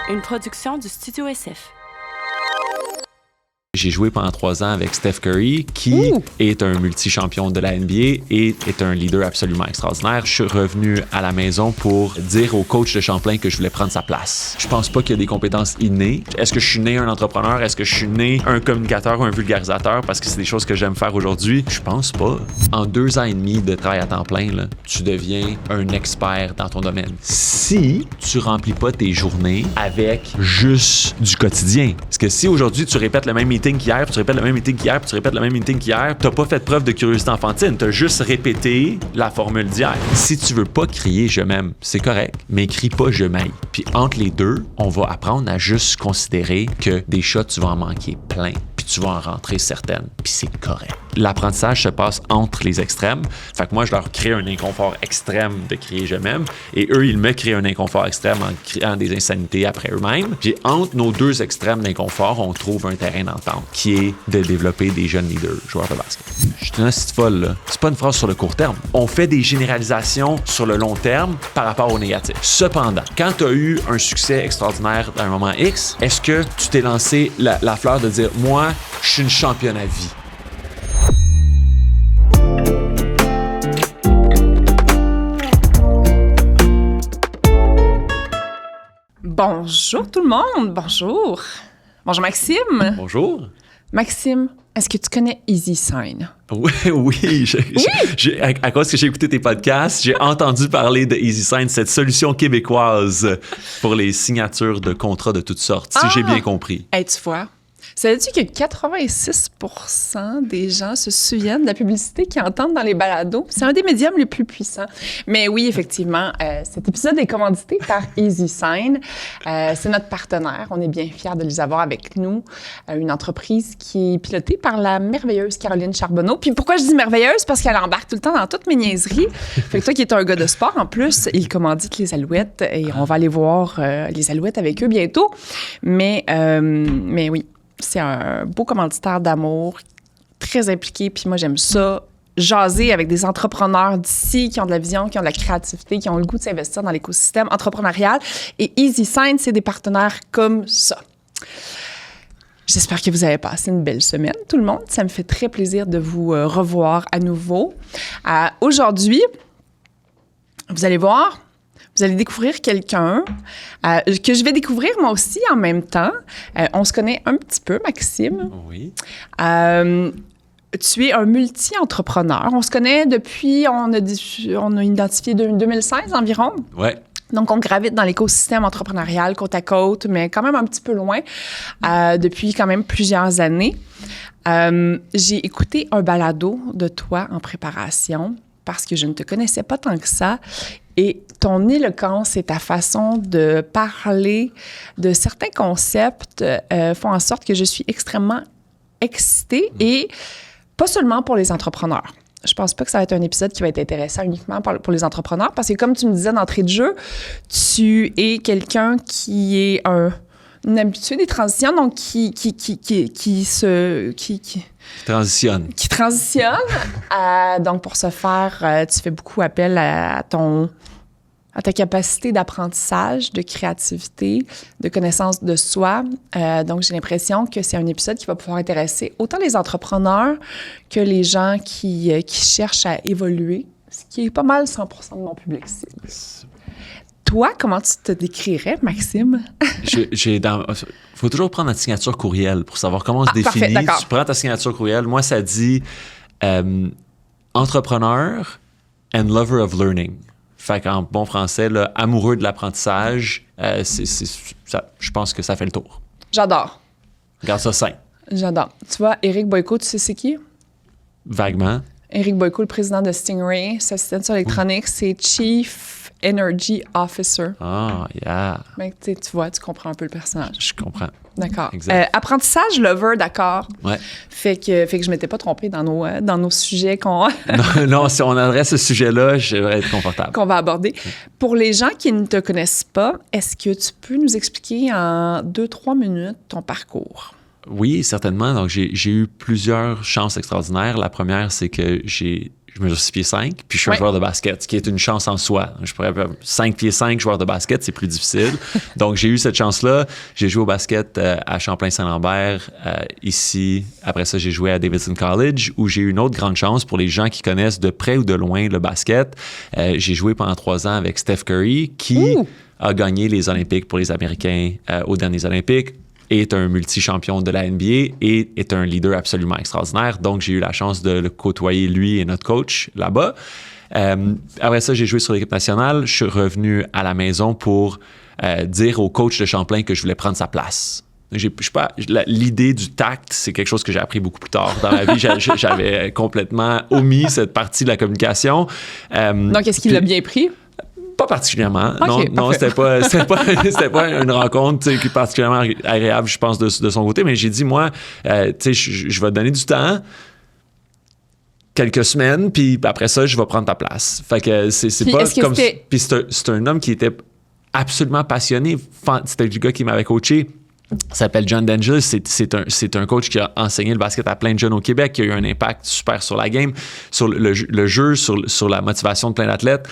Une production du Studio SF. J'ai joué pendant 3 ans avec Steph Curry, qui est un multi-champion de la NBA et est un leader absolument extraordinaire. Je suis revenu à la maison pour dire au coach de Champlain que je voulais prendre sa place. Je pense pas qu'il y a des compétences innées. Est-ce que je suis né un entrepreneur? Est-ce que je suis né un communicateur ou un vulgarisateur? Parce que c'est des choses que j'aime faire aujourd'hui. Je pense pas. En 2 ans et demi de travail à temps plein, là, tu deviens un expert dans ton domaine. Si tu remplis pas tes journées avec juste du quotidien. Parce que si aujourd'hui tu répètes le même meeting qu'hier, puis tu répètes le même meeting qu'hier, puis tu répètes le même meeting qu'hier, t'as pas fait preuve de curiosité enfantine, t'as juste répété la formule d'hier. Si tu veux pas crier « je m'aime », c'est correct, mais crie pas « je m'aille ». Puis entre les deux, on va apprendre à juste considérer que des shots, tu vas en manquer plein, puis tu vas en rentrer certaines, puis c'est correct. L'apprentissage se passe entre les extrêmes. Fait que moi, je leur crée un inconfort extrême de crier « je m'aime » et eux, ils me créent un inconfort extrême en créant des insanités après eux-mêmes. Puis entre nos 2 extrêmes d'inconfort, on trouve un terrain d'entente qui est de développer des jeunes leaders, joueurs de basket. Je suis une petite folle, là. C'est pas une phrase sur le court terme. On fait des généralisations sur le long terme par rapport au négatif. Cependant, quand tu as eu un succès extraordinaire à un moment X, est-ce que tu t'es lancé la fleur de dire « moi, je suis une championne à vie ». Bonjour tout le monde, bonjour. Bonjour Maxime. Bonjour. Maxime, est-ce que tu connais EasySign? Oui. À cause que j'ai écouté tes podcasts, j'ai entendu parler de EasySign, cette solution québécoise pour les signatures de contrats de toutes sortes, si j'ai bien compris. Hey, tu vois, savais-tu que 86% des gens se souviennent de la publicité qu'ils entendent dans les balados? C'est un des médiums les plus puissants. Mais oui, effectivement, cet épisode est commandité par EasySign. C'est notre partenaire. On est bien fiers de les avoir avec nous. Une entreprise qui est pilotée par la merveilleuse Caroline Charbonneau. Puis pourquoi je dis merveilleuse? Parce qu'elle embarque tout le temps dans toutes mes niaiseries. Fait que toi qui es un gars de sport, en plus, il commandite les Alouettes et on va aller voir les Alouettes avec eux bientôt. Mais oui. C'est un beau commanditaire d'amour, très impliqué. Puis moi, j'aime ça, jaser avec des entrepreneurs d'ici qui ont de la vision, qui ont de la créativité, qui ont le goût de s'investir dans l'écosystème entrepreneurial. Et EasySign, c'est des partenaires comme ça. J'espère que vous avez passé une belle semaine, tout le monde. Ça me fait très plaisir de vous revoir à nouveau. Aujourd'hui, vous allez voir... Vous allez découvrir quelqu'un que je vais découvrir moi aussi en même temps. On se connaît un petit peu, Maxime. Oui. Tu es un multi-entrepreneur. On se connaît depuis, on a identifié 2016 environ. Oui. Donc, on gravite dans l'écosystème entrepreneurial côte à côte, mais quand même un petit peu loin depuis quand même plusieurs années. J'ai écouté un balado de toi en préparation parce que je ne te connaissais pas tant que ça. Et ton éloquence et ta façon de parler de certains concepts font en sorte que je suis extrêmement excitée et pas seulement pour les entrepreneurs. Je pense pas que ça va être un épisode qui va être intéressant uniquement pour les entrepreneurs parce que comme tu me disais d'entrée de jeu, tu es quelqu'un qui est un habitué des transitions, donc qui transitionne. Qui transitionne. Donc, pour ce faire, tu fais beaucoup appel à ta capacité d'apprentissage, de créativité, de connaissance de soi. Donc, j'ai l'impression que c'est un épisode qui va pouvoir intéresser autant les entrepreneurs que les gens qui cherchent à évoluer, ce qui est pas mal 100% de mon public cible. Toi, comment tu te décrirais, Maxime? Faut toujours prendre notre signature courriel pour savoir comment on se définit. Parfait, tu prends ta signature courriel. Moi, ça dit entrepreneur and lover of learning. Fait qu'en bon français, là, amoureux de l'apprentissage, je pense que ça fait le tour. J'adore. Regarde ça simple. J'adore. Tu vois, Éric Boyko, tu sais c'est qui? Vaguement. Éric Boyko, le président de Stingray, sa système sur électronique, c'est Chief Energy Officer. Ah, yeah. Mais tu vois, tu comprends un peu le personnage. Je comprends. D'accord. Exact. Apprentissage lover, d'accord. Ouais. Fait que je m'étais pas trompée dans nos sujets non, si on adresse ce sujet-là, je devrais être confortable. qu'on va aborder. Pour les gens qui ne te connaissent pas, est-ce que tu peux nous expliquer en 2-3 minutes ton parcours? Oui, certainement. Donc, j'ai eu plusieurs chances extraordinaires. La première, c'est que j'ai je mesure 6 pieds 5, puis je suis un joueur de basket, ce qui est une chance en soi. Je pourrais 5 pieds 5, joueur de basket, c'est plus difficile. Donc, j'ai eu cette chance-là. J'ai joué au basket à Champlain-Saint-Lambert, ici. Après ça, j'ai joué à Davidson College, où j'ai eu une autre grande chance pour les gens qui connaissent de près ou de loin le basket. J'ai joué pendant 3 ans avec Steph Curry, qui a gagné les Olympiques pour les Américains aux derniers Olympiques, est un multi-champion de la NBA et est un leader absolument extraordinaire. Donc, j'ai eu la chance de le côtoyer, lui et notre coach, là-bas. Après ça, j'ai joué sur l'équipe nationale. Je suis revenu à la maison pour dire au coach de Champlain que je voulais prendre sa place. L'idée du tact, c'est quelque chose que j'ai appris beaucoup plus tard dans ma vie. J'avais complètement omis cette partie de la communication. Donc, est-ce qu'il l'a bien pris? Pas particulièrement. Okay, non, c'était pas une rencontre qui est particulièrement agréable, je pense, de son côté. Mais j'ai dit, moi, je vais te donner du temps, quelques semaines, puis après ça, je vais prendre ta place. Fait que c'est pas comme... Puis c'est un homme qui était absolument passionné. C'était le gars qui m'avait coaché. Il s'appelle John D'Angelo. C'est un coach qui a enseigné le basket à plein de jeunes au Québec, qui a eu un impact super sur la game, sur le jeu, sur la motivation de plein d'athlètes.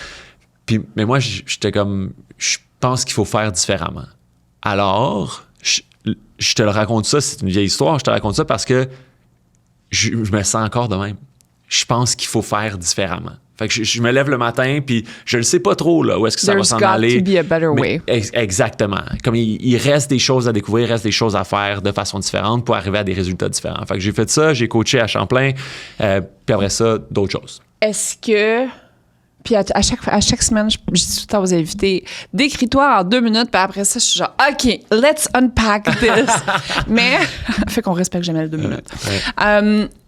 Mais moi, j'étais comme, je pense qu'il faut faire différemment. Alors, je te le raconte ça, c'est une vieille histoire, je te raconte ça parce que je me sens encore de même. Je pense qu'il faut faire différemment. Fait que je me lève le matin, puis je ne sais pas trop là, où est-ce que ça va s'en aller. There's got to be a better way. Exactement. Comme il reste des choses à découvrir, il reste des choses à faire de façon différente pour arriver à des résultats différents. Fait que j'ai fait ça, j'ai coaché à Champlain, puis après ça, d'autres choses. Est-ce que... Puis à chaque semaine, je dis tout le temps aux invités, décris-toi en 2 minutes, puis après ça, je suis genre, OK, let's unpack this. Mais, fait qu'on respecte jamais les 2 minutes.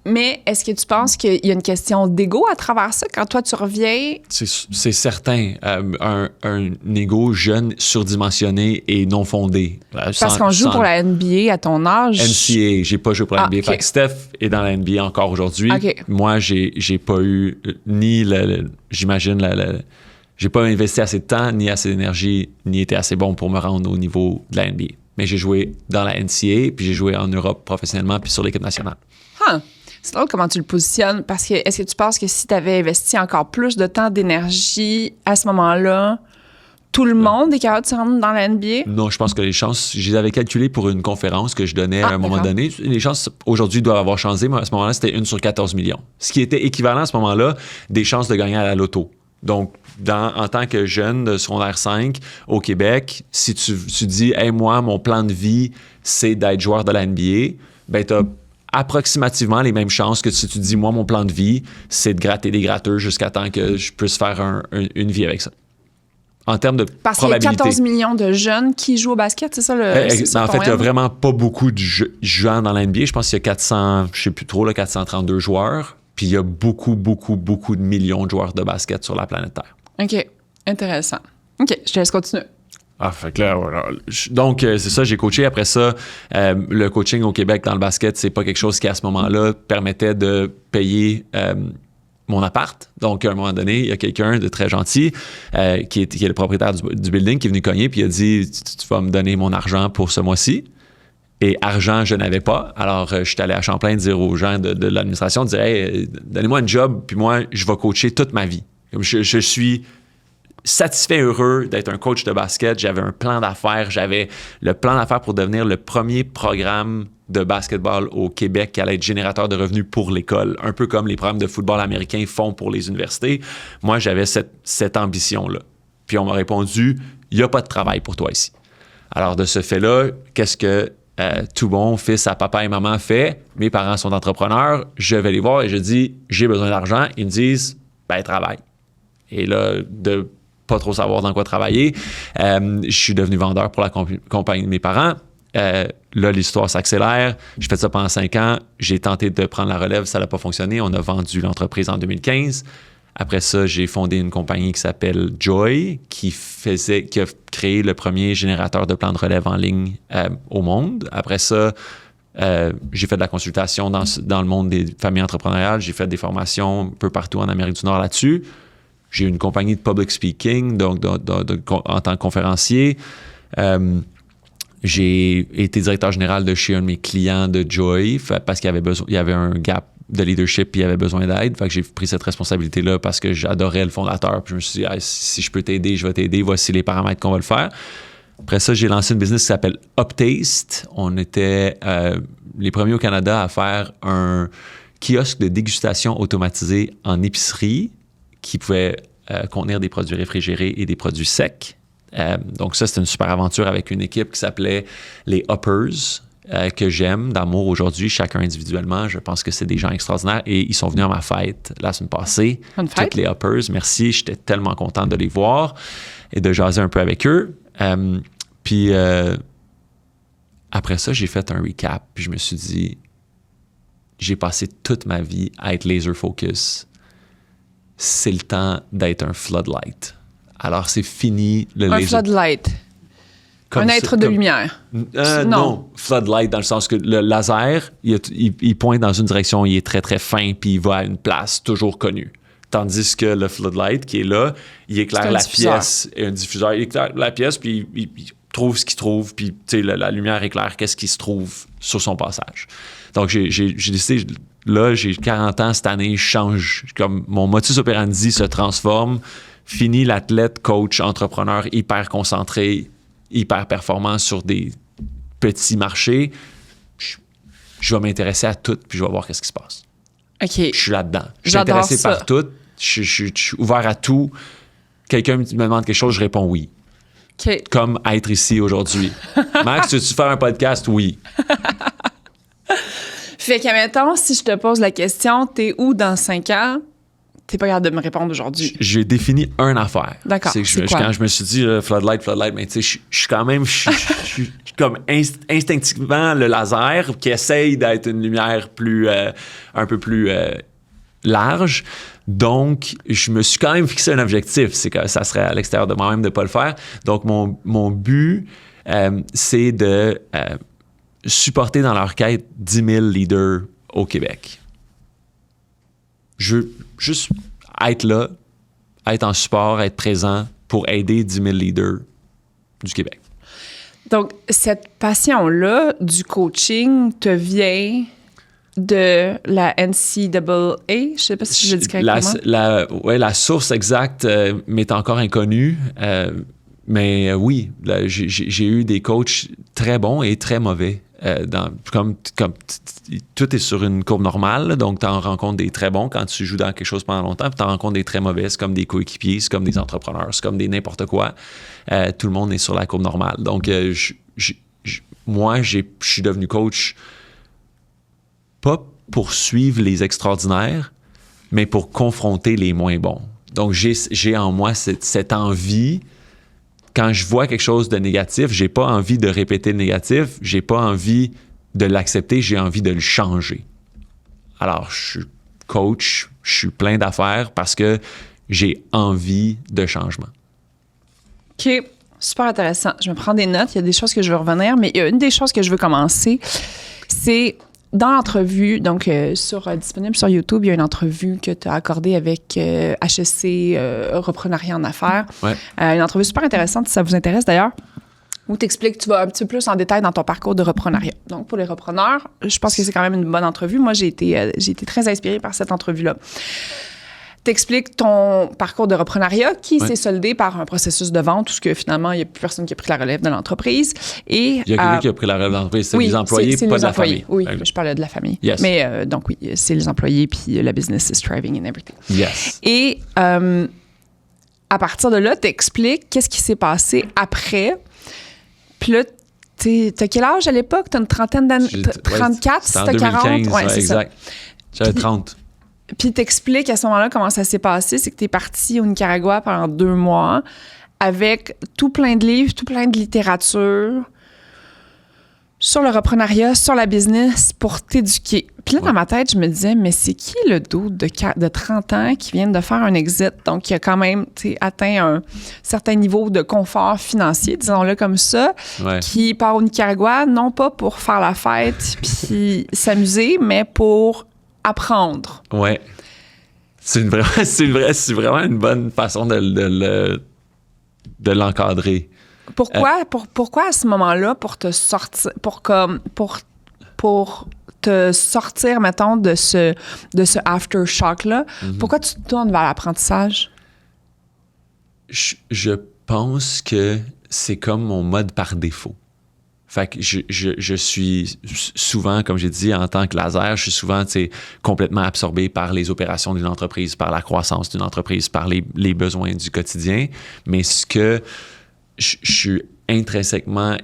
Mais est-ce que tu penses qu'il y a une question d'ego à travers ça quand toi, tu reviens? C'est certain. Un ego jeune, surdimensionné et non fondé. Parce qu'on joue pour la NBA à ton âge. NCAA, j'ai pas joué pour la NBA. Okay. Fait que Steph est dans la NBA encore aujourd'hui. Okay. Moi, j'ai pas eu ni j'imagine, j'ai pas investi assez de temps, ni assez d'énergie, ni été assez bon pour me rendre au niveau de la NBA. Mais j'ai joué dans la NCAA, puis j'ai joué en Europe professionnellement, puis sur l'équipe nationale. C'est drôle comment tu le positionnes, parce que est-ce que tu penses que si tu avais investi encore plus de temps, d'énergie à ce moment-là, tout le monde est capable de se rendre dans la NBA? Non, je pense que les chances, je les avais calculées pour une conférence que je donnais à un moment donné. Les chances, aujourd'hui, doivent avoir changé, mais à ce moment-là, c'était 1 sur 14 millions. Ce qui était équivalent à ce moment-là des chances de gagner à la loto. Donc, en tant que jeune de secondaire 5 au Québec, si tu dis « Hey, moi, mon plan de vie, c'est d'être joueur de la NBA », ben tu as approximativement les mêmes chances que si tu dis « Moi, mon plan de vie, c'est de gratter des gratteurs jusqu'à temps que je puisse faire une vie avec ça ». En termes de parce probabilité. Parce qu'il y a 14 millions de jeunes qui jouent au basket, c'est ça le... En fait, il n'y a vraiment pas beaucoup de gens dans la NBA. Je pense qu'il y a 400, je ne sais plus trop, 432 joueurs. Puis il y a beaucoup de millions de joueurs de basket sur la planète Terre. OK. Intéressant. OK, je te laisse continuer. Fait que là, voilà. Donc, c'est ça, j'ai coaché. Après ça, le coaching au Québec dans le basket, c'est pas quelque chose qui, à ce moment-là, permettait de payer mon appart. Donc, à un moment donné, il y a quelqu'un de très gentil qui est le propriétaire du building qui est venu cogner puis il a dit « Tu vas me donner mon argent pour ce mois-ci ». Et argent, je n'avais pas. Alors, je suis allé à Champlain dire aux gens de l'administration, dire « Hey, donnez-moi un job, puis moi, je vais coacher toute ma vie. » Je suis satisfait, heureux d'être un coach de basket. J'avais un plan d'affaires. J'avais le plan d'affaires pour devenir le premier programme de basketball au Québec qui allait être générateur de revenus pour l'école. Un peu comme les programmes de football américains font pour les universités. Moi, j'avais cette ambition-là. Puis on m'a répondu « Il n'y a pas de travail pour toi ici. » Alors, de ce fait-là, qu'est-ce que tout bon fils à papa et maman fait? Mes parents sont entrepreneurs. Je vais les voir et je dis « J'ai besoin d'argent. » Ils me disent « Ben, travaille. » Et là, de pas trop savoir dans quoi travailler, je suis devenu vendeur pour la compagnie de mes parents. Là, l'histoire s'accélère. J'ai fait ça pendant 5 ans. J'ai tenté de prendre la relève. Ça n'a pas fonctionné. On a vendu l'entreprise en 2015. Après ça, j'ai fondé une compagnie qui s'appelle Joy, qui a créé le premier générateur de plans de relève en ligne au monde. Après ça, j'ai fait de la consultation dans le monde des familles entrepreneuriales. J'ai fait des formations un peu partout en Amérique du Nord là-dessus. J'ai une compagnie de public speaking, donc en tant que conférencier. J'ai été directeur général de chez un de mes clients de Joy parce qu'il y avait un gap de leadership puis il avait besoin d'aide. Fait que j'ai pris cette responsabilité-là parce que j'adorais le fondateur. Puis je me suis dit, si je peux t'aider, je vais t'aider. Voici les paramètres qu'on va le faire. Après ça, j'ai lancé une business qui s'appelle Uptaste. On était les premiers au Canada à faire un kiosque de dégustation automatisé en épicerie qui pouvait contenir des produits réfrigérés et des produits secs. Donc ça, c'était une super aventure avec une équipe qui s'appelait les Uppers, que j'aime d'amour aujourd'hui, chacun individuellement. Je pense que c'est des gens extraordinaires et ils sont venus à ma fête la semaine passée. Bonne fête. Toutes les Uppers, merci. J'étais tellement content de les voir et de jaser un peu avec eux. Puis après ça, j'ai fait un recap puis je me suis dit, j'ai passé toute ma vie à être laser focus. C'est le temps d'être un floodlight. Alors, c'est fini le laser. Un floodlight. Un être de lumière. Non, floodlight dans le sens que le laser, il pointe dans une direction, il est très, très fin, puis il va à une place toujours connue. Tandis que le floodlight qui est là, il éclaire la pièce, et un diffuseur, il éclaire la pièce, puis il trouve ce qu'il trouve, puis la lumière éclaire qu'est-ce qui se trouve sur son passage. Donc, j'ai décidé, là, j'ai 40 ans cette année, je change, comme mon modus operandi se transforme, fini l'athlète, coach, entrepreneur hyper concentré, hyper performant sur des petits marchés. Je vais m'intéresser à tout, puis je vais voir qu'est-ce qui se passe. OK. Je suis là-dedans. Je suis J'adore intéressé ça. par tout. Je suis ouvert à tout. Quelqu'un me demande quelque chose, je réponds oui. OK. Comme être ici aujourd'hui. Max, veux-tu faire un podcast? Oui. Fait que, mettons, si je te pose la question, t'es où dans 5 ans? T'es pas capable de me répondre aujourd'hui. J'ai défini une affaire. D'accord. C'est que quoi? quand je me suis dit floodlight, mais tu sais, je suis quand même, je suis comme instinctivement le laser qui essaye d'être une lumière plus, un peu plus large. Donc, je me suis quand même fixé un objectif. C'est que ça serait à l'extérieur de moi-même de ne pas le faire. Donc, mon but, c'est de supporter dans leur quête 10 000 leaders au Québec. Je veux juste être là, être en support, être présent pour aider 10 000 leaders du Québec. Donc, cette passion-là du coaching te vient de la NCAA? Je sais pas si je le dis correctement. La source exacte m'est encore inconnue, mais oui, j'ai eu des coachs très bons et très mauvais. Comme tout est sur une courbe normale, là, donc tu en rencontres des très bons quand tu joues dans quelque chose pendant longtemps, puis tu en rencontres des très mauvais, c'est comme des coéquipiers, c'est comme des entrepreneurs, c'est comme des n'importe quoi. Tout le monde est sur la courbe normale. Donc, moi, je suis devenu coach pas pour suivre les extraordinaires, mais pour confronter les moins bons. Donc, j'ai en moi cette envie. Quand je vois quelque chose de négatif, j'ai pas envie de répéter le négatif, j'ai pas envie de l'accepter, j'ai envie de le changer. Alors, je suis coach, je suis plein d'affaires parce que j'ai envie de changement. OK. Super intéressant. Je me prends des notes. Il y a des choses que je veux revenir, mais il y a une des choses que je veux commencer, c'est dans l'entrevue, donc disponible sur YouTube, il y a une entrevue que tu as accordée avec HEC Reprenariat en affaires. Ouais. Une entrevue super intéressante, si ça vous intéresse d'ailleurs, où tu expliques, tu vas un petit peu plus en détail dans ton parcours de reprenariat. Donc, pour les repreneurs, je pense que c'est quand même une bonne entrevue. Moi, j'ai été très inspirée par cette entrevue-là. T'expliques ton parcours de reprenariat qui s'est soldé par un processus de vente où finalement, il n'y a plus personne qui a pris la relève de l'entreprise. Et, il y a quelqu'un qui a pris la relève de l'entreprise, c'est les employés, c'est pas les de employés. la famille. Oui, je parlais de la famille. Yes. Mais donc oui, c'est les employés, puis la business is thriving and everything. Yes. Et à partir de là, t'expliques qu'est-ce qui s'est passé après. Puis là, t'as quel âge à l'époque? T'as une trentaine d'années? 34? C'était en t'as 2015, 40? Ouais, c'est exact. J'avais 30. Puis t'expliques à ce moment-là comment ça s'est passé. C'est que t'es parti au Nicaragua pendant 2 mois avec tout plein de livres, tout plein de littérature sur le reprenariat, sur la business pour t'éduquer. Puis là, dans ma tête, je me disais, mais c'est qui le dude de 30 ans qui vient de faire un exit, donc qui a quand même atteint un certain niveau de confort financier, disons-le comme ça, qui part au Nicaragua, non pas pour faire la fête puis s'amuser, mais pour apprendre. Ouais. C'est vraiment une bonne façon de l'encadrer. Pourquoi à ce moment-là, pour te sortir, pour te te sortir, mettons, de ce aftershock-là, pourquoi tu te tournes vers l'apprentissage? Je pense que c'est comme mon mode par défaut. Fait que je suis souvent, comme j'ai dit, en tant que laser, je suis souvent complètement absorbé par les opérations d'une entreprise, par la croissance d'une entreprise, par les besoins du quotidien. Mais ce que je suis intrinsèquement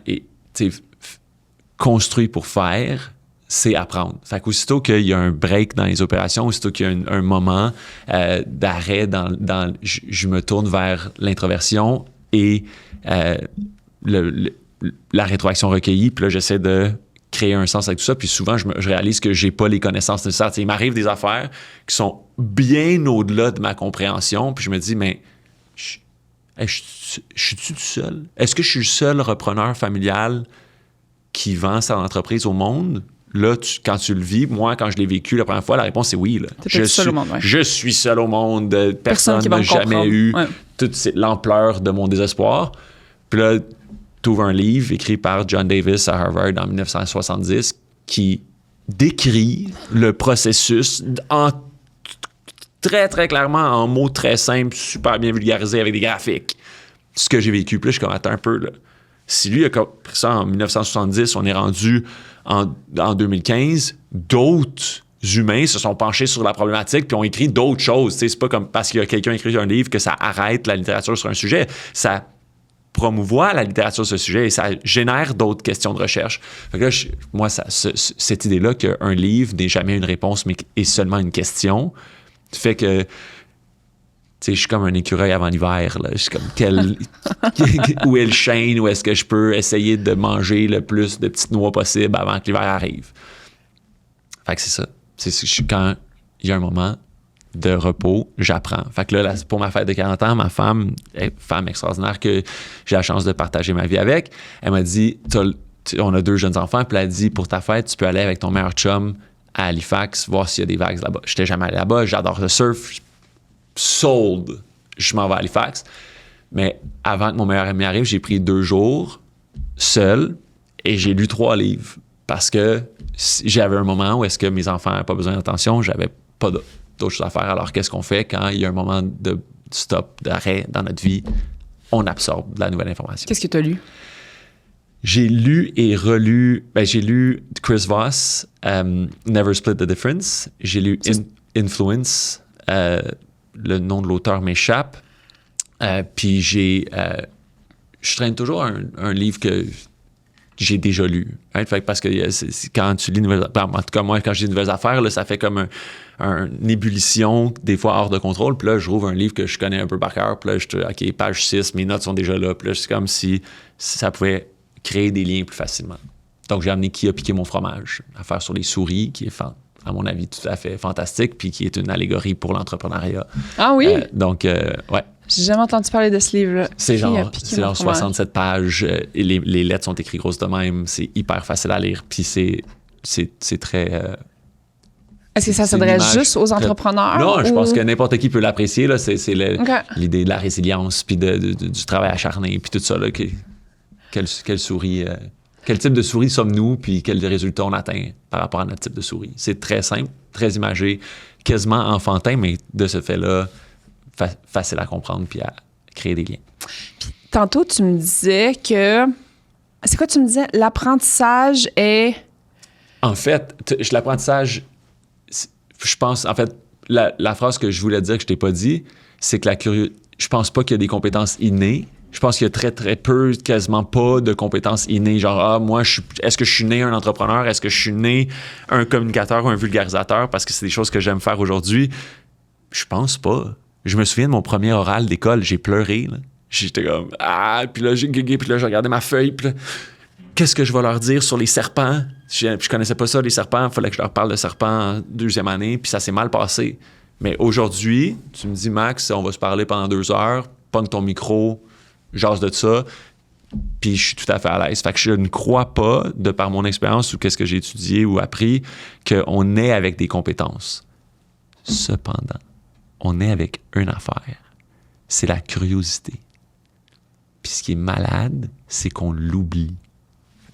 construit pour faire, c'est apprendre. Fait qu'aussitôt qu'il y a un break dans les opérations, aussitôt qu'il y a un moment d'arrêt, je me tourne vers l'introversion et la rétroaction recueillie, puis là, j'essaie de créer un sens avec tout ça, puis souvent, je réalise que j'ai pas les connaissances nécessaires. Il m'arrive des affaires qui sont bien au-delà de ma compréhension, puis je me dis, mais je suis-tu tout seul? Est-ce que je suis le seul repreneur familial qui vend sa entreprise au monde? Là, quand tu le vis, moi, quand je l'ai vécu la première fois, la réponse, c'est oui. Là. Seul au monde, ouais. Je suis seul au monde. Personne qui n'a va me jamais eu ouais. toute l'ampleur de mon désespoir. Puis là, tu ouvres un livre écrit par John Davis à Harvard en 1970 qui décrit le processus très, très clairement en mots très simples, super bien vulgarisés avec des graphiques. Ce que j'ai vécu. Puis là, je suis comme, attends un peu, là. Si lui a pris ça en 1970, on est rendu en 2015, d'autres humains se sont penchés sur la problématique puis ont écrit d'autres choses. C'est pas comme parce qu'il y a quelqu'un qui écrit un livre que ça arrête la littérature sur un sujet. Ça promouvoit la littérature sur ce sujet et ça génère d'autres questions de recherche. Fait que là, moi, cette idée-là qu'un livre n'est jamais une réponse, mais est seulement une question, fait que je suis comme un écureuil avant l'hiver. Là. Je suis comme, où est le chêne? Où est-ce que je peux essayer de manger le plus de petites noix possible avant que l'hiver arrive? Fait que c'est ça. Quand il y a un moment de repos, j'apprends. Fait que là, pour ma fête de 40 ans, ma femme extraordinaire que j'ai la chance de partager ma vie avec, elle m'a dit, on a 2 jeunes enfants, puis elle a dit, pour ta fête, tu peux aller avec ton meilleur chum à Halifax, voir s'il y a des vagues là-bas. J'étais jamais allé là-bas, j'adore le surf, sold, je m'en vais à Halifax. Mais avant que mon meilleur ami arrive, j'ai pris 2 jours seul et j'ai lu 3 livres parce que j'avais un moment où est-ce que mes enfants n'avaient pas besoin d'attention, j'avais pas d'autres choses à faire. Alors, qu'est-ce qu'on fait quand il y a un moment de stop, d'arrêt dans notre vie? On absorbe de la nouvelle information. Qu'est-ce que tu as lu? J'ai lu et relu... j'ai lu Chris Voss, Never Split the Difference. J'ai lu Influence, le nom de l'auteur m'échappe. Puis je traîne toujours un livre que j'ai déjà lu. Hein? Fait que parce que quand tu lis en tout cas, moi, quand je lis de nouvelles affaires, là, ça fait comme une ébullition, des fois hors de contrôle. Puis là, je rouvre un livre que je connais un peu par cœur. Puis là, OK, page 6, mes notes sont déjà là. Puis là, c'est comme si ça pouvait créer des liens plus facilement. Donc, j'ai amené Qui a piqué mon fromage, affaire sur les souris, qui est à mon avis, tout à fait fantastique, puis qui est une allégorie pour l'entrepreneuriat. Ah oui? Donc, ouais. J'ai jamais entendu parler de ce livre-là. C'est genre 67 pages, et les lettres sont écrites grosses de même, c'est hyper facile à lire, puis c'est très... Est-ce que ça s'adresse juste aux entrepreneurs? Non, je pense que n'importe qui peut l'apprécier, là. C'est l'idée de la résilience, puis du travail acharné, puis tout ça, là. Quelle souris... quel type de souris sommes-nous, puis quels résultats on atteint par rapport à notre type de souris. C'est très simple, très imagé, quasiment enfantin, mais de ce fait-là, facile à comprendre puis à créer des liens. Puis, tantôt, tu me disais que... C'est quoi tu me disais? L'apprentissage est... En fait, l'apprentissage, je pense... En fait, la phrase que je voulais dire que je t'ai pas dit, c'est que je pense pas qu'il y a des compétences innées. Je pense qu'il y a très, très peu, quasiment pas de compétences innées. Genre, moi, est-ce que je suis né un entrepreneur? Est-ce que je suis né un communicateur ou un vulgarisateur? Parce que c'est des choses que j'aime faire aujourd'hui. Je pense pas. Je me souviens de mon premier oral d'école. J'ai pleuré, là. J'étais comme, puis là, j'ai regardé ma feuille, puis là, qu'est-ce que je vais leur dire sur les serpents? Je connaissais pas ça, les serpents. Il fallait que je leur parle de serpents en 2e année, puis ça s'est mal passé. Mais aujourd'hui, tu me dis, Max, on va se parler pendant 2 heures, pogne ton micro, jase de ça, puis je suis tout à fait à l'aise. Fait que je ne crois pas, de par mon expérience ou qu'est-ce que j'ai étudié ou appris, qu'on est avec des compétences. Cependant, on est avec une affaire. C'est la curiosité. Puis ce qui est malade, c'est qu'on l'oublie.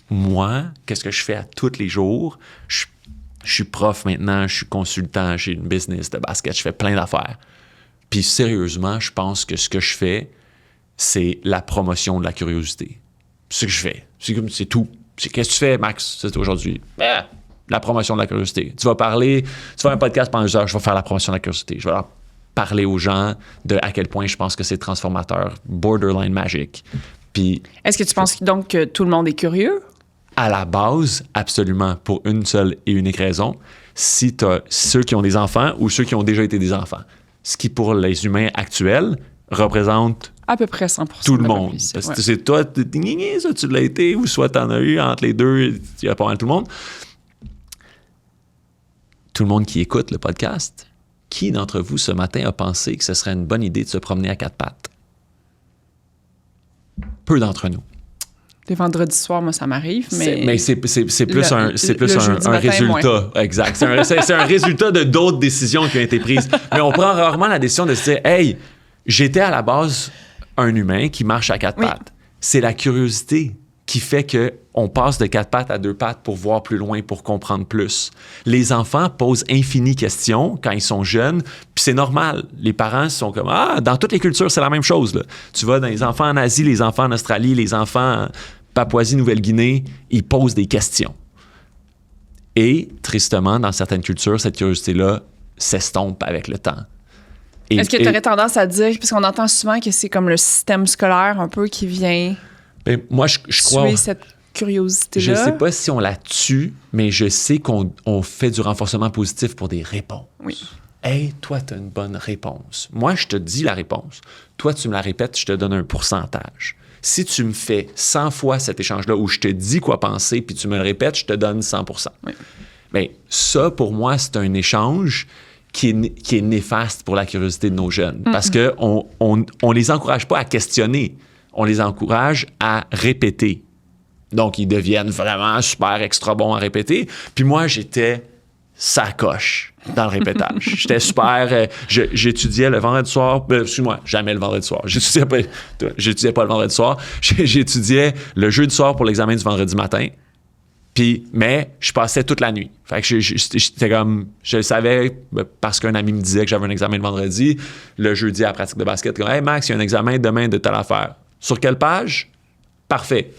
Moi, qu'est-ce que je fais à tous les jours? Je suis prof maintenant, je suis consultant, j'ai une business de basket, je fais plein d'affaires. Puis sérieusement, je pense que ce que je fais, c'est la promotion de la curiosité. C'est ce que je fais. C'est tout. Qu'est-ce que tu fais, Max, aujourd'hui? La promotion de la curiosité. Tu vas faire un podcast pendant 1 heure, je vais faire la promotion de la curiosité. Je vais leur parler aux gens de à quel point je pense que c'est transformateur, borderline magique. Puis, est-ce que tu penses donc que tout le monde est curieux? À la base, absolument, pour une seule et unique raison, si tu as ceux qui ont des enfants ou ceux qui ont déjà été des enfants. Ce qui, pour les humains actuels, représente à peu près 100% tout le monde. Parce que c'est toi, ça, tu l'as été, ou soit tu en as eu, entre les deux, il y a pas mal tout le monde. Tout le monde qui écoute le podcast, qui d'entre vous ce matin a pensé que ce serait une bonne idée de se promener à 4 pattes? Peu d'entre nous. Les vendredis soirs, moi, ça m'arrive, mais... C'est plus un résultat. Moins. Exact. C'est un résultat de d'autres décisions qui ont été prises. Mais on prend rarement la décision de se dire « Hey, j'étais à la base un humain qui marche à 4 pattes. » C'est la curiosité qui fait qu'on passe de 4 pattes à 2 pattes pour voir plus loin, pour comprendre plus. Les enfants posent infinies questions quand ils sont jeunes, puis c'est normal. Les parents sont comme « Ah, dans toutes les cultures, c'est la même chose. Là. » Tu vas dans les enfants en Asie, les enfants en Australie, les enfants en Papouasie-Nouvelle-Guinée, ils posent des questions. Et, tristement, dans certaines cultures, cette curiosité-là s'estompe avec le temps. Est-ce que tu aurais tendance à dire, puisqu'on entend souvent que c'est comme le système scolaire un peu qui vient moi, je crois, tuer cette curiosité-là? Je ne sais pas si on la tue, mais je sais qu'on fait du renforcement positif pour des réponses. Oui. Hey, toi, tu as une bonne réponse. Moi, je te dis la réponse. Toi, tu me la répètes, je te donne un pourcentage. Si tu me fais 100 fois cet échange-là où je te dis quoi penser puis tu me le répètes, je te donne 100%. Oui. Bien, ça, pour moi, c'est un échange qui est néfaste pour la curiosité de nos jeunes. Parce qu'on on les encourage pas à questionner, on les encourage à répéter. Donc, ils deviennent vraiment super extra bons à répéter. Puis moi, j'étais sacoche dans le répétage. J'étais super... j'étudiais le vendredi soir... excuse-moi, jamais le vendredi soir. J'étudiais pas le vendredi soir. J'étudiais le jeudi soir pour l'examen du vendredi matin. Mais je passais toute la nuit. Fait que j'étais comme... Je le savais parce qu'un ami me disait que j'avais un examen le vendredi. Le jeudi, à la pratique de basket, comme « Hey Max, il y a un examen demain de telle affaire. » Sur quelle page? Parfait.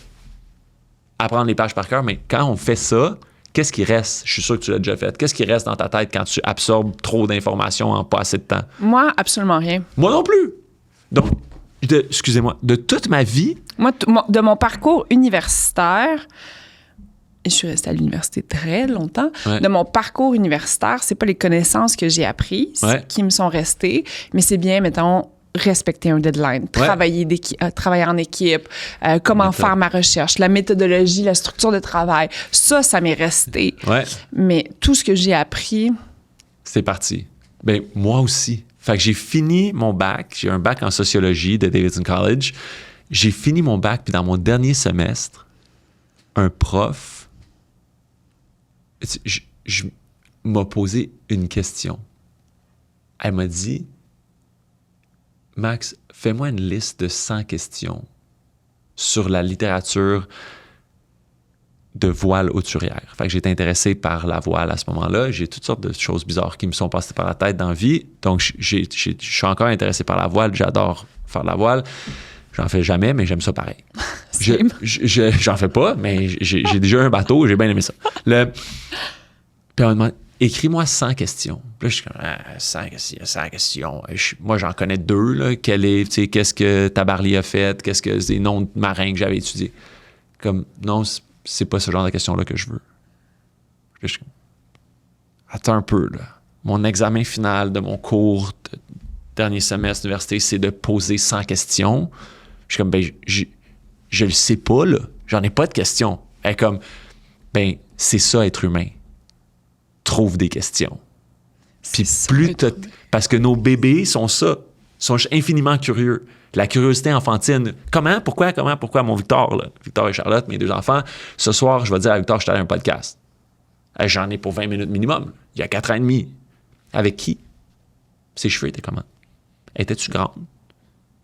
Apprendre les pages par cœur, mais quand on fait ça, qu'est-ce qui reste? Je suis sûr que tu l'as déjà fait. Qu'est-ce qui reste dans ta tête quand tu absorbes trop d'informations en pas assez de temps? Moi, absolument rien. Moi non plus. Donc, excusez-moi, de toute ma vie... Moi, de mon parcours universitaire... Je suis restée à l'université très longtemps. Ouais. De mon parcours universitaire, c'est pas les connaissances que j'ai apprises qui me sont restées, mais c'est bien, mettons, respecter un deadline, travailler en équipe, comment faire ma recherche, la méthodologie, la structure de travail. Ça m'est resté. Ouais. Mais tout ce que j'ai appris... C'est parti. Bien, moi aussi. Fait que j'ai fini mon bac. J'ai un bac en sociologie de Davidson College. J'ai fini mon bac, puis dans mon dernier semestre, un prof m'a posé une question. Elle m'a dit, Max, fais-moi une liste de 100 questions sur la littérature de voile hauturière. Fait que j'ai été intéressé par la voile à ce moment-là. J'ai toutes sortes de choses bizarres qui me sont passées par la tête dans la vie. Donc, je suis encore intéressé par la voile. J'adore faire de la voile. J'en fais jamais, mais j'aime ça pareil. J'en fais pas, mais j'ai déjà un bateau, j'ai bien aimé ça. Puis on me demande, écris-moi 100 questions. Puis là, je suis comme, 100 questions. Moi, j'en connais 2. Là. Qu'est-ce que Tabarly a fait? Qu'est-ce que c'est des noms de marins que j'avais étudiés? Comme, non, c'est pas ce genre de questions-là que je veux. Puis là, je suis comme, attends un peu, là. Mon examen final de mon cours de dernier semestre d'université, c'est de poser 100 questions. Je suis comme, ben, je le sais pas, là. J'en ai pas de questions. Elle est comme, ben, c'est ça, être humain. Trouve des questions. Puis plus parce que nos bébés sont infiniment curieux. La curiosité enfantine. Comment? Pourquoi mon Victor, là? Victor et Charlotte, mes 2 enfants, ce soir, je vais dire à Victor, je suis allé à un podcast. J'en ai pour 20 minutes minimum. Il y a 4 ans et demi. Avec qui? Ses cheveux étaient comment? Étais-tu grande?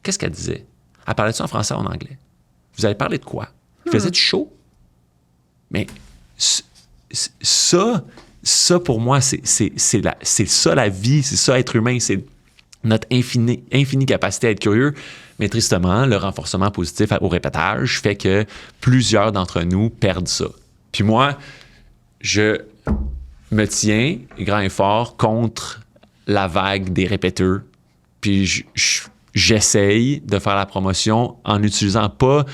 Qu'est-ce qu'elle disait? Elle parlait-tu en français ou en anglais? Vous avez parlé de quoi? Faisait-tu chaud? Mais ça, ça, pour moi, c'est ça la vie, c'est ça être humain, c'est notre infinie capacité à être curieux. Mais tristement, le renforcement positif au répétage fait que plusieurs d'entre nous perdent ça. Puis moi, je me tiens, grand et fort, contre la vague des répéteurs. Puis j'essaye de faire la promotion en n'utilisant pas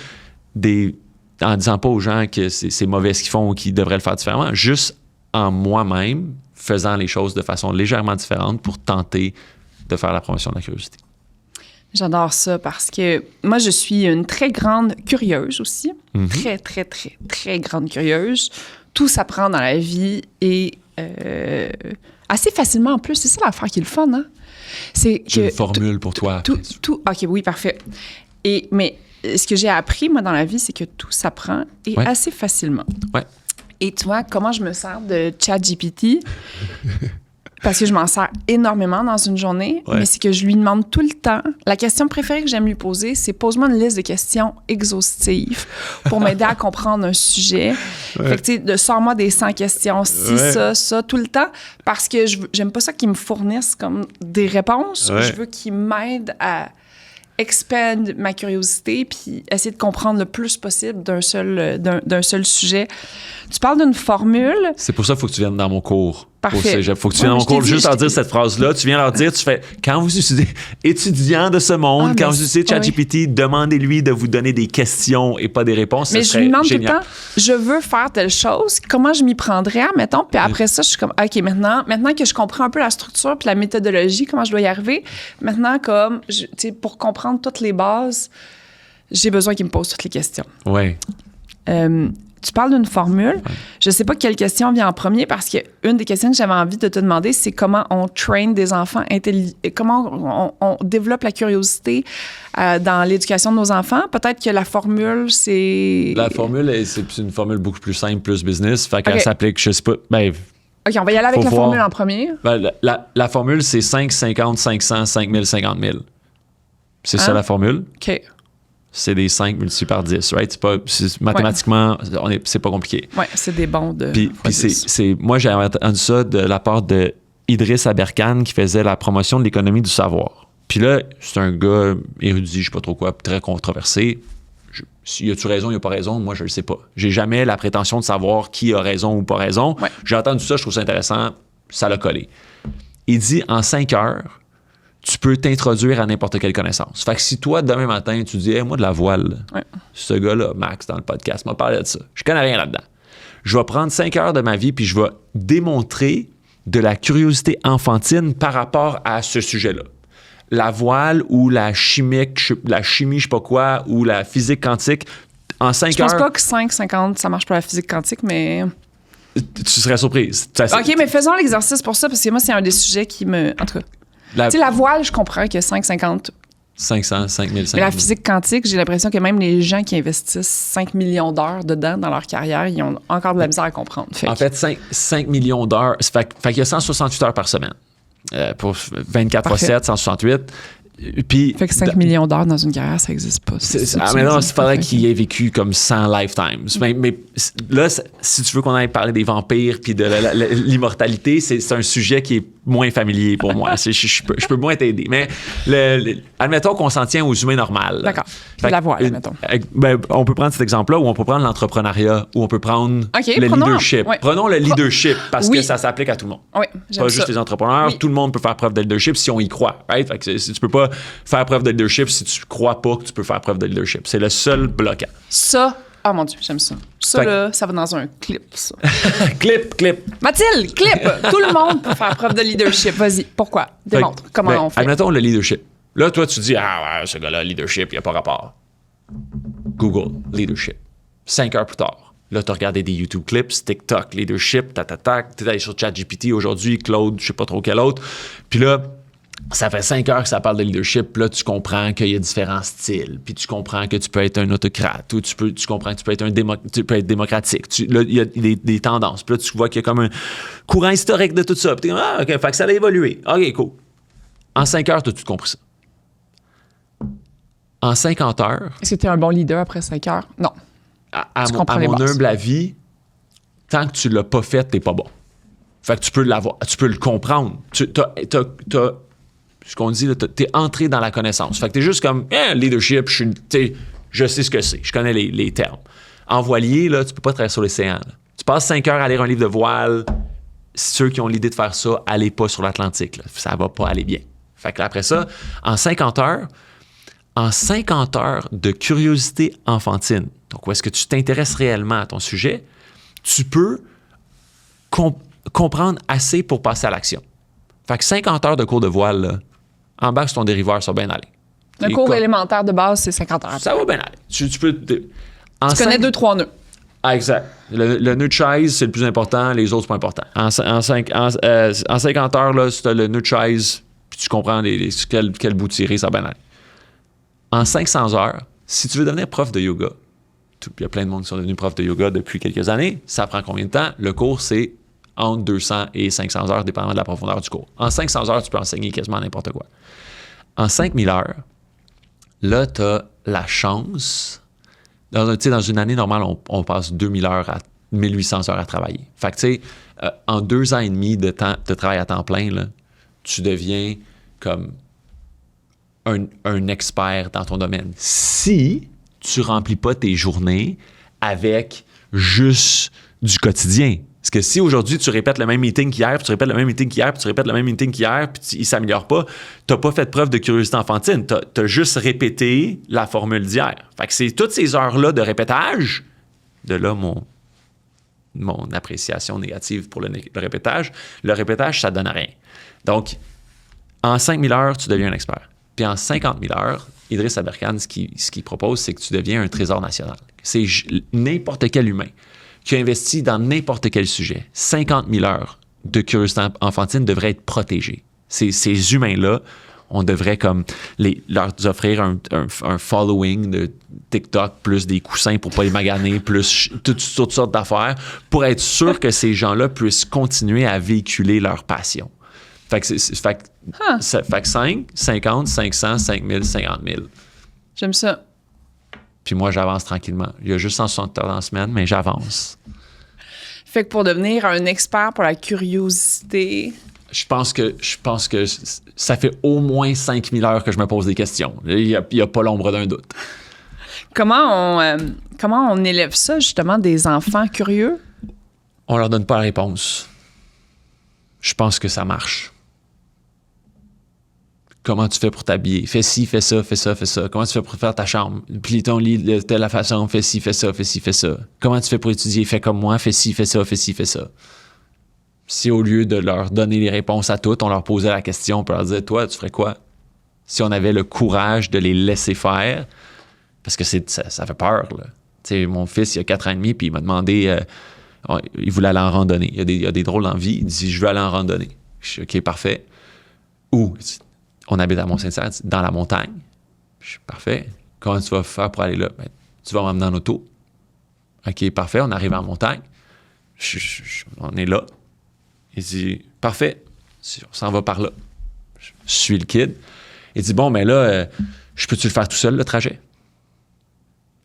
en disant pas aux gens que c'est mauvais ce qu'ils font ou qu'ils devraient le faire différemment, juste en moi-même, faisant les choses de façon légèrement différente pour tenter de faire la promotion de la curiosité. J'adore ça parce que moi, je suis une très grande curieuse aussi. Mm-hmm. Très, très, très, très grande curieuse. Tout s'apprend dans la vie et assez facilement en plus. C'est ça l'affaire qui est le fun, hein? J'ai une formule pour toi. OK, oui, parfait. Mais ce que j'ai appris, moi, dans la vie, c'est que tout s'apprend et assez facilement. Ouais. Et tu vois, comment je me sers de ChatGPT? Parce que je m'en sers énormément dans une journée, mais c'est que je lui demande tout le temps. La question préférée que j'aime lui poser, c'est pose-moi une liste de questions exhaustives pour m'aider à comprendre un sujet. Fait que, tu sais, sors-moi des 100 questions, ça, tout le temps, parce que j'aime pas ça qu'ils me fournissent comme des réponses. Je veux qu'ils m'aident à expand ma curiosité puis essayer de comprendre le plus possible d'un seul sujet. Tu parles d'une formule. C'est pour ça qu'il faut que tu viennes dans mon cours. Parfait. Il faut que tu viennes dans mon cours juste leur dire cette phrase-là. Tu viens leur dire, tu fais, quand vous utilisez étudiants de ce monde, quand vous utilisez ChatGPT, demandez-lui de vous donner des questions et pas des réponses. Mais je lui demande tout le temps, je veux faire telle chose, comment je m'y prendrais, mettons. Puis après ça, je suis comme, OK, maintenant que je comprends un peu la structure puis la méthodologie, comment je dois y arriver, maintenant, comme, tu sais, pour comprendre toutes les bases, j'ai besoin qu'il me pose toutes les questions. Oui. Tu parles d'une formule. Je ne sais pas quelle question vient en premier parce qu'une des questions que j'avais envie de te demander, c'est comment on train des enfants comment on développe la curiosité dans l'éducation de nos enfants. Peut-être que la formule, c'est... La formule, c'est une formule beaucoup plus simple, plus business. Fait qu'elle s'applique, je sais pas... OK, on va y aller avec la formule en premier. La formule, c'est 5, 50, 500, 5000, 50 000. C'est ça la formule. OK. C'est des 5 multipliés par 10, right? Mathématiquement, c'est pas compliqué. Oui, c'est des bons de... Puis moi, j'ai entendu ça de la part de Idriss Aberkan qui faisait la promotion de l'économie du savoir. Puis là, c'est un gars érudit, je sais pas trop quoi, très controversé. Y a-tu raison, y a pas raison? Moi, je le sais pas. J'ai jamais la prétention de savoir qui a raison ou pas raison. Ouais. J'ai entendu ça, je trouve ça intéressant. Ça l'a collé. Il dit, en 5 heures, tu peux t'introduire à n'importe quelle connaissance. Fait que si toi, demain matin, tu dis, hey, moi, de la voile, ce gars-là, Max, dans le podcast, m'a parlé de ça. Je connais rien là-dedans. Je vais prendre 5 heures de ma vie puis je vais démontrer de la curiosité enfantine par rapport à ce sujet-là. La voile ou la chimie, je sais pas quoi, ou la physique quantique, en 5 heures... Je pense pas que 5-50, ça marche pour la physique quantique, mais... Tu serais surprise. OK, mais faisons l'exercice pour ça, parce que moi, c'est un des sujets qui me... En tout cas... Tu sais, la voile, je comprends que 5-50... 500, 5000, 5000. Mais la physique quantique, j'ai l'impression que même les gens qui investissent 5 millions d'heures dedans dans leur carrière, ils ont encore de la misère à comprendre. En fait, 5 millions d'heures... Fait qu'il y a 168 heures par semaine. Pour 24 fois 7, 168. Puis, fait que 5 millions d'heures dans une carrière, ça n'existe pas. Mais non, il faudrait qu'il ait vécu comme 100 lifetimes. Mais là, si tu veux qu'on aille parler des vampires puis de l'immortalité, c'est un sujet qui est moins familier pour moi. Je peux moins t'aider. Mais admettons qu'on s'en tient aux humains normaux. D'accord. La voile, admettons. On peut prendre cet exemple-là ou on peut prendre l'entrepreneuriat ou on peut prendre le leadership. Ouais. Prenons le leadership parce que ça s'applique à tout le monde. Oui, pas juste les entrepreneurs. Oui. Tout le monde peut faire preuve de leadership si on y croit. Right? Fait que tu peux pas faire preuve de leadership si tu crois pas que tu peux faire preuve de leadership. C'est le seul bloquant. Ça, oh mon Dieu, j'aime ça. Ça, là, ça va dans un clip, ça. Clip. Mathilde, clip! Tout le monde peut faire preuve de leadership. Vas-y, pourquoi? Démontre. Comment on fait? Admettons le leadership. Là, toi, tu dis, ce gars-là, leadership, il n'y a pas rapport. Google, leadership. 5 heures plus tard. Là, tu as regardé des YouTube clips, TikTok, leadership, tu es allé sur ChatGPT aujourd'hui, Claude, je sais pas trop quel autre. Puis là, ça fait 5 heures que ça parle de leadership. Là, tu comprends qu'il y a différents styles. Puis tu comprends que tu peux être un autocrate ou tu comprends que tu peux être démocratique. Là, il y a des tendances. Puis là, tu vois qu'il y a comme un courant historique de tout ça. Puis tu dis, OK, fait que ça a évolué. OK, cool. En 5 heures, tu as tout compris ça. En 50 heures... Est-ce que tu es un bon leader après 5 heures? Non. À mon humble avis, tant que tu l'as pas fait, t'es pas bon. Fait que tu peux l'avoir, tu peux le comprendre. Ce qu'on dit, t'es entré dans la connaissance. Fait que t'es juste comme, leadership, je sais ce que c'est. Je connais les termes. En voilier, là, tu peux pas traverser sur l'océan. Là. Tu passes 5 heures à lire un livre de voile. Ceux qui ont l'idée de faire ça, allez pas sur l'Atlantique. Là. Ça va pas aller bien. Fait que après ça, en 50 heures de curiosité enfantine, donc où est-ce que tu t'intéresses réellement à ton sujet, tu peux comprendre assez pour passer à l'action. Fait que 50 heures de cours de voile, là, embarque sur ton dériveur, ça va bien aller. Un cours élémentaire de base, c'est 50 heures. Ça va bien aller. Tu peux... Tu connais 2-3 nœuds. Ah, exact. Le nœud de chaise, c'est le plus important, les autres, c'est pas important. En 50 heures, là, si tu as le nœud de chaise, puis tu comprends quel bout tirer, ça va bien aller. En 500 heures, si tu veux devenir prof de yoga, il y a plein de monde qui sont devenus profs de yoga depuis quelques années, ça prend combien de temps? Le cours, c'est entre 200 et 500 heures, dépendamment de la profondeur du cours. En 500 heures, tu peux enseigner quasiment n'importe quoi. En 5000 heures, là, tu as la chance... Dans une année normale, on passe 2000 heures à 1800 heures à travailler. Fait que, tu sais, en 2 ans et demi de travail à temps plein, là, tu deviens comme un expert dans ton domaine. Si tu remplis pas tes journées avec juste du quotidien. Parce que si aujourd'hui, tu répètes le même meeting qu'hier, puis tu répètes le même meeting qu'hier, puis tu répètes le même meeting qu'hier, puis il ne s'améliore pas, tu n'as pas fait preuve de curiosité enfantine. Tu as juste répété la formule d'hier. Fait que c'est toutes ces heures-là de répétage, de là mon appréciation négative pour le répétage. Le répétage, ça ne donne à rien. Donc, en 5000 heures, tu deviens un expert. Puis en 50 000 heures, Idriss Aberkan, ce qu'il propose, c'est que tu deviens un trésor national. C'est n'importe quel humain qui a investi dans n'importe quel sujet. 50 000 heures de curiosité enfantine devraient être protégés. Ces humains-là, on devrait comme leur offrir un following de TikTok, plus des coussins pour pas les maganer, plus toutes sortes d'affaires, pour être sûr que ces gens-là puissent continuer à véhiculer leur passion. Fait que 5, 50, 500, 5000, 50 000. J'aime ça. Puis moi, j'avance tranquillement. Il y a juste 160 heures dans la semaine, mais j'avance. Fait que pour devenir un expert pour la curiosité... Je pense que ça fait au moins 5000 heures que je me pose des questions. Il n'y a pas l'ombre d'un doute. Comment on élève ça, justement, des enfants curieux? On leur donne pas la réponse. Je pense que ça marche. Comment tu fais pour t'habiller? Fais ci, fais ça, fais ça, fais ça. Comment tu fais pour faire ta chambre? Plie ton lit de telle façon, fais ci, fais ça, fais ci, fais ça. Comment tu fais pour étudier? Fais comme moi, fais ci, fais ça, fais ci, fais ça. Si au lieu de leur donner les réponses à toutes, on leur posait la question, on peut leur dire, toi, tu ferais quoi? Si on avait le courage de les laisser faire, parce que ça fait peur, là. Tu sais, mon fils, il a 4 ans et demi, puis il m'a demandé, il voulait aller en randonnée. Il a des drôles d'envie. Il dit, je veux aller en randonnée. Je dis, OK, parfait. Où? On habite à Mont-Saint-Cyr, dans la montagne. Je suis parfait. Comment tu vas faire pour aller là? Ben, tu vas m'emmener en auto. OK, parfait. On arrive en montagne. On est là. Il dit, parfait. On s'en va par là. Je suis le kid. Il dit, bon, mais là, je peux-tu le faire tout seul, le trajet?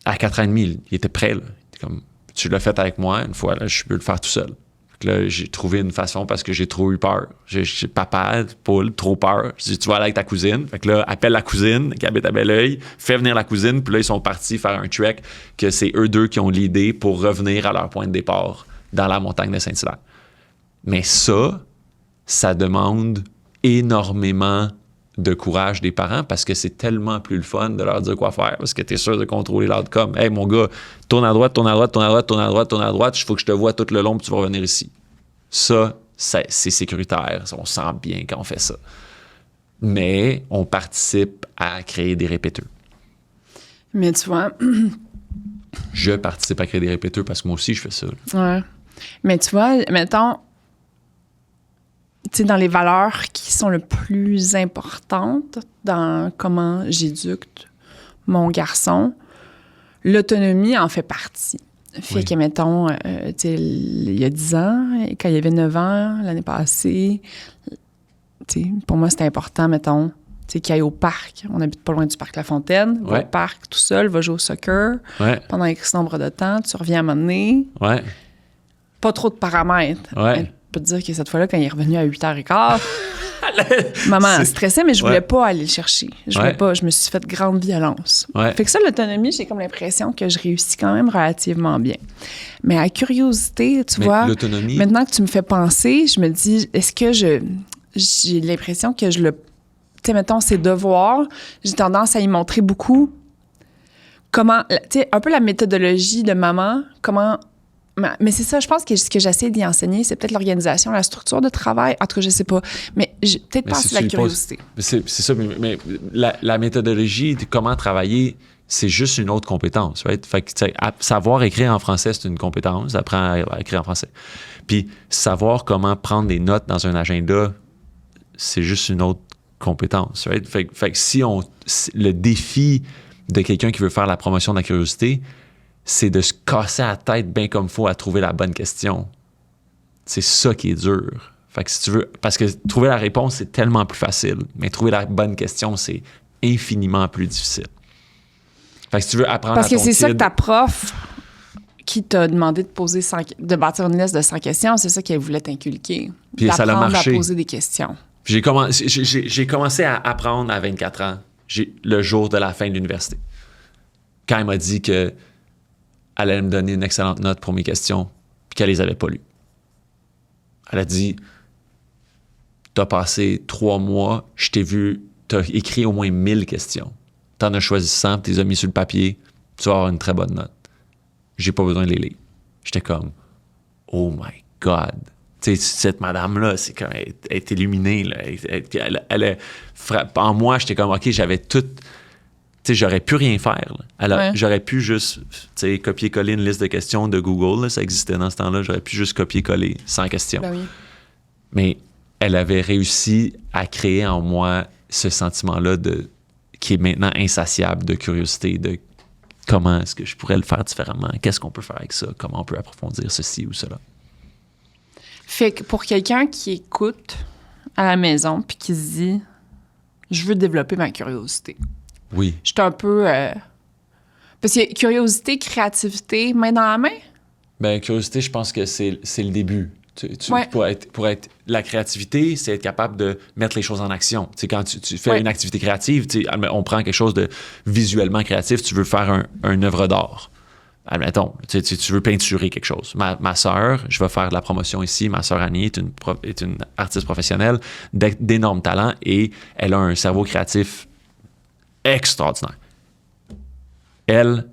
À 4 ans et demi, il était prêt. Là. Il était comme, tu l'as fait avec moi une fois, là, je peux le faire tout seul. Là, j'ai trouvé une façon parce que j'ai trop eu peur. J'ai papa, poule, trop peur. J'ai dit, tu vas aller avec ta cousine. Fait que là, appelle la cousine qui habite à Belleuil, fais venir la cousine, puis là, ils sont partis faire un trek que c'est eux deux qui ont l'idée pour revenir à leur point de départ dans la montagne de Saint-Hilaire. Mais ça demande énormément de courage des parents parce que c'est tellement plus le fun de leur dire quoi faire parce que tu es sûr de contrôler l'outcome. Hey, mon gars, tourne à droite, tourne à droite, tourne à droite, tourne à droite, tourne à droite. Il faut que je te vois tout le long puis tu vas revenir ici. Ça, c'est sécuritaire. On sent bien quand on fait ça. Mais on participe à créer des répéteurs. Mais tu vois... Je participe à créer des répéteurs parce que moi aussi, je fais ça. Ouais. Mais tu vois, mettons... Tu sais, dans les valeurs qui sont le plus importantes dans comment j'éduque mon garçon, l'autonomie en fait partie. Fait que, mettons, tu sais, il y a 10 ans, quand il avait 9 ans, l'année passée, tu sais, pour moi, c'était important, mettons, tu sais, qu'il aille au parc. On habite pas loin du parc La Fontaine. Va au parc tout seul, va jouer au soccer pendant X nombre de temps. Tu reviens à un moment donné. Pas trop de paramètres. peux te dire que cette fois-là, quand il est revenu à 8h15, maman stressait, mais je voulais pas aller le chercher. Je voulais pas. Je me suis fait grande violence. Ouais. Fait que ça, l'autonomie, j'ai comme l'impression que je réussis quand même relativement bien. Mais la curiosité, tu vois, l'autonomie... maintenant que tu me fais penser, je me dis, est-ce que j'ai l'impression que tu sais, mettons, ces devoirs, j'ai tendance à y montrer beaucoup comment, tu sais, un peu la méthodologie de maman, comment... Mais c'est ça, je pense que ce que j'essaie d'y enseigner, c'est peut-être l'organisation, la structure de travail. En tout cas, je sais pas. Mais peut-être pas si la curiosité. C'est ça, mais la méthodologie de comment travailler, c'est juste une autre compétence, right? Fait que, savoir écrire en français, c'est une compétence. Apprendre à écrire en français. Puis, savoir comment prendre des notes dans un agenda, c'est juste une autre compétence, right? Fait que si le défi de quelqu'un qui veut faire la promotion de la curiosité, c'est de se casser la tête bien comme il faut à trouver la bonne question. C'est ça qui est dur. Fait que si tu veux... Parce que trouver la réponse, c'est tellement plus facile. Mais trouver la bonne question, c'est infiniment plus difficile. Fait que si tu veux apprendre Parce à ton que c'est ça que kid- ta prof qui t'a demandé de bâtir une liste de 100 questions, c'est ça qu'elle voulait t'inculquer. Puis ça a marché. À poser des questions. J'ai commencé à apprendre à 24 ans, le jour de la fin de l'université. Quand elle m'a dit que elle allait me donner une excellente note pour mes questions, puis qu'elle les avait pas lues. Elle a dit, t'as passé 3 mois, je t'ai vu, t'as écrit au moins 1000 questions. T'en as choisi 100, puis t'es as mis sur le papier, tu vas avoir une très bonne note. J'ai pas besoin de les lire. J'étais comme, oh my God. Tu sais, cette madame-là, c'est comme, elle est illuminée, là. Elle est en moi, j'étais comme, OK, j'avais tout... Tu sais, j'aurais pu rien faire. J'aurais pu juste, tu sais, copier-coller une liste de questions de Google. Là, ça existait dans ce temps-là. J'aurais pu juste copier-coller 100 questions. Ben oui. Mais elle avait réussi à créer en moi ce sentiment-là qui est maintenant insatiable de curiosité, de comment est-ce que je pourrais le faire différemment, qu'est-ce qu'on peut faire avec ça, comment on peut approfondir ceci ou cela. Fait que pour quelqu'un qui écoute à la maison puis qui se dit « Je veux développer ma curiosité », Oui. je suis un peu... Parce que curiosité, créativité, main dans la main? Bien, curiosité, je pense que c'est le début. Ouais. Pour être la créativité, c'est être capable de mettre les choses en action. Tu sais, quand tu fais une activité créative, on prend quelque chose de visuellement créatif, tu veux faire une œuvre d'art. Admettons, tu veux peinturer quelque chose. Ma sœur, je vais faire de la promotion ici, ma sœur Annie est une artiste professionnelle d'énorme talent et elle a un cerveau créatif extraordinaire. Elle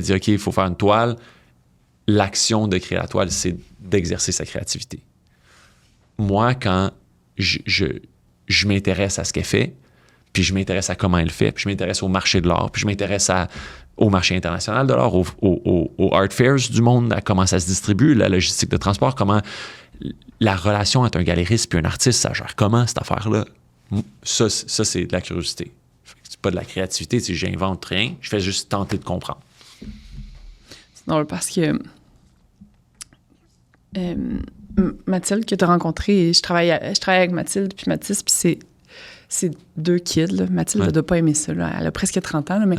dit, OK, il faut faire une toile. L'action de créer la toile, c'est d'exercer sa créativité. Moi, quand je m'intéresse à ce qu'elle fait, puis je m'intéresse à comment elle fait, puis je m'intéresse au marché de l'art, puis je m'intéresse au marché international de l'art, aux art fairs du monde, à comment ça se distribue, la logistique de transport, comment la relation entre un galériste et un artiste, ça gère comment cette affaire-là. Ça c'est de la curiosité. C'est pas de la créativité, j'invente rien, je fais juste tenter de comprendre. C'est drôle parce que Mathilde que tu as rencontrée, je travaille avec Mathilde puis Mathis, puis c'est 2 kids. Là. Mathilde ne doit pas aimer ça. Là. Elle a presque 30 ans. Là, mais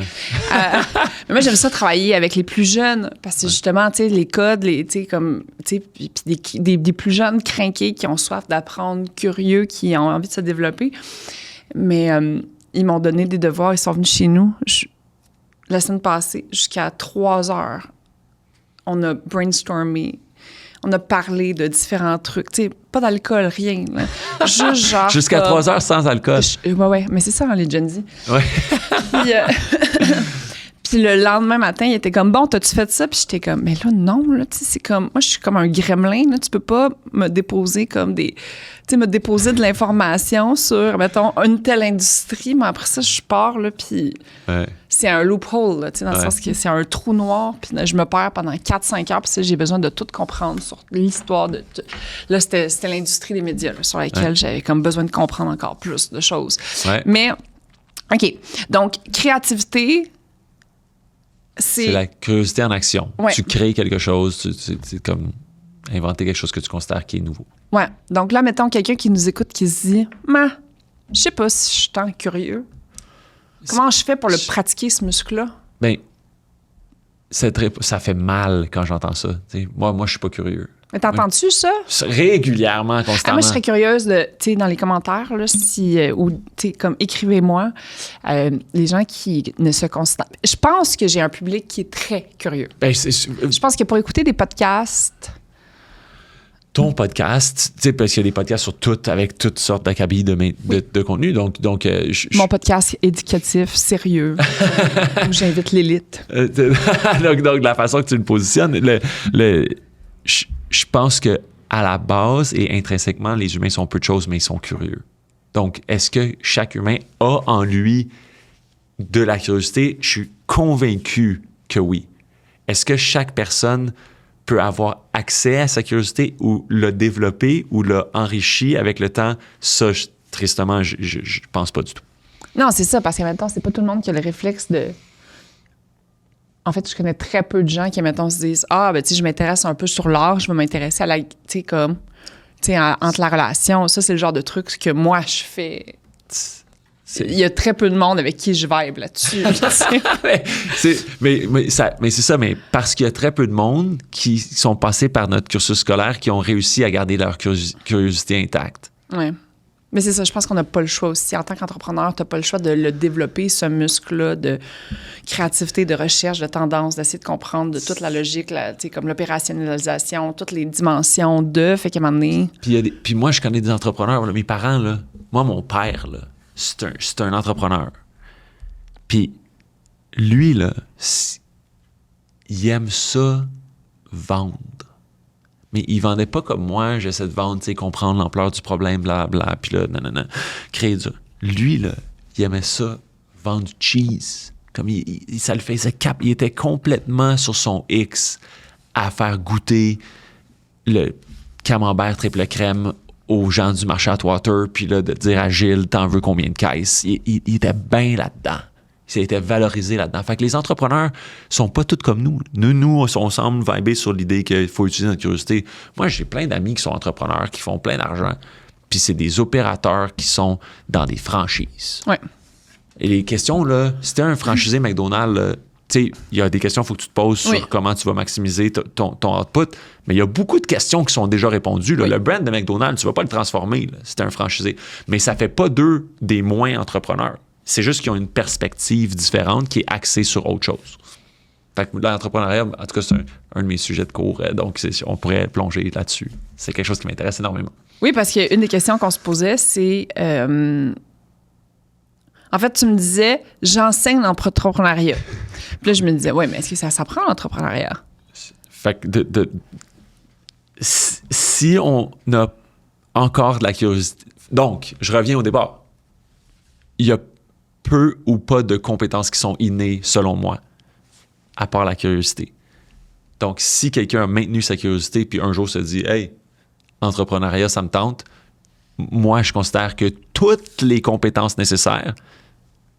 moi, j'aime ça travailler avec les plus jeunes parce que justement, tu sais, les codes, tu sais, comme, tu sais, des plus jeunes crinqués qui ont soif d'apprendre, curieux, qui ont envie de se développer. Mais ils m'ont donné des devoirs. Ils sont venus chez nous la semaine passée jusqu'à 3 heures. On a brainstormé. On a parlé de différents trucs. Tu sais, pas d'alcool, rien. Là. Juste genre... Jusqu'à 3 heures sans alcool. Ouais. Mais c'est ça, hein, les Gen Z. Ouais. Puis le lendemain matin, il était comme, bon, t'as-tu fait ça? Puis j'étais comme, mais là, non, là, tu sais, c'est comme... Moi, je suis comme un gremlin, là. Tu peux pas me déposer comme des... Tu sais, me déposer de l'information sur, mettons, une telle industrie, mais après ça, je pars, là, puis... Ouais. C'est un loophole, là, tu sais, dans le sens que c'est un trou noir, puis je me perds pendant 4-5 heures, puis j'ai besoin de tout comprendre sur l'histoire de... Là, c'était l'industrie des médias, là, sur laquelle j'avais comme besoin de comprendre encore plus de choses. Ouais. Mais, OK, donc, créativité, c'est la curiosité en action. Ouais. Tu crées quelque chose, c'est comme inventer quelque chose que tu considères qui est nouveau. Ouais, donc là, mettons, quelqu'un qui nous écoute qui se dit, je sais pas si je suis tant curieux. Comment je fais pour le pratiquer, ce muscle-là? Bien, ça fait mal quand j'entends ça. T'sais, moi, je suis pas curieux. Mais t'entends-tu ça? Régulièrement, constamment. Moi, je serais curieuse de, tu sais, dans les commentaires, là, ou, tu sais, comme, écrivez-moi, les gens qui ne se considèrent... Je pense que j'ai un public qui est très curieux. Je pense que pour écouter des podcasts... Ton podcast, tu sais, parce qu'il y a des podcasts sur tout, avec toutes sortes d'acabits de contenu. Donc Mon podcast éducatif, sérieux, où j'invite l'élite. donc, la façon que tu le positionnes, je pense que à la base et intrinsèquement, les humains sont peu de choses, mais ils sont curieux. Donc, est-ce que chaque humain a en lui de la curiosité? Je suis convaincu que oui. Est-ce que chaque personne peut avoir accès à sa curiosité ou l'a développée ou l'a enrichie avec le temps? Ça, tristement, je pense pas du tout. Non, c'est ça, parce qu'en même temps, c'est pas tout le monde qui a le réflexe de... En fait, je connais très peu de gens qui, mettons, se disent « Ah, ben tu sais, je m'intéresse un peu sur l'art, je vais m'intéresser à la... » Tu sais, comme... Tu sais, entre la relation, ça, c'est le genre de truc que moi, je fais... Il y a très peu de monde avec qui je vibe là-dessus. mais c'est ça, mais parce qu'il y a très peu de monde qui sont passés par notre cursus scolaire qui ont réussi à garder leur curiosité intacte. Oui. Mais c'est ça, je pense qu'on n'a pas le choix aussi. En tant qu'entrepreneur, tu n'as pas le choix de le développer, ce muscle-là de créativité, de recherche, de tendance, d'essayer de comprendre de toute la logique, comme l'opérationnalisation, toutes les dimensions de... Fait qu'à un moment donné... Puis moi, je connais des entrepreneurs. Là, mes parents, là, moi, mon père, là, c'est un entrepreneur. Puis lui, là, il aime ça vendre. Mais il vendait pas comme moi, j'essaie de vendre, tu sais, comprendre l'ampleur du problème, blablabla, puis là, nanana, créer dur. Lui, là, il aimait ça, vendre du cheese. Comme ça le faisait cap. Il était complètement sur son X à faire goûter le camembert triple crème aux gens du marché Atwater, puis là, de dire à Gilles, t'en veux combien de caisses? Il était bien là-dedans. Il s'était valorisé là-dedans. Fait que les entrepreneurs sont pas tous comme nous. Nous, on semble vibrer sur l'idée qu'il faut utiliser notre curiosité. Moi, j'ai plein d'amis qui sont entrepreneurs, qui font plein d'argent, puis c'est des opérateurs qui sont dans des franchises. Ouais. Et les questions, là, si t'es un franchisé McDonald's, tu sais, il y a des questions qu'il faut que tu te poses sur comment tu vas maximiser ton output, mais il y a beaucoup de questions qui sont déjà répondues. Là. Oui. Le brand de McDonald's, tu vas pas le transformer là, si t'es un franchisé. Mais ça fait pas d'eux des moins entrepreneurs. C'est juste qu'ils ont une perspective différente qui est axée sur autre chose. Fait que l'entrepreneuriat, en tout cas, c'est un de mes sujets de cours, donc on pourrait plonger là-dessus. C'est quelque chose qui m'intéresse énormément. Oui, parce qu'une des questions qu'on se posait, c'est... En fait, tu me disais, j'enseigne l'entrepreneuriat. Puis là, je me disais, oui, mais est-ce que ça s'apprend l'entrepreneuriat? Fait que si on a encore de la curiosité... Donc, je reviens au départ. Il y a peu ou pas de compétences qui sont innées, selon moi, à part la curiosité. Donc, si quelqu'un a maintenu sa curiosité puis un jour se dit « Hey, l'entrepreneuriat, ça me tente », moi, je considère que toutes les compétences nécessaires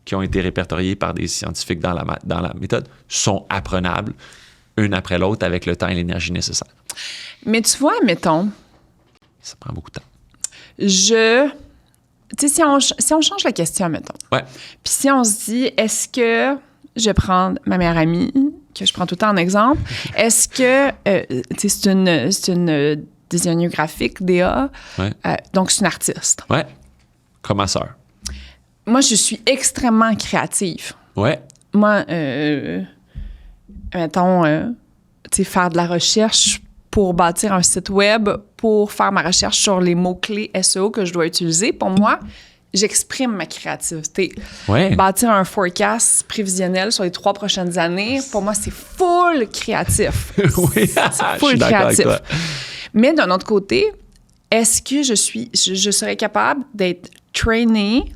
qui ont été répertoriées par des scientifiques dans la méthode sont apprenables, une après l'autre, avec le temps et l'énergie nécessaire. Mais tu vois, mettons... Ça prend beaucoup de temps. Tu sais, si on change la question, mettons. Ouais. Puis si on se dit, est-ce que je vais prendre ma meilleure amie, que je prends tout le temps en exemple, est-ce que, tu sais, c'est une designer graphique, DA, donc c'est une artiste. Ouais, comme ma sœur. Moi, je suis extrêmement créative. Ouais. Moi, mettons, tu sais, faire de la recherche pour bâtir un site web, pour faire ma recherche sur les mots-clés SEO que je dois utiliser. Pour moi, j'exprime ma créativité. Ouais. Bâtir un forecast prévisionnel sur les 3 prochaines années, pour moi, c'est full créatif. Oui, c'est full créatif. Mais d'un autre côté, est-ce que je serais capable d'être trainée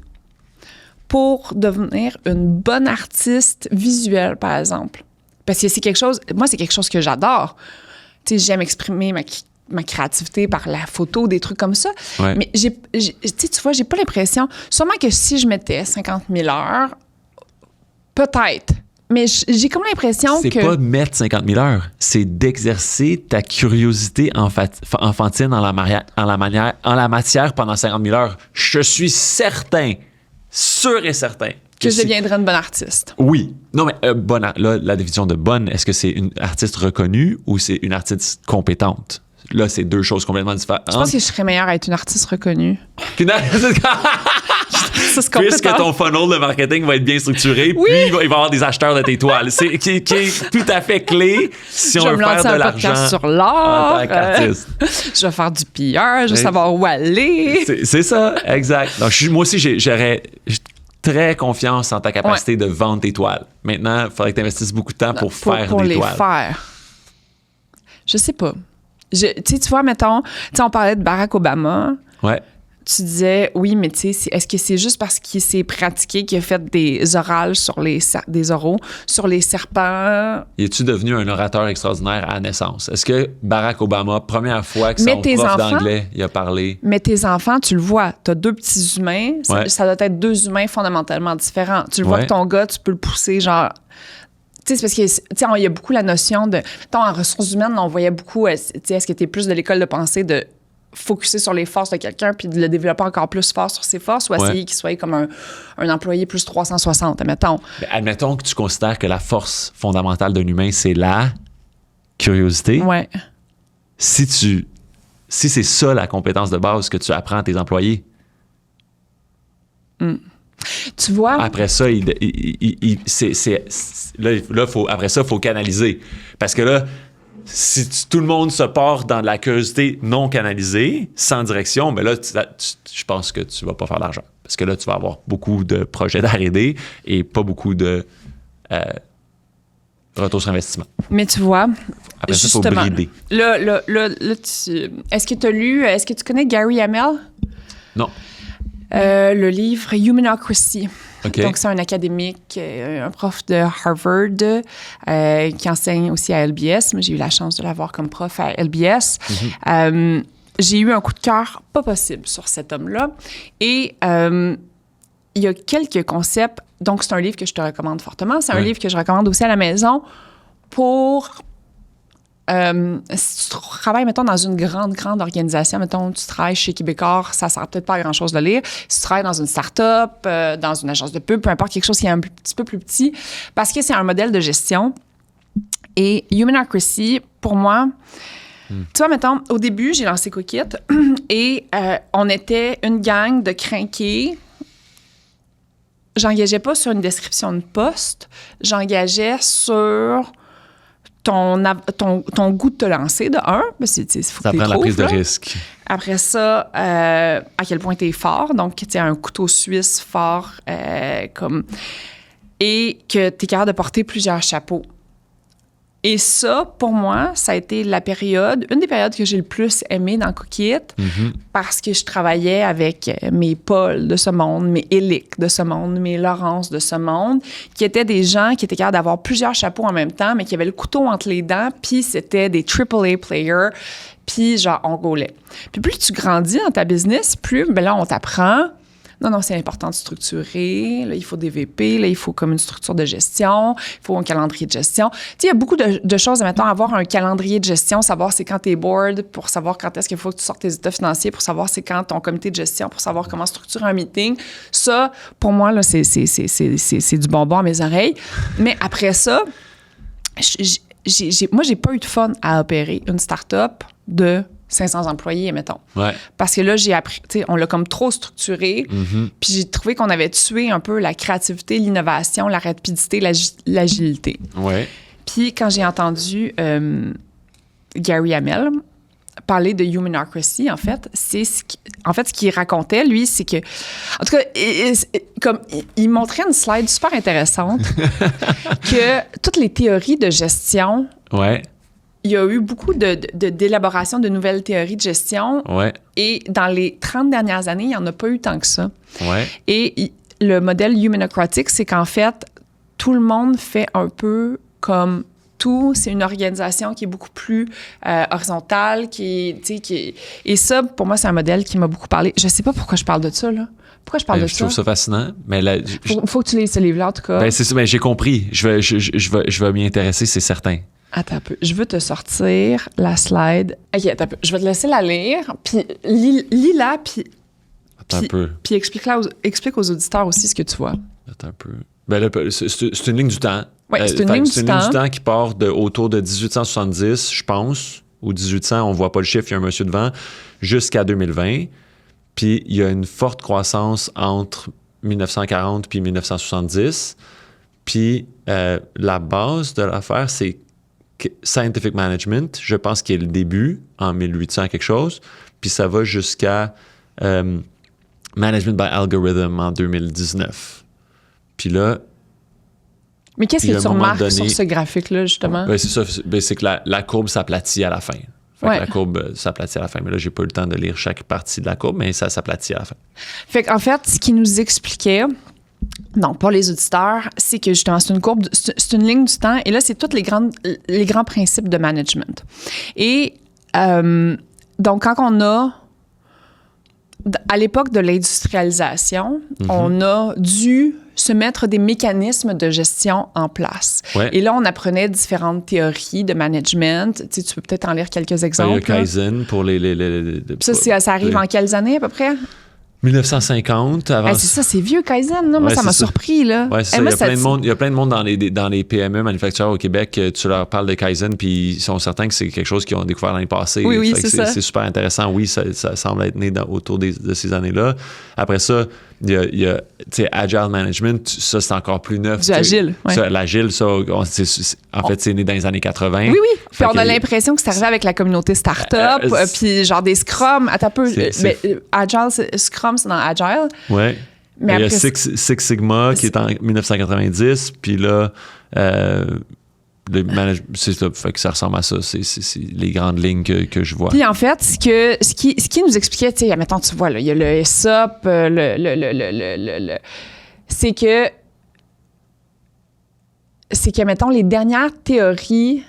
pour devenir une bonne artiste visuelle, par exemple? Parce que c'est quelque chose que j'adore. Tu sais, j'aime exprimer ma créativité par la photo, des trucs comme ça. Ouais. Mais tu vois, j'ai pas l'impression... Sûrement que si je mettais 50 000 heures, peut-être. Mais j'ai comme l'impression que... C'est pas de mettre 50 000 heures, c'est d'exercer ta curiosité enfantine en la matière pendant 50 000 heures. Je suis sûr et certain... Que je deviendrais une bonne artiste. Oui. Non, mais là, la définition de bonne, est-ce que c'est une artiste reconnue ou c'est une artiste compétente? Là, c'est deux choses complètement différentes. Je pense que je serais meilleure à être une artiste reconnue. Ça, c'est Puisque compétent. ton funnel de marketing va être bien structuré, Oui. puis il va y avoir des acheteurs de tes toiles. C'est qui est tout à fait clé si on Je vais veut me lancer faire de un podcast l'argent sur l'art. en tant qu'artiste. Je vais faire du PR, je vais Mais- savoir où aller. C'est ça, exact. Donc, moi aussi, j'aurais très confiance en ta capacité de vendre tes toiles. Maintenant, il faudrait que tu investisses beaucoup de temps pour faire pour des les toiles. faire. Je sais pas. Tu vois, mettons, on parlait de Barack Obama. Ouais. Tu disais, oui, mais tu sais, est-ce que c'est juste parce qu'il s'est pratiqué qu'il a fait des oraux sur les serpents? Es-tu devenu un orateur extraordinaire à la naissance? Est-ce que Barack Obama, première fois que son tes prof enfants- d'anglais il a parlé... Mais tes enfants, tu le vois, t'as deux petits humains, Ouais. ça doit être deux humains fondamentalement différents. Tu le vois Ouais. que ton gars, tu peux le pousser, genre... Tu sais, c'est parce que, tu sais, il y a beaucoup la notion de... Mettons, en ressources humaines, on voyait beaucoup, tu sais, est-ce que t'es plus de l'école de pensée de focusser sur les forces de quelqu'un puis de le développer encore plus fort sur ses forces ou essayer qu'il soit comme un employé plus 360, admettons. Ben, admettons que tu considères que la force fondamentale d'un humain, c'est la curiosité. Ouais. Si c'est ça la compétence de base que tu apprends à tes employés, Tu vois? après ça, après ça, il faut canaliser. Parce que là, si tout le monde se porte dans de la curiosité non canalisée, sans direction, ben là, je pense que tu vas pas faire d'argent. Parce que là, tu vas avoir beaucoup de projets d'R&D et pas beaucoup de retour sur investissement. Mais tu vois, Après ça, il faut justement, brider. là, est-ce que tu connais Gary Hamel? Non. Le livre Humanocracy. OK. Donc, c'est un académique, un prof de Harvard qui enseigne aussi à LBS. Moi, j'ai eu la chance de l'avoir comme prof à LBS. J'ai eu un coup de cœur pas possible sur cet homme-là. Et il y a quelques concepts. Donc, c'est un livre que je te recommande fortement. C'est un livre que je recommande aussi à la maison pour... si tu travailles, mettons, dans une grande organisation, mettons, tu travailles chez Québécois, ça ne sert peut-être pas à grand-chose de lire. Si tu travailles dans une start-up, dans une agence de pub, peu importe, quelque chose qui est un petit peu plus petit, parce que c'est un modèle de gestion. Et Humanocracy, pour moi, tu vois, mettons, au début, j'ai lancé Cookit et on était une gang de crinqués. J'engageais pas sur une description de poste, j'engageais sur... Ton goût de te lancer, de un, faut Ça que t'y prend la trouves, prise de là. risque. Après ça, à quel point tu es fort. Donc, tu as un couteau suisse fort, et que tu es capable de porter plusieurs chapeaux. Et ça, pour moi, ça a été une des périodes que j'ai le plus aimé dans Cookit, parce que je travaillais avec mes Paul de ce monde, mes Élic de ce monde, mes Laurence de ce monde, qui étaient des gens qui étaient capables d'avoir plusieurs chapeaux en même temps, mais qui avaient le couteau entre les dents, puis c'était des AAA players, puis genre, on gaulait. Puis plus tu grandis dans ta business, plus, ben là, on t'apprend... Non, c'est important de structurer. Là, il faut des VP. Là, il faut comme une structure de gestion. Il faut un calendrier de gestion. Tu sais, il y a beaucoup de choses. Maintenant, avoir un calendrier de gestion, savoir c'est quand t'es board, pour savoir quand est-ce qu'il faut que tu sortes tes états financiers, pour savoir c'est quand ton comité de gestion, pour savoir comment structurer un meeting. Ça, pour moi, là, c'est du bonbon à mes oreilles. Mais après ça, moi, j'ai pas eu de fun à opérer une start-up de 500 employés, mettons. Ouais. Parce que là, j'ai appris, tu sais, on l'a comme trop structuré. Puis j'ai trouvé qu'on avait tué un peu la créativité, l'innovation, la rapidité, l'agilité. Ouais. Puis quand j'ai entendu Gary Hamel parler de Humanocracy, en fait, ce qu'il racontait, lui, c'est que... En tout cas, il montrait une slide super intéressante que toutes les théories de gestion... Ouais. Il y a eu beaucoup d'élaboration de nouvelles théories de gestion. Ouais. Et dans les 30 dernières années, il n'y en a pas eu tant que ça. Ouais. Et le modèle humanocratique, c'est qu'en fait, tout le monde fait un peu comme tout. C'est une organisation qui est beaucoup plus horizontale, et ça, pour moi, c'est un modèle qui m'a beaucoup parlé. Je ne sais pas pourquoi je parle de ça, là. Pourquoi je parle de ça? Je trouve ça fascinant. Mais là, faut que tu lises ce livre-là, en tout cas. Ben, c'est ça, ben, j'ai compris. Je vais m'y intéresser, c'est certain. Attends un peu. Je veux te sortir la slide. OK, attends un peu. Je vais te laisser la lire, puis lis-la, puis... Attends un peu. Puis explique aux auditeurs aussi ce que tu vois. Attends un peu. Ben là, c'est une ligne du temps. Oui, c'est une ligne du temps. C'est une ligne du temps qui part autour de 1870, je pense, ou 1800, on voit pas le chiffre, il y a un monsieur devant, jusqu'à 2020. Puis il y a une forte croissance entre 1940 puis 1970. Puis la base de l'affaire, c'est Scientific Management, je pense qu'il est le début, en 1800 quelque chose, puis ça va jusqu'à Management by Algorithm en 2019. Puis là... Mais qu'est-ce que tu remarques sur ce graphique-là, justement? Ben, c'est ça, c'est que la courbe s'aplatit à la fin. Fait que la courbe s'aplatit à la fin. Mais là, j'ai pas eu le temps de lire chaque partie de la courbe, mais ça s'aplatit à la fin. Fait qu'en fait, ce qu'il nous expliquait... Non, pour les auditeurs, c'est que justement, c'est une courbe, c'est une ligne du temps. Et là, c'est tous les grands principes de management. Et donc, quand on a, à l'époque de l'industrialisation, on a dû se mettre des mécanismes de gestion en place. Ouais. Et là, on apprenait différentes théories de management. Tu sais, tu peux peut-être en lire quelques exemples. Il y a Kaizen pour Ça arrive en quelles années à peu près? 1950, avant... c'est ça, c'est vieux, Kaizen. Là. Moi, ça m'a surpris. Là. Ouais, c'est ça. Il y a plein de monde dans les PME manufacturiers au Québec. Tu leur parles de Kaizen, puis ils sont certains que c'est quelque chose qu'ils ont découvert l'année passée. Oui, c'est ça. C'est super intéressant. Oui, ça semble être né autour de ces années-là. Après ça, il y a Agile Management, ça, c'est encore plus neuf. Du Agile, oui. L'Agile, ça, en fait, c'est né dans les années 80. Oui. Puis on a l'impression que c'est arrivé avec la communauté start-up, puis genre des Scrum. Attends un peu. Agile, Scrum, c'est dans Agile. Oui. Mais il y a Six Sigma qui est en 1990, puis là... c'est ça, fait que ça ressemble à ça. C'est les grandes lignes que je vois. Puis en fait, ce qui nous expliquait, tu sais, mettons, tu vois, là, il y a le ESOP, c'est que, mettons, les dernières théories,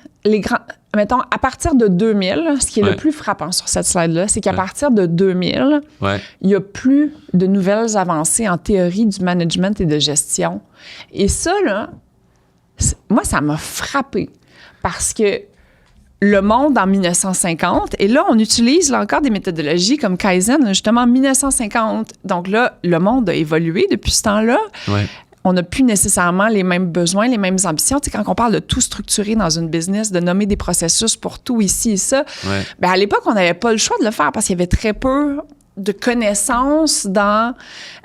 mettons, à partir de 2000, ce qui est le plus frappant sur cette slide-là, c'est qu'à partir de 2000, il n'y a plus de nouvelles avancées en théorie du management et de gestion. Et ça, là, moi, ça m'a frappée parce que le monde en 1950, et là, on utilise là, encore des méthodologies comme Kaizen, justement, en 1950. Donc là, le monde a évolué depuis ce temps-là. Ouais. On n'a plus nécessairement les mêmes besoins, les mêmes ambitions. Tu sais, quand on parle de tout structurer dans une business, de nommer des processus pour tout ici et ça, bien, à l'époque, on n'avait pas le choix de le faire parce qu'il y avait très peu de connaissances dans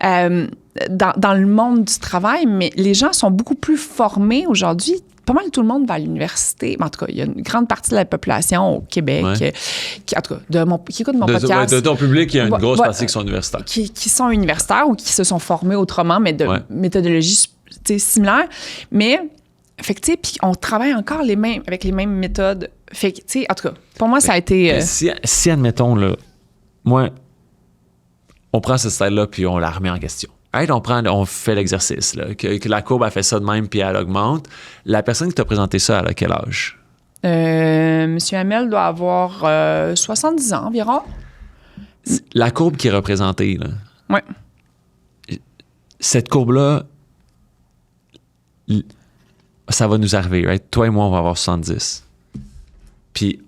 le monde du travail, mais les gens sont beaucoup plus formés aujourd'hui. Pas mal tout le monde va à l'université. En tout cas, il y a une grande partie de la population au Québec qui, en tout cas, qui écoute mon podcast. De ton public, il y a une grosse partie qui sont universitaires. Qui sont universitaires ou qui se sont formés autrement, mais de méthodologies similaires. Mais, fait que, tu sais, puis on travaille encore avec les mêmes méthodes. Fait que, tu sais, en tout cas, pour moi, ça a été... Si, admettons, là, moi... On prend cette slide-là, puis on la remet en question. On fait l'exercice, là, que la courbe a fait ça de même, puis elle augmente. La personne qui t'a présenté ça, elle a quel âge? Monsieur Hamel doit avoir 70 ans environ. La courbe qui est représentée, là. Oui. Cette courbe-là, ça va nous arriver, right? Toi et moi, on va avoir 70. Puis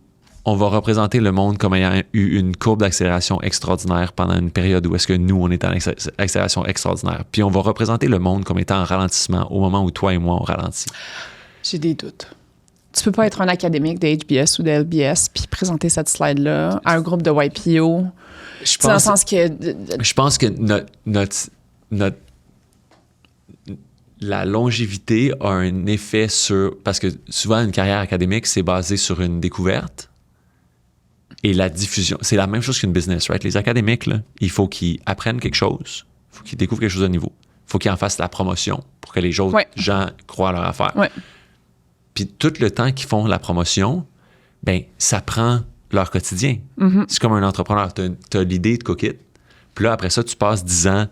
on va représenter le monde comme ayant eu une courbe d'accélération extraordinaire pendant une période où est-ce que nous, on est en accélération extraordinaire. Puis on va représenter le monde comme étant en ralentissement au moment où toi et moi, on ralentit. J'ai des doutes. Tu peux pas être un académique de HBS ou de LBS puis présenter cette slide-là à un groupe de YPO. Dans le sens que... Je pense que la longévité a un effet sur... Parce que souvent, une carrière académique, c'est basé sur une découverte. Et la diffusion, c'est la même chose qu'une business, right? Les académiques, là, il faut qu'ils apprennent quelque chose, il faut qu'ils découvrent quelque chose de nouveau. Il faut qu'ils en fassent la promotion pour que les autres gens croient à leur affaire. Ouais. Puis tout le temps qu'ils font la promotion, ben ça prend leur quotidien. Mm-hmm. C'est comme un entrepreneur. Tu as l'idée de Cookit, puis là, après ça, tu passes 10 ans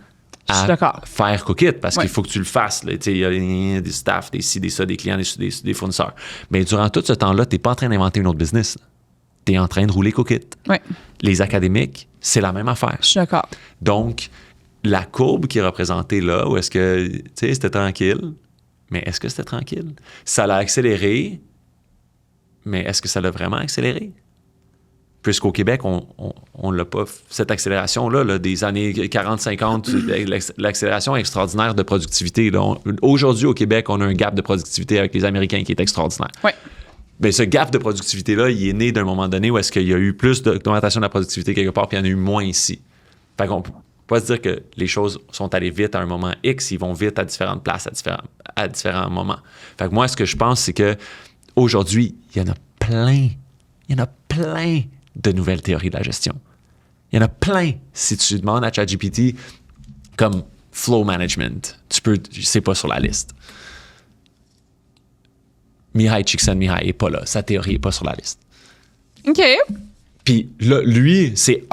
à faire Cookit parce qu'il faut que tu le fasses. Il y a des staffs, des ci, des ça, des clients, des fournisseurs. Mais durant tout ce temps-là, tu n'es pas en train d'inventer une autre business. Tu es en train de rouler Cookit. Ouais. Les académiques, c'est la même affaire. Je suis d'accord. Donc, la courbe qui est représentée là, où est-ce que, tu sais, c'était tranquille, mais est-ce que c'était tranquille? Ça l'a accéléré, mais est-ce que ça l'a vraiment accéléré? Puisqu'au Québec, on l'a pas... Cette accélération-là, là, des années 40-50, l'accélération extraordinaire de productivité. Là, aujourd'hui, au Québec, on a un gap de productivité avec les Américains qui est extraordinaire. Oui. Ben, ce gap de productivité-là, il est né d'un moment donné où est-ce qu'il y a eu plus d'augmentation de la productivité quelque part, puis il y en a eu moins ici. Fait qu'on peut pas se dire que les choses sont allées vite à un moment X, ils vont vite à différentes places, à différents moments. Fait que moi, ce que je pense, c'est que aujourd'hui, il y en a plein de nouvelles théories de la gestion. Il y en a plein. Si tu demandes à ChatGPT, comme flow management, c'est pas sur la liste. Mihai Csikszentmihalyi n'est pas là. Sa théorie n'est pas sur la liste. OK. Puis là, lui, c'est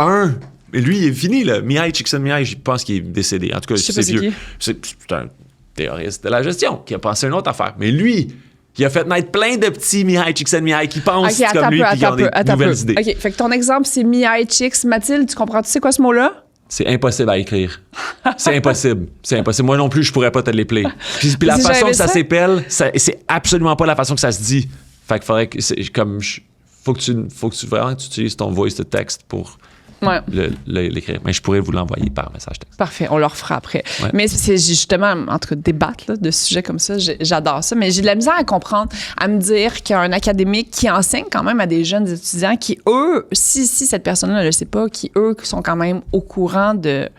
lui, il est fini, là. Mihai Csikszentmihalyi, je pense qu'il est décédé. En tout cas, c'est vieux. C'est un théoriste de la gestion qui a pensé à une autre affaire. Mais lui, il a fait naître plein de petits Mihai Csikszentmihalyi qui pensent comme lui et qui ont des nouvelles idées. OK, fait que ton exemple, c'est Mihai Csikszentmihalyi. Mathilde, tu comprends, tu sais quoi ce mot-là? C'est impossible à écrire. C'est impossible. Moi non plus, je pourrais pas te l'épeler. Puis la façon que ça s'épelle, c'est absolument pas la façon que ça se dit. Fait qu'il faudrait que faut que tu vraiment que tu utilises ton voice to text pour l'écrire. Mais je pourrais vous l'envoyer par message texte. Parfait, on le refera après. Ouais. Mais c'est justement, entre débattre là, de sujets comme ça, j'adore ça. Mais j'ai de la misère à comprendre, à me dire qu'il y a un académique qui enseigne quand même à des jeunes étudiants qui, eux, si cette personne-là ne le sait pas, qui, eux, sont quand même au courant de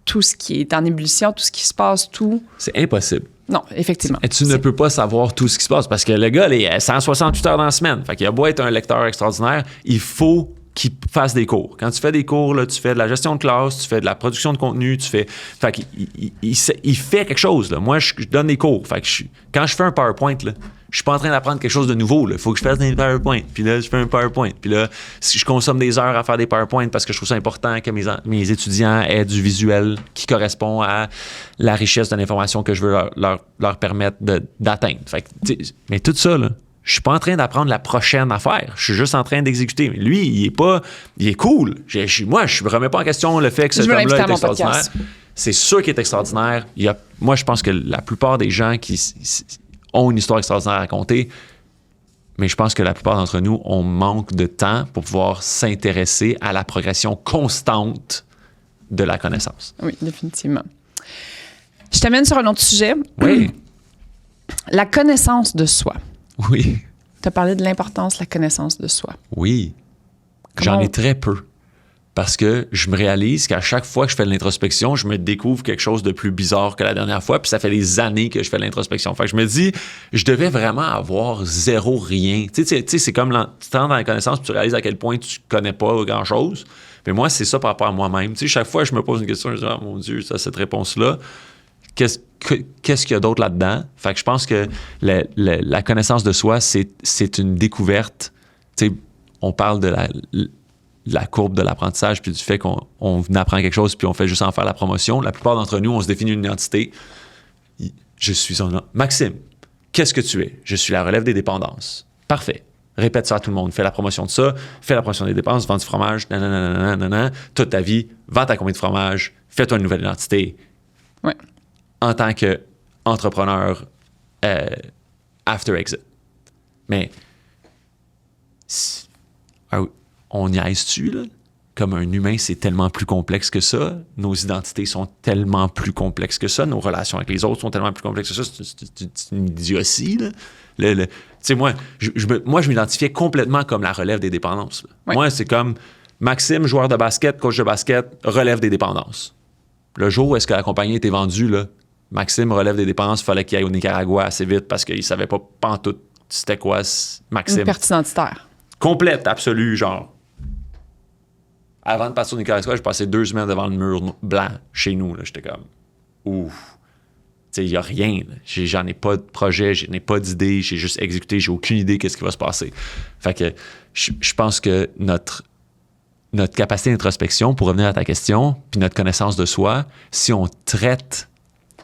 tout ce qui est en ébullition, tout ce qui se passe, tout. C'est impossible. Non, effectivement. Et tu ne peux pas savoir tout ce qui se passe parce que le gars, il a 168 heures dans la semaine. Fait qu'il a beau être un lecteur extraordinaire, il faut qu'il fasse des cours. Quand tu fais des cours, là, tu fais de la gestion de classe, tu fais de la production de contenu, Fait qu'il fait quelque chose. Là. Moi, je donne des cours. Fait que quand je fais un PowerPoint, là, je suis pas en train d'apprendre quelque chose de nouveau. Il faut que je fasse des PowerPoints. Puis là, je fais un PowerPoint. Puis là, si je consomme des heures à faire des PowerPoints parce que je trouve ça important que mes étudiants aient du visuel qui correspond à la richesse de l'information que je veux leur permettre d'atteindre. Fait que, mais tout ça, là, je suis pas en train d'apprendre la prochaine affaire. Je suis juste en train d'exécuter. Mais lui, il est cool. Moi, je ne remets pas en question le fait que cet homme-là est extraordinaire. C'est sûr qu'il est extraordinaire. Moi, je pense que la plupart des gens qui ont une histoire extraordinaire à raconter, mais je pense que la plupart d'entre nous, on manque de temps pour pouvoir s'intéresser à la progression constante de la connaissance. Oui, définitivement. Je t'amène sur un autre sujet. Oui. La connaissance de soi. Oui. Tu as parlé de l'importance de la connaissance de soi. Oui. J'en ai très peu. Parce que je me réalise qu'à chaque fois que je fais de l'introspection, je me découvre quelque chose de plus bizarre que la dernière fois. Puis ça fait des années que je fais de l'introspection. Fait que je me dis, je devais vraiment avoir zéro rien. Tu sais, c'est comme tu rentres dans la connaissance puis tu réalises à quel point tu connais pas grand-chose. Mais moi, c'est ça par rapport à moi-même. Tu sais, chaque fois que je me pose une question, je me dis, oh mon Dieu, cette réponse-là, qu'est-ce qu'il y a d'autre là-dedans? Fait que je pense que la connaissance de soi, c'est une découverte. Tu sais, on parle de la courbe de l'apprentissage puis du fait qu'on apprend quelque chose puis on fait juste en faire la promotion. La plupart d'entre nous, on se définit une identité. Je suis Maxime, qu'est-ce que tu es? Je suis la relève des dépendances. Parfait. Répète ça à tout le monde. Fais la promotion de ça. Fais la promotion des dépenses. Vends du fromage. Nanana. Toute ta vie. Vends ta combien de fromage. Fais-toi une nouvelle identité. Ouais. En tant qu'entrepreneur after exit. Mais on niaise-tu, là? Comme un humain, c'est tellement plus complexe que ça. Nos identités sont tellement plus complexes que ça. Nos relations avec les autres sont tellement plus complexes que ça. C'est une idiotie, là. Tu sais, moi, je m'identifiais complètement comme la relève des dépendances. Ouais. Moi, c'est comme Maxime, joueur de basket, coach de basket, relève des dépendances. Le jour où est-ce que la compagnie était vendue, là, Maxime relève des dépendances, il fallait qu'il aille au Nicaragua assez vite parce qu'il savait pas pantoute c'était quoi Maxime. Une perte identitaire. Complète, absolue, genre. Avant de passer au Nicaragua, j'ai passé 2 semaines devant le mur blanc chez nous. Là. J'étais comme, ouf. Tu sais, il n'y a rien. J'en ai pas de projet, j'en ai pas d'idée, j'ai juste exécuté, j'ai aucune idée qu'est-ce qui va se passer. Fait que je pense que notre capacité d'introspection, pour revenir à ta question, puis notre connaissance de soi, si on traite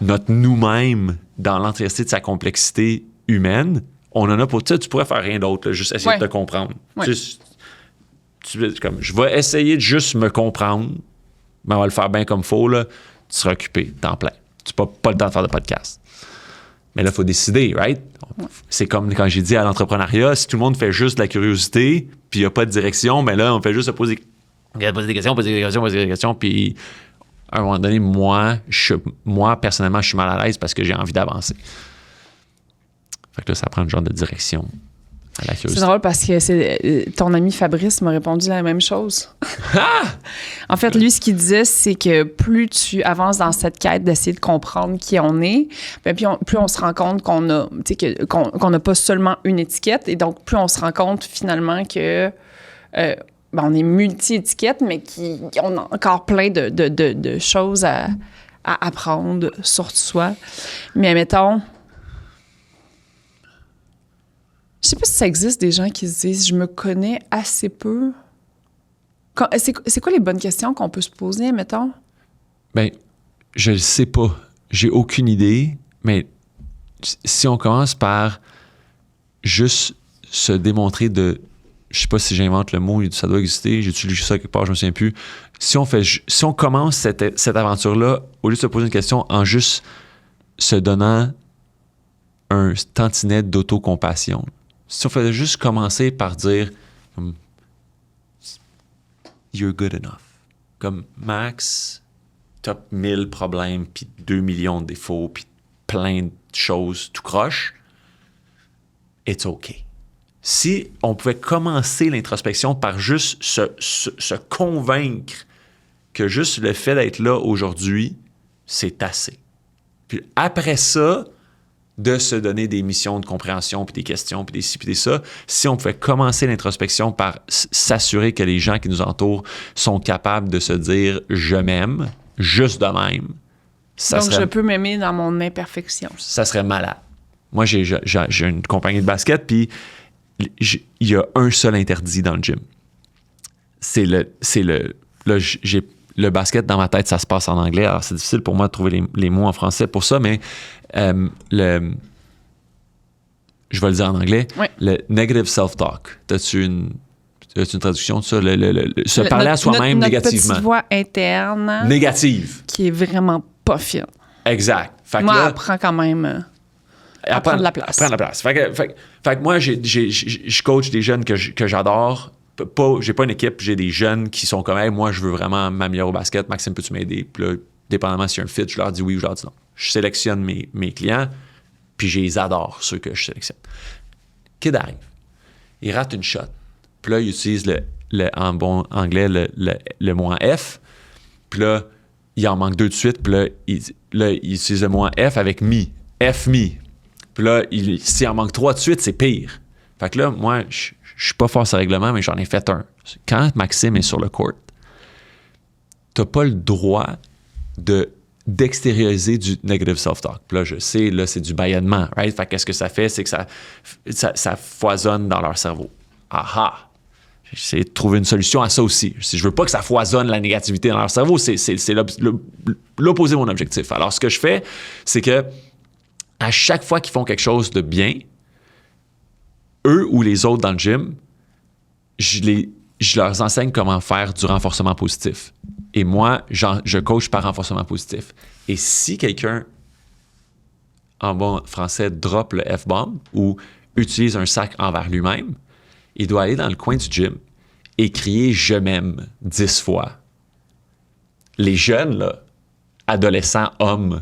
notre nous-mêmes dans l'entièreté de sa complexité humaine, on en a pour... Tu pourrais faire rien d'autre, là, juste essayer de te comprendre. Ouais. Comme, je vais essayer de juste me comprendre, mais on va le faire bien comme il faut, là. Tu seras occupé, temps plein. Tu n'as pas le temps de faire de podcast. Mais là, il faut décider, right? Ouais. C'est comme quand j'ai dit à l'entrepreneuriat, si tout le monde fait juste de la curiosité, puis il n'y a pas de direction, mais là, on fait juste se poser des questions, puis à un moment donné, moi, personnellement, je suis mal à l'aise parce que j'ai envie d'avancer. Fait que là, ça prend un genre de direction à la C'est curiosité. drôle parce que ton ami Fabrice m'a répondu la même chose. En fait, lui, ce qu'il disait, c'est que plus tu avances dans cette quête d'essayer de comprendre qui on est, ben, plus on se rend compte qu'on a, tu sais, qu'on n'a pas seulement une étiquette. Et donc, plus on se rend compte finalement que ben, on est multi-étiquettes, mais qu'on a encore plein de choses à apprendre sur soi. Mais mettons, je sais pas si ça existe des gens qui se disent « je me connais assez peu ». C'est quoi les bonnes questions qu'on peut se poser, mettons? Ben, je le sais pas. J'ai aucune idée, mais si on commence par juste se démontrer de... Je sais pas si j'invente le mot, ça doit exister, j'utilise ça quelque part, je me souviens plus. Si on commence cette aventure-là, au lieu de se poser une question en juste se donnant un tantinet d'autocompassion, si on faisait juste commencer par dire you're good enough. Comme Max, t'as 1000 problèmes, puis 2 millions de défauts, puis plein de choses tout croche, it's okay. Si on pouvait commencer l'introspection par juste se convaincre que juste le fait d'être là aujourd'hui, c'est assez. Puis après ça, de se donner des missions de compréhension, puis des questions, puis des ci, puis des ça, si on pouvait commencer l'introspection par s'assurer que les gens qui nous entourent sont capables de se dire « je m'aime », juste de même, Donc, je peux m'aimer dans mon imperfection. Ça serait malade. Moi, j'ai une compagnie de basket, puis il y a un seul interdit dans le gym. Le basket, dans ma tête, ça se passe en anglais. Alors, c'est difficile pour moi de trouver les mots en français pour ça, mais je vais le dire en anglais. Oui. Le negative self-talk. As-tu une traduction de ça? Se parler à soi-même négativement. Notre petite voix interne. Négative. Qui est vraiment pas fine. Exact. Fait que moi, là, elle prend quand même... à prendre de la place. Prendre la place. Fait que moi, je coach des jeunes que j'adore. J'ai pas une équipe, j'ai des jeunes qui sont comme hey, moi, je veux vraiment m'améliorer au basket. Maxime, peux-tu m'aider? Puis là, dépendamment s'il y a un fit, je leur dis oui ou je leur dis non. Je sélectionne mes clients, puis je les adore, ceux que je sélectionne. Kid arrive. Il rate une shot. Puis là, il utilise en bon anglais le mot en F. Puis là, il en manque 2 de suite. Puis là, il utilise le mot en F avec me. F-me. Puis là, s'il en manque 3 de suite, c'est pire. Fait que là, moi, je suis pas fort sur le règlement, mais j'en ai fait un. Quand Maxime est sur le court, t'as pas le droit d'extérioriser du negative self-talk. Puis là, je sais, là, c'est du bâillonnement, right? Fait que qu'est-ce que ça fait? C'est que ça foisonne dans leur cerveau. Aha! J'ai essayé de trouver une solution à ça aussi. Si je veux pas que ça foisonne la négativité dans leur cerveau, c'est l'opposé de mon objectif. Alors, ce que je fais, c'est que à chaque fois qu'ils font quelque chose de bien, eux ou les autres dans le gym, je leur enseigne comment faire du renforcement positif. Et moi, je coach par renforcement positif. Et si quelqu'un, en bon français, drop le F-bomb ou utilise un sac envers lui-même, il doit aller dans le coin du gym et crier « je m'aime » 10 fois. Les jeunes, là, adolescents, hommes,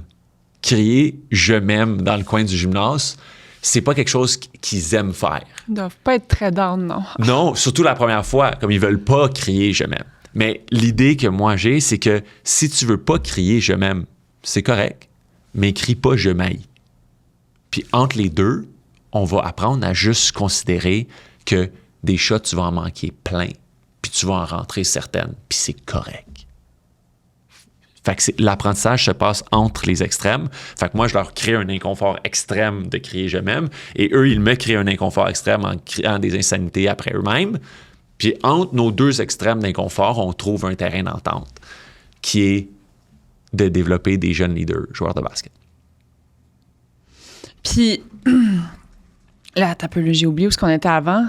crier « je m'aime » dans le coin du gymnase, c'est pas quelque chose qu'ils aiment faire. Ils doivent pas être très down, non? Non, surtout la première fois, comme ils veulent pas crier « je m'aime ». Mais l'idée que moi j'ai, c'est que si tu veux pas crier « je m'aime », c'est correct, mais crie pas « je m'haïs ». Puis entre les deux, on va apprendre à juste considérer que des shots, tu vas en manquer plein, puis tu vas en rentrer certaines, puis c'est correct. Fait que l'apprentissage se passe entre les extrêmes. Fait que moi, je leur crée un inconfort extrême de crier « je m'aime » et eux, ils me créent un inconfort extrême en créant des insanités après eux-mêmes. Puis entre nos deux extrêmes d'inconfort, on trouve un terrain d'entente qui est de développer des jeunes leaders, joueurs de basket. Puis, là, t'as peu, j'ai oublié où est-ce qu'on était avant.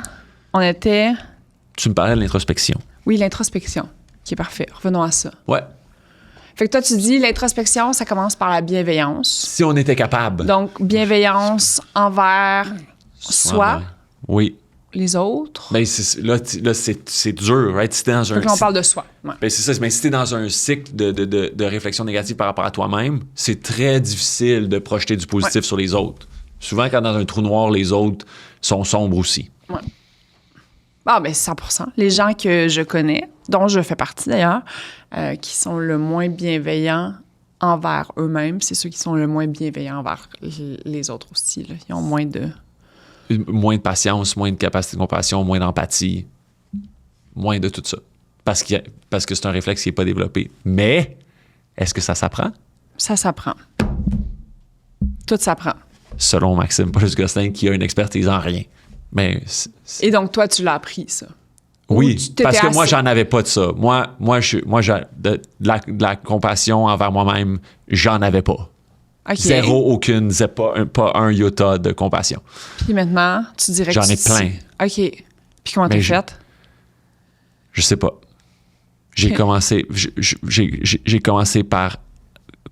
On était... Tu me parlais de l'introspection. Oui, l'introspection, qui est parfait. Revenons à ça. Ouais. Fait que toi, tu dis, l'introspection, ça commence par la bienveillance. Si on était capable. Donc, bienveillance envers soi, oui. les autres. Ben, là, c'est dur, right? Si t'es dans Fait que là, on parle de soi. Ouais. Ben, c'est ça. Mais si t'es dans un cycle de réflexion négative par rapport à toi-même, c'est très difficile de projeter du positif sur les autres. Souvent, quand dans un trou noir, les autres sont sombres aussi. Ouais. Ah, ben 100%. Les gens que je connais, dont je fais partie d'ailleurs, qui sont le moins bienveillants envers eux-mêmes, c'est ceux qui sont le moins bienveillants envers les autres aussi. Là. Ils ont moins de patience, moins de capacité de compassion, moins d'empathie, moins de tout ça. Parce que c'est un réflexe qui n'est pas développé. Mais, est-ce que ça s'apprend? Ça s'apprend. Tout s'apprend. Selon Maxime Paulus-Gosselin, qui a une expertise en rien. Mais Et donc, toi, tu l'as appris, ça? Oui, parce que moi, j'en avais pas de ça. De la compassion envers moi-même, j'en avais pas. Okay. Zéro, aucune, pas un iota de compassion. Puis maintenant, tu dirais J'en ai plein. OK. Puis comment t'as fait? Je sais pas. J'ai commencé par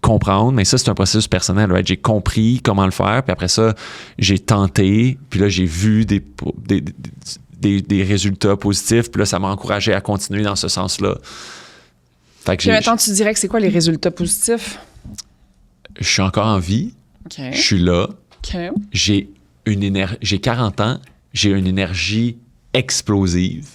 comprendre, mais ça, c'est un processus personnel. Right? J'ai compris comment le faire, puis après ça, j'ai tenté, puis là, j'ai vu des résultats positifs, puis là, ça m'a encouragé à continuer dans ce sens-là. Fait que puis maintenant, tu dirais que c'est quoi les résultats positifs? Je suis encore en vie. Okay. Je suis là. Okay. J'ai 40 ans. J'ai une énergie explosive.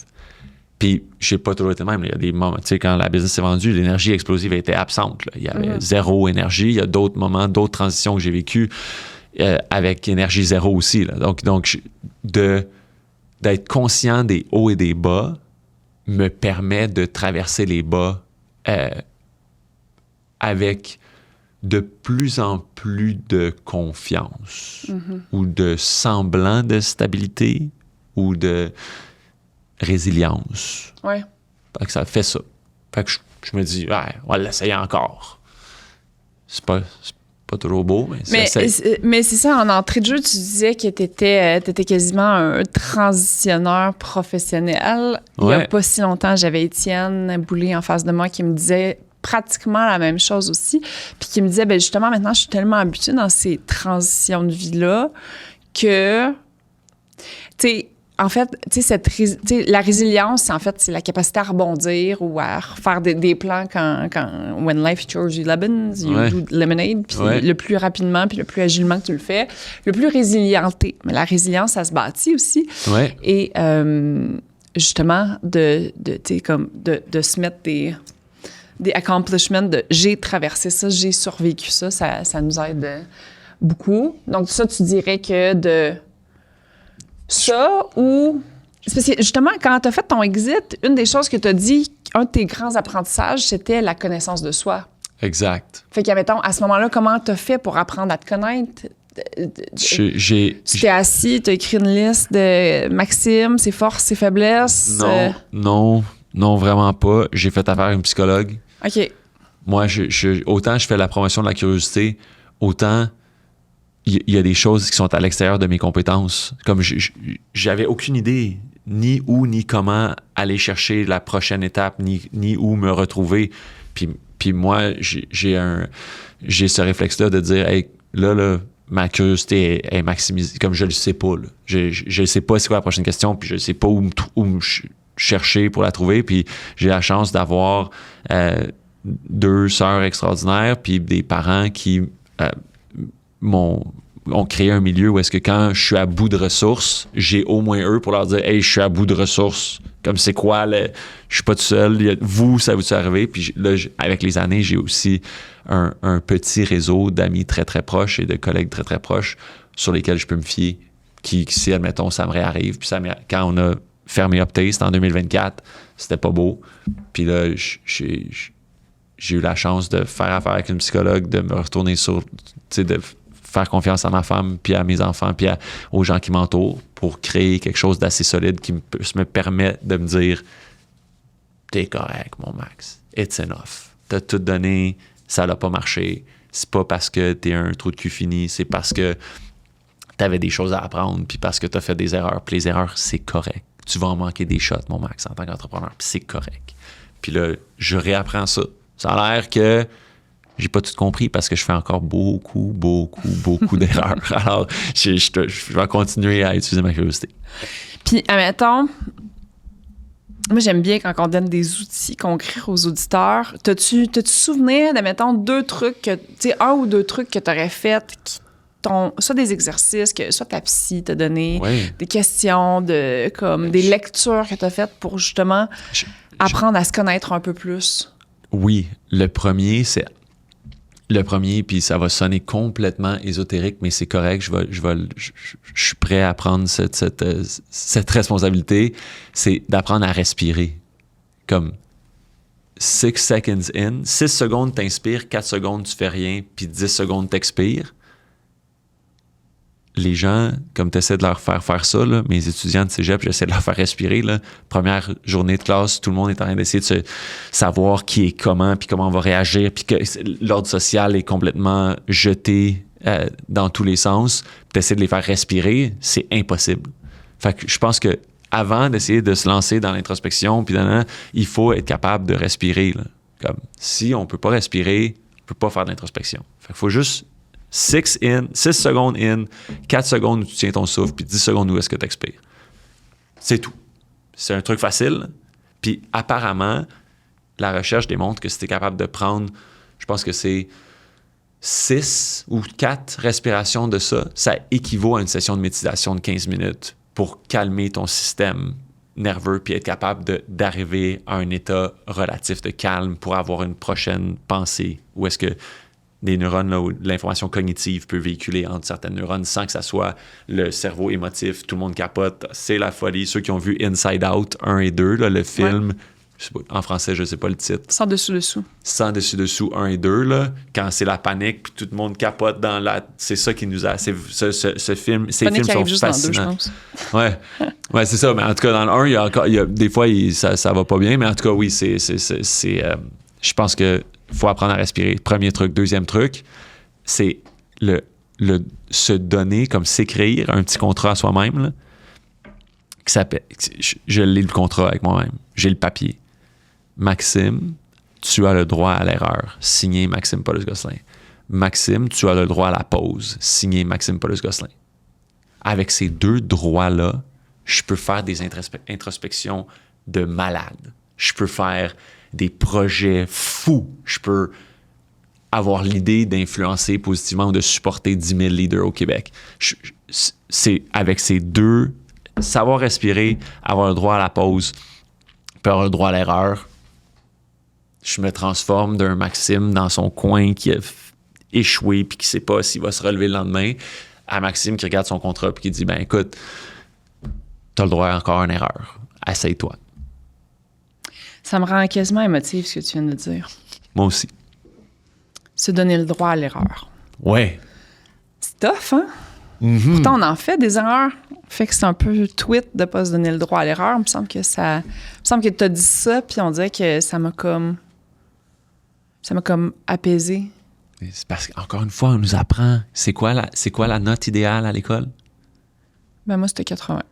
Puis, je sais pas toujours été même. Il y a des moments, tu sais, quand la business s'est vendue, l'énergie explosive était absente. Là. Il y avait zéro énergie. Il y a d'autres moments, d'autres transitions que j'ai vécues avec énergie zéro aussi. Là. Donc d'être conscient des hauts et des bas me permet de traverser les bas avec de plus en plus de confiance ou de semblant de stabilité ou de résilience. Ouais. Fait que ça fait ça. Fait que je me dis, ouais, on va l'essayer encore. C'est pas toujours beau, mais mais c'est ça, en entrée de jeu, tu disais que t'étais quasiment un transitionneur professionnel. Il y a pas si longtemps, j'avais Étienne Boulay en face de moi qui me disait pratiquement la même chose aussi, puis qui me disait, ben justement, maintenant, je suis tellement habituée dans ces transitions de vie-là que, tu sais, en fait, tu sais, la résilience, en fait, c'est la capacité à rebondir ou à refaire des plans quand when life throws you lemons, you do lemonade, puis le plus rapidement, puis le plus agilement que tu le fais, le plus résilienté. Mais la résilience, ça se bâtit aussi. Ouais. Et justement, de se mettre des accomplishments de j'ai traversé ça, j'ai survécu ça, ça nous aide beaucoup. Donc, ça, tu dirais que de ça ou... C'est parce que justement, quand tu as fait ton exit, une des choses que tu as dit, un de tes grands apprentissages, c'était la connaissance de soi. Exact. Fait qu'admettons, à ce moment-là, comment tu as fait pour apprendre à te connaître? Tu t'es assis, tu as écrit une liste de Maxime, ses forces, ses faiblesses? Non, vraiment pas. J'ai fait affaire avec une psychologue. OK. Moi, autant je fais la promotion de la curiosité, autant il y a des choses qui sont à l'extérieur de mes compétences. Comme j'avais aucune idée ni où ni comment aller chercher la prochaine étape, ni où me retrouver. Puis moi, j'ai ce réflexe-là de dire, hey, là, ma curiosité est maximisée. Comme je le sais pas, là. Je sais pas c'est quoi la prochaine question, puis je sais pas où me chercher pour la trouver. Puis j'ai la chance d'avoir 2 sœurs extraordinaires, puis des parents qui ont créé un milieu où est-ce que quand je suis à bout de ressources, j'ai au moins eux pour leur dire « Hey, je suis à bout de ressources. » Comme c'est quoi, je suis pas tout seul. Vous, ça vous est arrivé. Puis là, avec les années, j'ai aussi un petit réseau d'amis très, très proches et de collègues très, très proches sur lesquels je peux me fier. Qui si, admettons, ça me réarrive. Puis quand on a fermé Uptaste en 2024, c'était pas beau. Puis là, j'ai eu la chance de faire affaire avec une psychologue, de me retourner sur... Tu sais, de faire confiance à ma femme, puis à mes enfants, puis aux gens qui m'entourent pour créer quelque chose d'assez solide qui me permet de me dire « T'es correct, mon Max. It's enough. T'as tout donné, ça n'a pas marché. C'est pas parce que t'es un trou de cul fini, c'est parce que t'avais des choses à apprendre, puis parce que t'as fait des erreurs. Puis les erreurs, c'est correct. Tu vas en manquer des shots, mon Max, en tant qu'entrepreneur, puis c'est correct. Puis là, je réapprends ça. Ça a l'air que j'ai pas tout compris parce que je fais encore beaucoup d'erreurs. Alors, je vais continuer à utiliser ma curiosité. Puis, admettons, moi, j'aime bien quand on donne des outils concrets aux auditeurs. T'as-tu souvenir d'admettons 2 trucs, un ou 2 trucs que t'aurais fait qui soit des exercices, que soit ta psy t'a donné, Ouais. des questions, comme des lectures que tu as faites pour justement apprendre à se connaître un peu plus? Oui, le premier, puis ça va sonner complètement ésotérique, mais c'est correct, je suis prêt à prendre cette responsabilité, c'est d'apprendre à respirer. Comme 6 seconds in, 6 secondes t'inspires, 4 secondes tu fais rien, puis 10 secondes t'expires. Les gens, comme tu essaies de leur faire ça, là, mes étudiants de cégep, j'essaie de leur faire respirer. Là. Première journée de classe, tout le monde est en train d'essayer de savoir qui est comment, puis comment on va réagir, puis que l'ordre social est complètement jeté dans tous les sens. Tu essaies de les faire respirer, c'est impossible. Fait que je pense que avant d'essayer de se lancer dans l'introspection, puis il faut être capable de respirer. Là. Comme, si on ne peut pas respirer, on ne peut pas faire d'introspection. Fait qu'il faut juste 6 secondes in, 4 secondes où tu tiens ton souffle, puis 10 secondes où est-ce que tu expires. C'est tout. C'est un truc facile. Puis apparemment, la recherche démontre que si tu es capable de prendre, je pense que c'est 6 ou 4 respirations de ça, ça équivaut à une session de méditation de 15 minutes pour calmer ton système nerveux puis être capable d'arriver à un état relatif de calme pour avoir une prochaine pensée. Où est-ce que des neurones, là, où l'information cognitive peut véhiculer entre certaines neurones sans que ça soit le cerveau émotif. Tout le monde capote. C'est la folie. Ceux qui ont vu Inside Out 1 et 2, là, le film, je sais pas, en français, je ne sais pas le titre. Sans dessus-dessous. Sans dessus-dessous 1 et 2, là, quand c'est la panique, puis tout le monde capote dans la... C'est ça qui nous a... Ce film, ces films sont fascinants. Ouais, c'est ça. Mais en tout cas, dans le 1, des fois, ça va pas bien. Mais en tout cas, oui, je pense que faut apprendre à respirer. Premier truc. Deuxième truc, c'est se donner, comme s'écrire un petit contrat à soi-même, là, qui s'appelle... Je lis le contrat avec moi-même. J'ai le papier. Maxime, tu as le droit à l'erreur. Signé Maxime Paulus-Gosselin. Maxime, tu as le droit à la pause. Signé Maxime Paulus-Gosselin. Avec ces 2 droits-là, je peux faire des introspections de malade. Je peux faire des projets fous. Je peux avoir l'idée d'influencer positivement ou de supporter 10 000 leaders au Québec. C'est avec ces 2, savoir respirer, avoir le droit à la pause, puis avoir le droit à l'erreur. Je me transforme d'un Maxime dans son coin qui a échoué puis qui ne sait pas s'il va se relever le lendemain, à Maxime qui regarde son contrat puis qui dit, ben écoute, tu as le droit à encore une erreur. Essaye-toi. Ça me rend quasiment émotive, ce que tu viens de dire. Moi aussi. Se donner le droit à l'erreur. Ouais. C'est tough, hein? Mm-hmm. Pourtant, on en fait des erreurs. Fait que c'est un peu tweet de ne pas se donner le droit à l'erreur. Il me semble que tu as dit ça, puis on dirait que ça m'a comme apaisé. C'est parce qu'encore une fois, on nous apprend. C'est quoi la note idéale à l'école? Ben moi, c'était 80.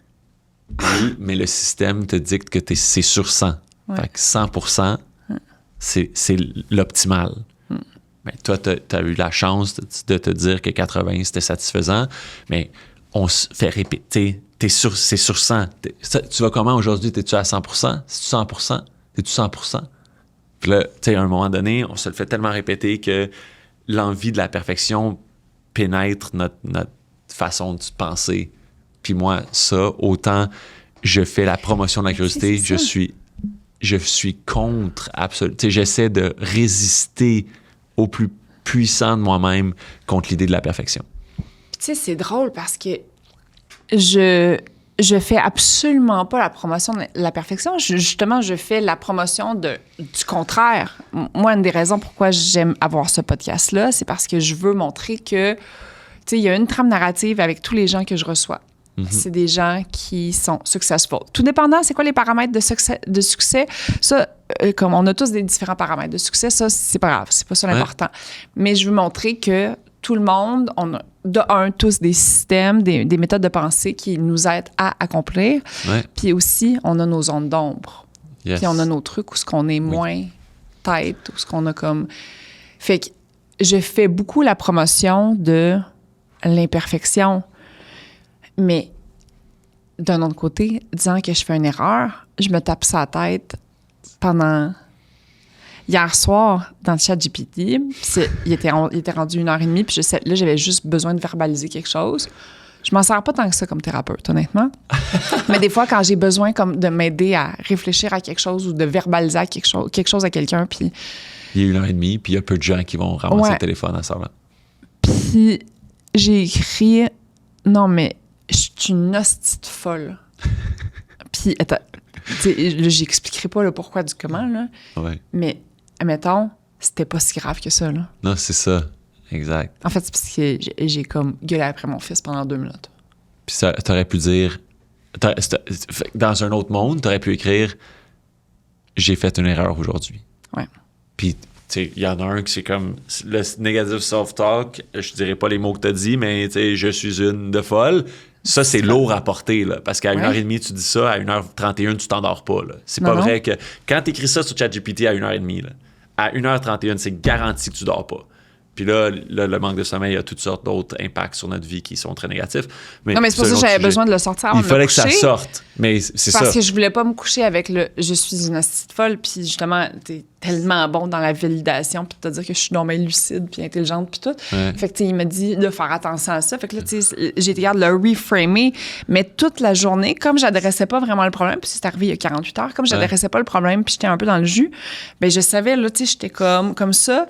Oui, mais le système te dicte que c'est sur 100. Ouais. Fait que 100%, c'est l'optimal. Mais toi, tu as eu la chance de te dire que 80, c'était satisfaisant, mais on se fait répéter. C'est sur 100. Tu vas comment aujourd'hui? T'es-tu à 100%? C'est-tu 100%? T'es-tu 100%? Puis là, tu sais, à un moment donné, on se le fait tellement répéter que l'envie de la perfection pénètre notre façon de penser. Puis moi, ça, autant je fais la promotion de la curiosité, je suis contre absolument. Tu sais, j'essaie de résister au plus puissant de moi-même contre l'idée de la perfection. Tu sais, c'est drôle parce que je fais absolument pas la promotion de la perfection. Justement, je fais la promotion du contraire. Moi, une des raisons pourquoi j'aime avoir ce podcast-là, c'est parce que je veux montrer que, tu sais, il y a une trame narrative avec tous les gens que je reçois. Mm-hmm. C'est des gens qui sont successful. Tout dépendant, c'est quoi les paramètres de succès? Ça, comme on a tous des différents paramètres de succès, ça, c'est pas grave. C'est pas ça l'important. Mais je veux montrer que tout le monde, on a tous des systèmes, des méthodes de pensée qui nous aident à accomplir. Ouais. Puis aussi, on a nos zones d'ombre. Yes. Puis on a nos trucs où ce qu'on est moins tête, où ce qu'on a comme... Fait que je fais beaucoup la promotion de l'imperfection. Mais d'un autre côté, disant que je fais une erreur, je me tape ça à la tête pendant... hier soir, dans le chat GPT, il était rendu 1h30, puis là, j'avais juste besoin de verbaliser quelque chose. Je m'en sers pas tant que ça comme thérapeute, honnêtement. Mais des fois, quand j'ai besoin comme de m'aider à réfléchir à quelque chose ou de verbaliser à quelque chose à quelqu'un, puis... Il y a 1h30, puis il y a peu de gens qui vont ramasser le téléphone à ce moment. Puis j'ai écrit « Non, mais je suis une hostie de folle. » Puis, attends, là, j'expliquerai pas le pourquoi du comment, là. Ouais. Mais, admettons, c'était pas si grave que ça, là. Non, c'est ça. Exact. En fait, c'est parce que j'ai comme gueulé après mon fils pendant 2 minutes. Puis t'aurais pu dire... Dans un autre monde, t'aurais pu écrire « J'ai fait une erreur aujourd'hui. » Ouais. Puis, tu sais, il y en a un qui c'est comme le negative self-talk. Je dirais pas les mots que t'as dit, mais tu sais, je suis une de folle. Ça, c'est lourd à porter, là. Parce qu'à 1h30, tu dis ça, à 1h31, tu t'endors pas, là. C'est pas vrai que... Quand t'écris ça sur ChatGPT à 1h30, là, à 1h31, c'est garanti que tu dors pas. Puis là, le manque de sommeil a toutes sortes d'autres impacts sur notre vie qui sont très négatifs. Mais non, mais c'est pour ça que j'avais besoin de le sortir avant de me coucher. Il fallait que ça sorte, mais c'est ça. Parce que je voulais pas me coucher avec le « je suis une hostie de folle », puis justement, t'es tellement bon dans la validation, puis de te dire que je suis normalement lucide, puis intelligente, puis tout. Ouais. Fait que, tu sais, il m'a dit de faire attention à ça. Fait que là, tu sais, j'ai été capable de le reframer, mais toute la journée, comme j'adressais pas vraiment le problème, puis c'est arrivé il y a 48 heures, comme j'adressais pas le problème, puis j'étais un peu dans le jus, bien, je savais, là, tu sais, j'étais comme ça.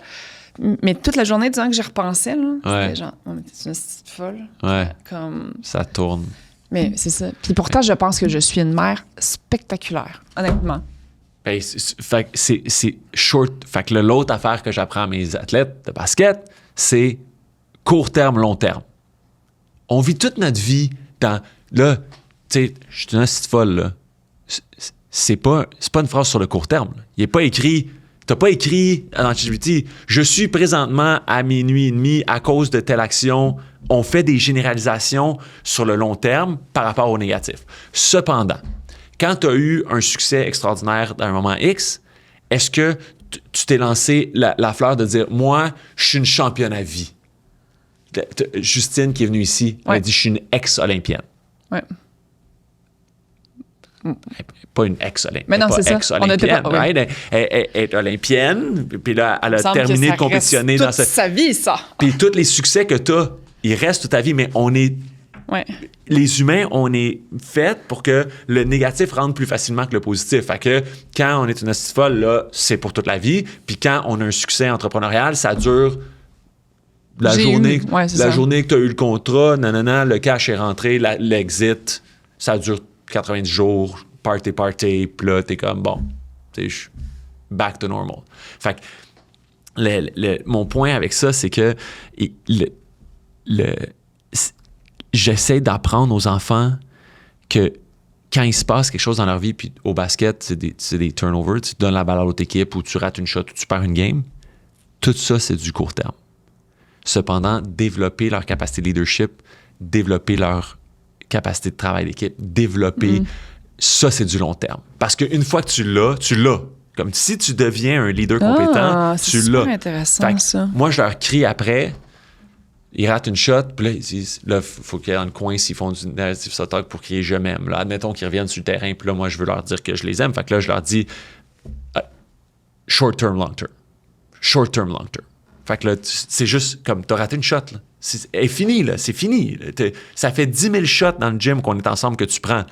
Mais toute la journée, disant que j'y repensais, là, c'était genre, oh, mais t'es une petite folle. Ouais. Comme... Ça tourne. Mais c'est ça. Puis pourtant, je pense que je suis une mère spectaculaire, honnêtement. Ben, c'est short. Fait que l'autre affaire que j'apprends à mes athlètes de basket, c'est court terme, long terme. On vit toute notre vie dans. Là, tu sais, je suis une petite folle, là. C'est pas une phrase sur le court terme. Là. Il n'est pas écrit. T'as pas écrit dans ChatGPT « Je suis présentement à minuit et demi à cause de telle action. » On fait des généralisations sur le long terme par rapport au négatif. Cependant, quand tu as eu un succès extraordinaire dans un moment X, est-ce que tu t'es lancé la fleur de dire « Moi, je suis une championne à vie. » Justine qui est venue ici, elle a dit « Je suis une ex-olympienne. » Ouais. Pas une ex-olympienne. Mais non, c'est ça. Ex-olympienne, right? Elle est olympienne, puis là, elle a terminé de compétitionner dans sa vie, ça. Puis tous les succès que tu as, ils restent toute ta vie, mais on est... Ouais. Les humains, on est fait pour que le négatif rentre plus facilement que le positif. Fait que quand on est une hostie folle, là, c'est pour toute la vie. Puis quand on a un succès entrepreneurial, ça dure... La journée que tu as eu le contrat, nanana, le cash est rentré, l'exit, ça dure 90 jours, party, puis là, t'es comme, bon, tu sais, back to normal. Fait que mon point avec ça, c'est que j'essaie d'apprendre aux enfants que quand il se passe quelque chose dans leur vie, puis au basket, c'est des turnovers, tu donnes la balle à l'autre équipe, ou tu rates une shot, ou tu perds une game, tout ça, c'est du court terme. Cependant, développer leur capacité de leadership, développer leur capacité de travail d'équipe, développer, ça, c'est du long terme. Parce qu'une fois que tu l'as. Comme si tu deviens un leader compétent, tu l'as. C'est super intéressant, ça. Moi, je leur crie après, ils ratent une shot, puis là, ils disent, là, faut qu'ils aient dans le coin s'ils font du narrative talk pour crier « je m'aime ». Là, admettons qu'ils reviennent sur le terrain, puis là, moi, je veux leur dire que je les aime. Fait que là, je leur dis short term, long term. Short term, long term. Fait que là, c'est juste comme, t'as raté une shot, là. C'est fini, là. C'est fini. Ça fait 10 000 shots dans le gym qu'on est ensemble que tu prends.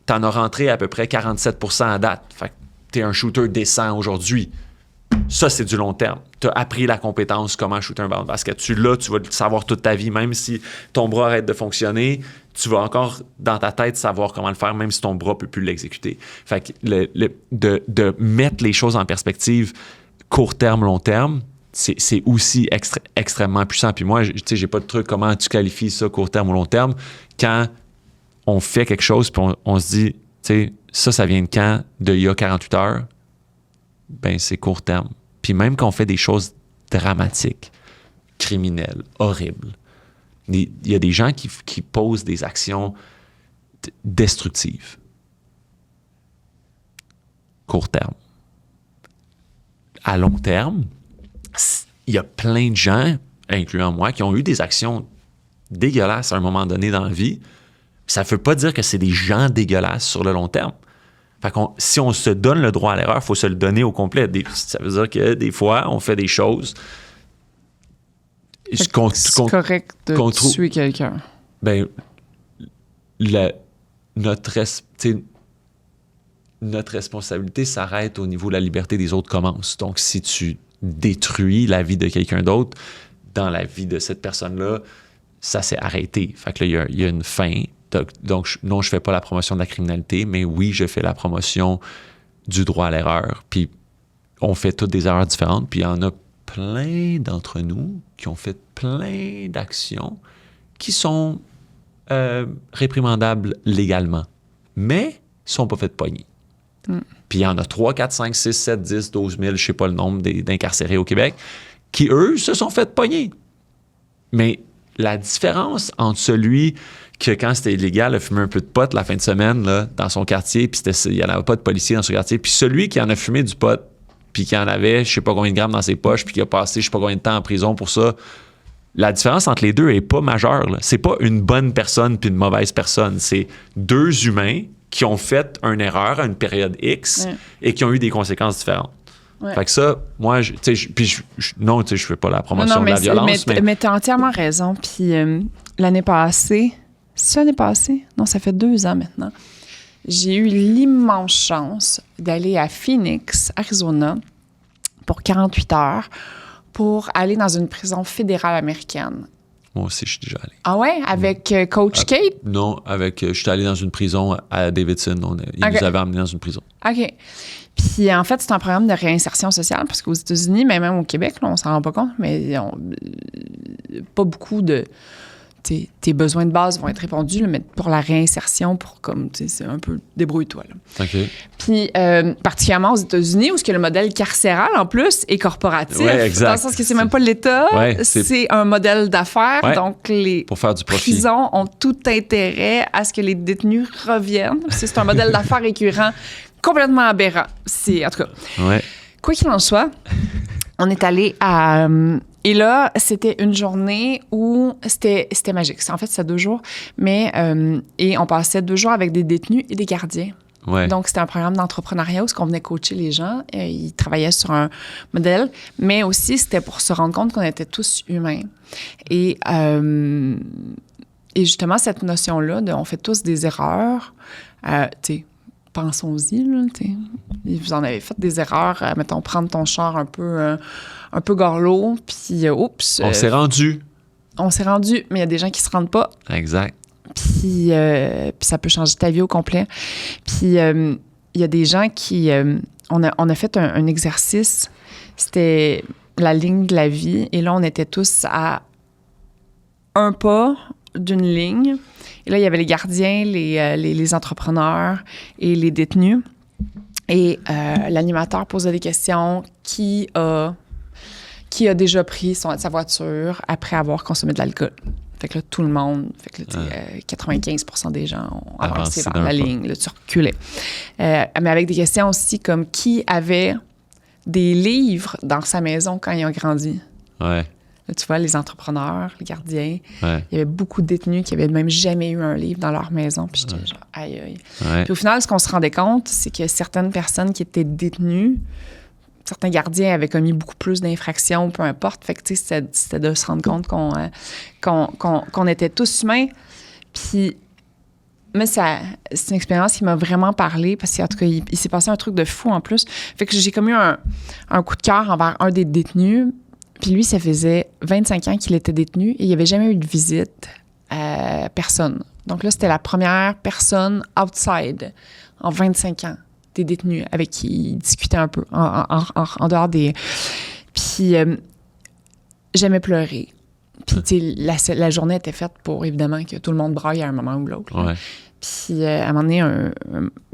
T'en as rentré à peu près 47% à date. Fait que t'es un shooter décent aujourd'hui. Ça, c'est du long terme. T'as appris la compétence, comment shooter un ballon de basket. Tu vas le savoir toute ta vie. Même si ton bras arrête de fonctionner, tu vas encore, dans ta tête, savoir comment le faire, même si ton bras peut plus l'exécuter. Fait que de mettre les choses en perspective, court terme, long terme, c'est aussi extrêmement puissant. Puis moi, j'ai pas de truc comment tu qualifies ça court terme ou long terme. Quand on fait quelque chose puis on se dit, ça vient de quand? De il y a 48 heures? Ben, c'est court terme. Puis même quand on fait des choses dramatiques, criminelles, horribles, il y a des gens qui posent des actions destructives. Court terme. À long terme, il y a plein de gens, incluant moi, qui ont eu des actions dégueulasses à un moment donné dans la vie. Ça ne veut pas dire que c'est des gens dégueulasses sur le long terme. Fait qu'on, si on se donne le droit à l'erreur, il faut se le donner au complet. Ça veut dire que des fois, on fait des choses... C'est correct de tuer quelqu'un. Ben, notre responsabilité s'arrête au niveau de la liberté des autres commence. Donc, si tu détruis la vie de quelqu'un d'autre, dans la vie de cette personne-là, ça s'est arrêté. Fait que là, il y a une fin. Donc, non, je fais pas la promotion de la criminalité, mais oui, je fais la promotion du droit à l'erreur. Puis, on fait toutes des erreurs différentes. Puis, il y en a plein d'entre nous qui ont fait plein d'actions qui sont réprimandables légalement, mais sont pas faites pogner. Puis il y en a 3, 4, 5, 6, 7, 10, 12 000, je sais pas le nombre d'incarcérés au Québec, qui, eux, se sont fait pogner. Mais la différence entre celui que, quand c'était illégal, a fumé un peu de pot la fin de semaine là, dans son quartier, puis il n'y en avait pas de policiers dans son quartier, puis celui qui en a fumé du pot, puis qui en avait je sais pas combien de grammes dans ses poches, puis qui a passé je sais pas combien de temps en prison pour ça, la différence entre les deux est pas majeure. Là. C'est pas une bonne personne puis une mauvaise personne. C'est deux humains qui ont fait une erreur à une période X et qui ont eu des conséquences différentes. Ouais. Fait que ça, moi, je fais pas la promotion de la violence. Mais tu as entièrement raison. Puis l'année passée, c'est l'année passée? Non, ça fait 2 ans maintenant. J'ai eu l'immense chance d'aller à Phoenix, Arizona, pour 48 heures, pour aller dans une prison fédérale américaine. Moi aussi, je suis déjà allé. Ah ouais? Avec Coach Kate? Non, je suis allé dans une prison à Davidson. Ils nous avaient emmenés dans une prison. OK. Puis, en fait, c'est un programme de réinsertion sociale parce qu'aux États-Unis, mais même au Québec, là, on s'en rend pas compte, mais pas beaucoup de... Tes besoins de base vont être répondus, là, mais pour la réinsertion, c'est un peu débrouille-toi. Là. OK. Puis, particulièrement aux États-Unis, où le modèle carcéral, en plus, est corporatif. Ouais, exact. Dans le sens que c'est même pas l'État, c'est un modèle d'affaires. Ouais, donc, les pour faire du profit. prisons ont tout intérêt à ce que les détenus reviennent. C'est un modèle d'affaires récurrent, complètement aberrant. En tout cas, quoi qu'il en soit, on est allé à... Et là, c'était une journée où c'était magique. En fait, c'était 2 jours, mais et on passait 2 jours avec des détenus et des gardiens. Ouais. Donc, c'était un programme d'entrepreneuriat où on venait coacher les gens. Ils travaillaient sur un modèle, mais aussi, c'était pour se rendre compte qu'on était tous humains. Et justement, cette notion-là on fait tous des erreurs, pensons-y, là, vous en avez fait des erreurs, mettons, prendre ton char un peu gorlot, puis oups. On s'est rendu. On s'est rendu, mais il y a des gens qui se rendent pas. Exact. Puis ça peut changer ta vie au complet. Puis il y a des gens qui... on a fait un exercice, c'était la ligne de la vie, et là, on était tous à un pas d'une ligne. Et là, il y avait les gardiens, les entrepreneurs et les détenus. Et l'animateur posait des questions. Qui a déjà pris sa voiture après avoir consommé de l'alcool? Fait que là, tout le monde, 95% des gens ont avancé vers la ligne. Là, tu reculais. Mais avec des questions aussi comme qui avait des livres dans sa maison quand ils ont grandi? Ouais. Là, tu vois, les entrepreneurs, les gardiens, il y avait beaucoup de détenus qui n'avaient même jamais eu un livre dans leur maison. Puis j'étais genre, aïe, aïe. Ouais. Puis au final, ce qu'on se rendait compte, c'est que certaines personnes qui étaient détenues, certains gardiens avaient commis beaucoup plus d'infractions, peu importe. Fait que, tu sais, c'était de se rendre compte qu'on était tous humains. Puis, mais c'est une expérience qui m'a vraiment parlé parce qu'en tout cas, il s'est passé un truc de fou en plus. Fait que j'ai comme eu un coup de cœur envers un des détenus. Puis lui, ça faisait 25 ans qu'il était détenu et il n'y avait jamais eu de visite à personne. Donc là, c'était la première personne outside en 25 ans des détenus avec qui il discutait un peu en dehors des... Puis j'aimais pleurer. Puis la journée était faite pour, évidemment, que tout le monde braille à un moment ou l'autre. Ouais. Puis à un moment donné,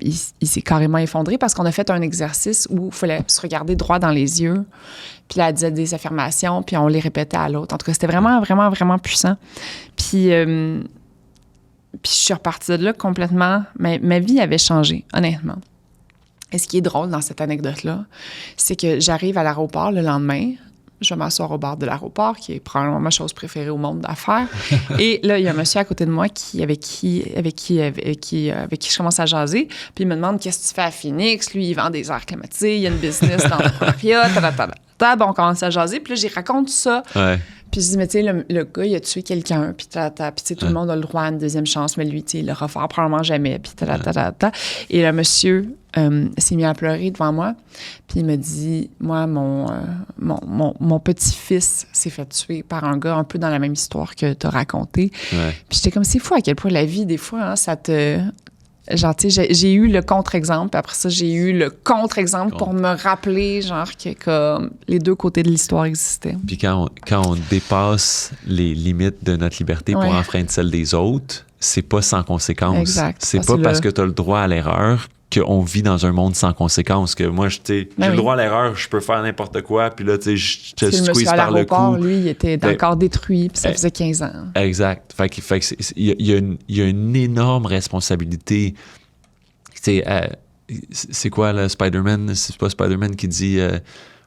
il s'est carrément effondré parce qu'on a fait un exercice où il fallait se regarder droit dans les yeux. Puis là, elle disait des affirmations, puis on les répétait à l'autre. En tout cas, c'était vraiment, vraiment, vraiment puissant. Puis je suis repartie de là complètement. Ma vie avait changé, honnêtement. Et ce qui est drôle dans cette anecdote-là, c'est que j'arrive à l'aéroport le lendemain, je vais m'asseoir au bar de l'aéroport, qui est probablement ma chose préférée au monde à faire. Et là, il y a un monsieur à côté de moi avec qui je commence à jaser. Puis il me demande qu'est-ce que tu fais à Phoenix. Lui, il vend des airs climatisés, il y a une business d'entrepreneuriat, Bon, on commence à jaser. Puis là, j'y raconte ça. Ouais. Puis je dis, mais tu sais, le gars, il a tué quelqu'un, puis Puis tu sais, tout le monde a le droit à une deuxième chance, mais lui, tu sais, il le refera probablement jamais, puis Et le monsieur s'est mis à pleurer devant moi, puis il me dit, moi, mon petit-fils s'est fait tuer par un gars un peu dans la même histoire que tu as racontée. Ouais. Puis j'étais comme, c'est fou à quel point la vie, des fois, hein, ça te... Genre, tu sais, j'ai eu le contre-exemple, puis après ça, j'ai eu le contre-exemple pour me rappeler, genre, que comme les deux côtés de l'histoire existaient. Puis quand on dépasse les limites de notre liberté pour enfreindre celles des autres, c'est pas sans conséquence. Exact. C'est pas parce que tu as le droit à l'erreur qu'on vit dans un monde sans conséquences. Que moi, j'ai le droit à l'erreur, je peux faire n'importe quoi, puis là, tu sais, je te squeeze par le cou. Lui, il était dans le corps détruit, puis ça faisait 15 ans. Exact. Fait que il y a une énorme responsabilité. Tu sais, c'est quoi, là, Spider-Man? C'est pas Spider-Man qui dit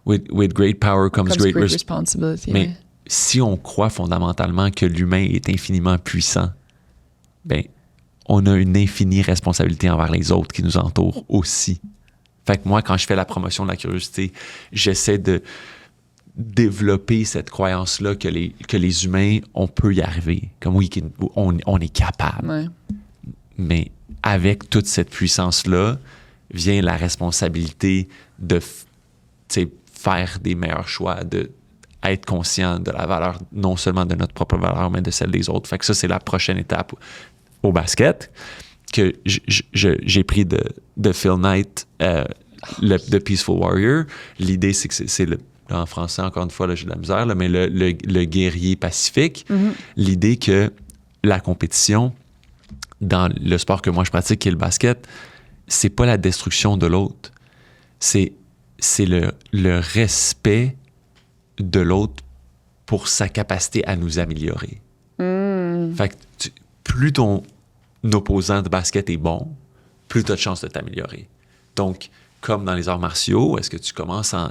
with great power comes great responsibility. Mais si on croit fondamentalement que l'humain est infiniment puissant, ben on a une infinie responsabilité envers les autres qui nous entourent aussi. Fait que moi, quand je fais la promotion de la curiosité, j'essaie de développer cette croyance-là que les humains, on peut y arriver. Comme oui, on est capable. Ouais. Mais avec toute cette puissance-là vient la responsabilité de faire des meilleurs choix, de être conscient de la valeur, non seulement de notre propre valeur, mais de celle des autres. Fait que ça, c'est la prochaine étape au basket que j'ai pris de Phil Knight, The Peaceful Warrior. L'idée, c'est que c'est en français, encore une fois, là, j'ai de la misère, là, mais le guerrier pacifique. Mm-hmm. L'idée que la compétition, dans le sport que moi je pratique, qui est le basket, c'est pas la destruction de l'autre. C'est le respect de l'autre pour sa capacité à nous améliorer. Mm. Fait que plus ton opposant de basket est bon, plus tu as de chances de t'améliorer. Donc, comme dans les arts martiaux, est-ce que tu commences en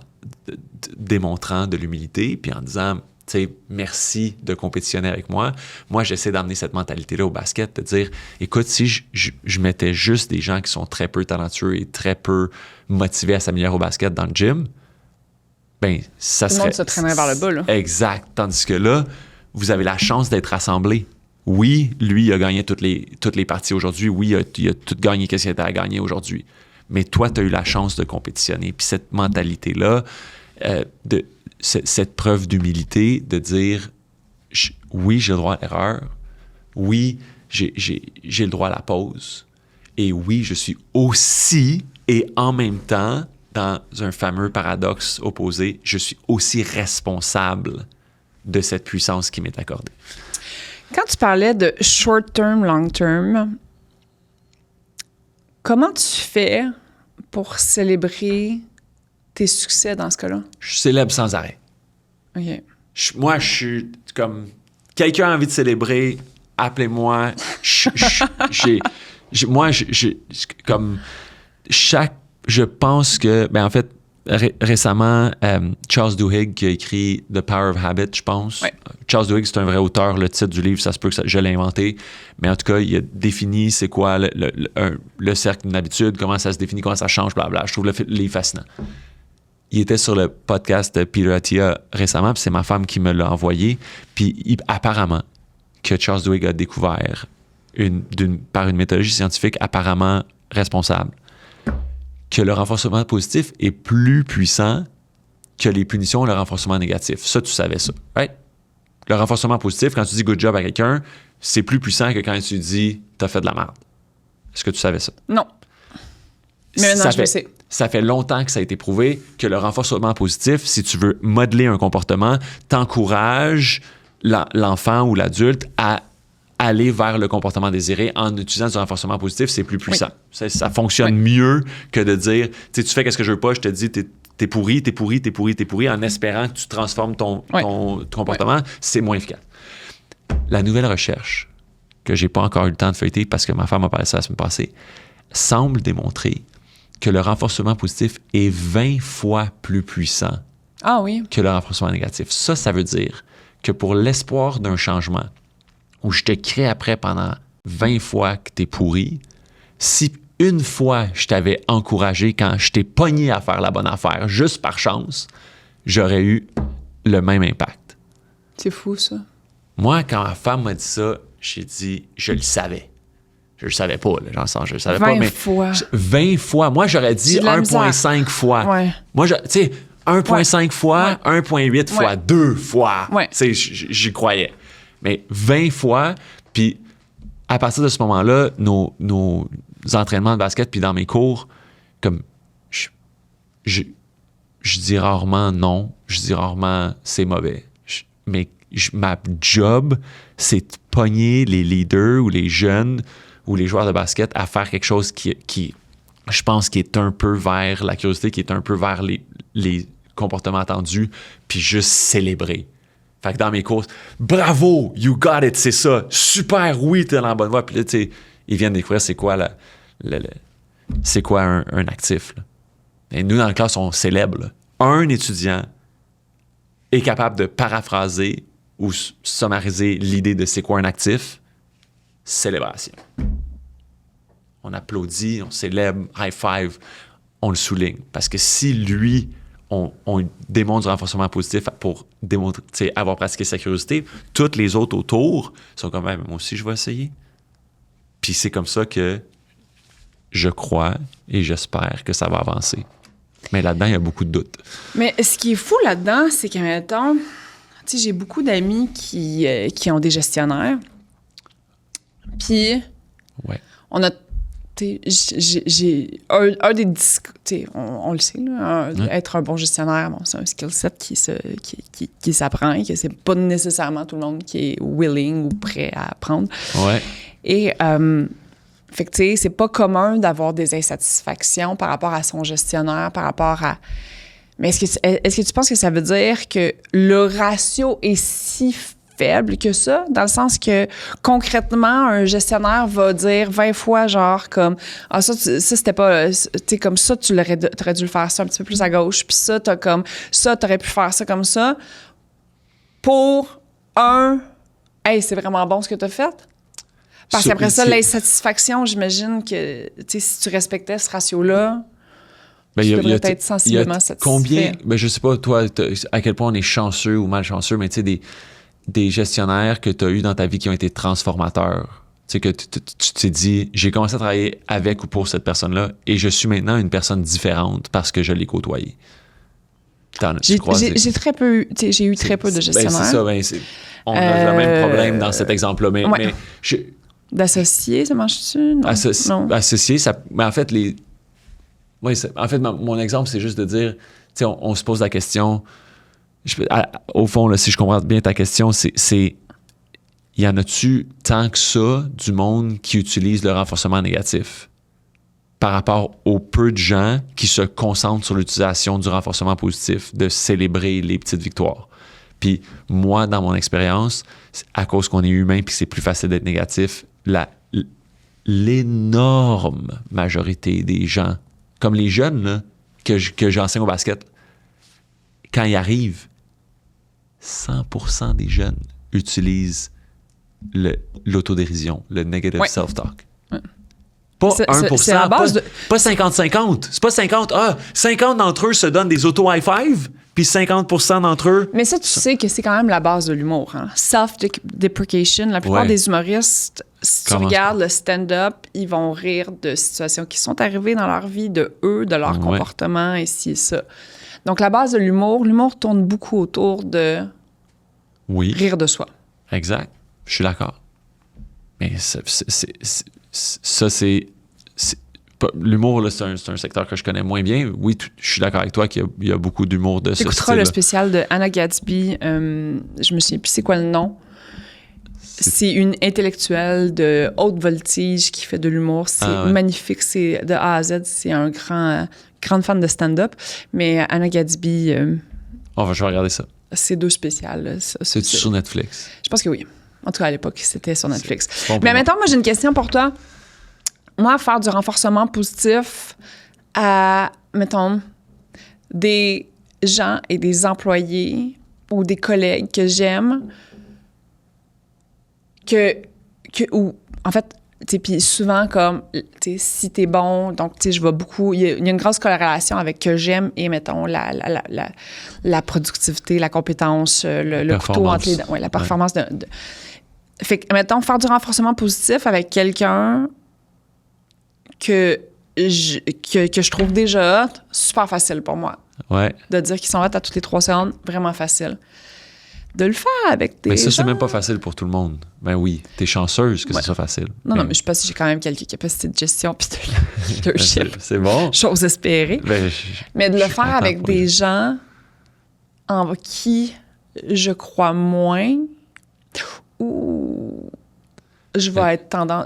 démontrant de l'humilité, puis en disant, tu sais, merci de compétitionner avec moi. Moi, j'essaie d'amener cette mentalité-là au basket, de dire, écoute, si je mettais juste des gens qui sont très peu talentueux et très peu motivés à s'améliorer au basket dans le gym, ben ça serait... Tout le monde se traînerait vers le bas, là. Exact. Tandis que là, vous avez la chance d'être rassemblés. Oui, lui, il a gagné toutes les parties aujourd'hui. Oui, il a tout gagné qu'est-ce qu'il était à gagner aujourd'hui. Mais toi, tu as eu la chance de compétitionner. Puis cette mentalité-là, cette preuve d'humilité, de dire oui, j'ai le droit à l'erreur. Oui, j'ai le droit à la pause. Et oui, je suis aussi et en même temps, dans un fameux paradoxe opposé, je suis aussi responsable de cette puissance qui m'est accordée. Quand tu parlais de short term, long term, comment tu fais pour célébrer tes succès dans ce cas-là? Je célèbre sans arrêt. OK. Moi, je suis comme... Quelqu'un a envie de célébrer, appelez-moi. Comme chaque... Je pense que... Ben en fait, récemment, Charles Duhigg qui a écrit The Power of Habit, je pense. Ouais. Charles Duhigg, c'est un vrai auteur. Le titre du livre, ça se peut que je l'ai inventé. Mais en tout cas, il a défini c'est quoi le cercle d'une habitude, comment ça se définit, comment ça change, blablabla. Je trouve le livre fascinant. Il était sur le podcast de Peter Attia récemment, puis c'est ma femme qui me l'a envoyé. Puis apparemment que Charles Duhigg a découvert par une méthodologie scientifique apparemment responsable, que le renforcement positif est plus puissant que les punitions et le renforcement négatif. Ça, tu savais ça, right? Le renforcement positif, quand tu dis « good job » à quelqu'un, c'est plus puissant que quand tu dis « t'as fait de la merde ». Est-ce que tu savais ça? Non. Mais maintenant, je le sais. Ça fait longtemps que ça a été prouvé que le renforcement positif, si tu veux modeler un comportement, t'encourage l'enfant ou l'adulte à aller vers le comportement désiré en utilisant du renforcement positif, c'est plus puissant. Oui. Ça fonctionne mieux que de dire, tu fais qu'est-ce que je veux pas, je te dis, t'es pourri, en espérant que tu transformes ton comportement, c'est moins efficace. La nouvelle recherche, que j'ai pas encore eu le temps de feuilleter parce que ma femme m'a parlé de ça la semaine passée, semble démontrer que le renforcement positif est 20 fois plus puissant Ah oui. que le renforcement négatif. Ça veut dire que pour l'espoir d'un changement, où je te crie après pendant 20 fois que t'es pourri, si une fois je t'avais encouragé quand je t'ai pogné à faire la bonne affaire, juste par chance, j'aurais eu le même impact. C'est fou, ça. Moi, quand ma femme m'a dit ça, j'ai dit, je le savais. Je le savais pas, là, je le savais 20 pas, mais... fois. 20 fois. Moi, j'aurais dit J'ai de la 1,5 fois. Ouais. Moi, tu sais, 1,5 fois, Ouais. 1,8 fois, Ouais. 2 fois. Ouais. Tu sais, j'y croyais. Mais 20 fois, puis à partir de ce moment-là, nos entraînements de basket, puis dans mes cours, comme je dis rarement non, je dis rarement c'est mauvais. Ma job, c'est de pogner les leaders ou les jeunes ou les joueurs de basket à faire quelque chose qui je pense, qui est un peu vers la curiosité, qui est un peu vers les comportements attendus, puis juste célébrer. Fait que dans mes courses, bravo, you got it, c'est ça, super, oui, t'es dans la bonne voie. Puis là, tu sais, ils viennent découvrir c'est quoi c'est quoi un actif. Là. Et nous, dans la classe, on célèbre. Là. Un étudiant est capable de paraphraser ou summariser l'idée de c'est quoi un actif, célébration. On applaudit, on célèbre, high five, on le souligne. Parce que si lui, on démontre du renforcement positif pour démontrer, avoir pratiqué sa curiosité, toutes les autres autour sont comme, moi aussi, je vais essayer. Puis c'est comme ça que je crois et j'espère que ça va avancer. Mais là-dedans, il y a beaucoup de doutes. Mais ce qui est fou là-dedans, c'est que, mettons, tu sais, j'ai beaucoup d'amis qui ont des gestionnaires. Puis, Ouais. on a, tu sais, j'ai un des discours, tu sais, on le sait, là, être un bon gestionnaire, bon, c'est un skill set qui s'apprend et que c'est pas nécessairement tout le monde qui est willing ou prêt à apprendre. Ouais. Et, fait que, tu sais, c'est pas commun d'avoir des insatisfactions par rapport à son gestionnaire, par rapport à... Mais est-ce que tu penses que ça veut dire que le ratio est si faible que ça? Dans le sens que, concrètement, un gestionnaire va dire 20 fois, genre, comme, ah, ça c'était pas... Tu sais, comme ça, t'aurais dû le faire ça un petit peu plus à gauche, puis ça, t'aurais pu faire ça comme ça. Pour hey, c'est vraiment bon ce que t'as fait? Parce qu'après ça, l'insatisfaction, j'imagine que, tu sais, si tu respectais ce ratio-là, tu devrais être sensiblement satisfait. Combien, je sais pas, toi, à quel point on est chanceux ou malchanceux, mais tu sais, des gestionnaires que tu as eu dans ta vie qui ont été transformateurs. Tu sais, que tu t'es dit, j'ai commencé à travailler avec ou pour cette personne-là et je suis maintenant une personne différente parce que je l'ai côtoyée. J'ai très peu, tu sais, j'ai eu très peu de gestionnaires. C'est ça, on a le même problème dans cet exemple-là, mais d'associer, ça marche-tu? Non. Associer, ça. Mais en fait, mon exemple, c'est juste de dire, tu sais, on se pose la question. Au fond, là, si je comprends bien ta question, c'est y en a-tu tant que ça du monde qui utilise le renforcement négatif par rapport aux peu de gens qui se concentrent sur l'utilisation du renforcement positif, de célébrer les petites victoires? Puis moi, dans mon expérience, à cause qu'on est humain puis c'est plus facile d'être négatif, l'énorme majorité des gens, comme les jeunes là, que j'enseigne au basket, quand ils arrivent, 100% des jeunes utilisent l'autodérision, le negative self-talk. Ouais. Pas 1%, c'est la base pas 50-50. C'est pas 50. 50 d'entre eux se donnent des auto-high-five, puis 50% d'entre eux... Mais ça, tu sais que c'est quand même la base de l'humour. Hein? Self-deprecation. La plupart des humoristes, si tu regardes le stand-up, ils vont rire de situations qui sont arrivées dans leur vie, de eux, de leur comportement, et ci et ça. Donc, la base de l'humour tourne beaucoup autour de rire de soi. Exact. Je suis d'accord. Mais ça, c'est l'humour, là, c'est un secteur que je connais moins bien. Oui, je suis d'accord avec toi qu'il y a beaucoup d'humour de ce style-là. Tu écouteras le spécial de Anna Gatsby. Je me souviens plus c'est quoi le nom. C'est une intellectuelle de haute voltige qui fait de l'humour. C'est magnifique. C'est de A à Z. C'est un grande fan de stand-up. Mais Anna Gatsby... je vais regarder ça. C'est 2 spéciales. C'est sur Netflix? Je pense que oui. En tout cas, à l'époque, c'était sur Netflix. Mais maintenant, moi, j'ai une question pour toi. Moi, faire du renforcement positif à, mettons, des gens et des employés ou des collègues que j'aime ou en fait, tu sais, puis souvent comme, tu sais, si t'es bon, donc tu sais, je vois beaucoup, il y a une grosse corrélation avec que j'aime et mettons la productivité, la compétence, le couteau entre les dents, la performance Fait que, mettons, faire du renforcement positif avec quelqu'un que je trouve déjà hot, super facile pour moi. Ouais. De dire qu'ils sont hot à toutes les 3 secondes, vraiment facile. De le faire avec des Mais ça, gens... c'est même pas facile pour tout le monde. Ben oui, t'es chanceuse que ce soit facile. Non, mais je pense que j'ai quand même quelques capacités de gestion puis de leadership. C'est bon. Chose espérée. Ben, mais de le faire avec des gens en qui je crois moins ou je vais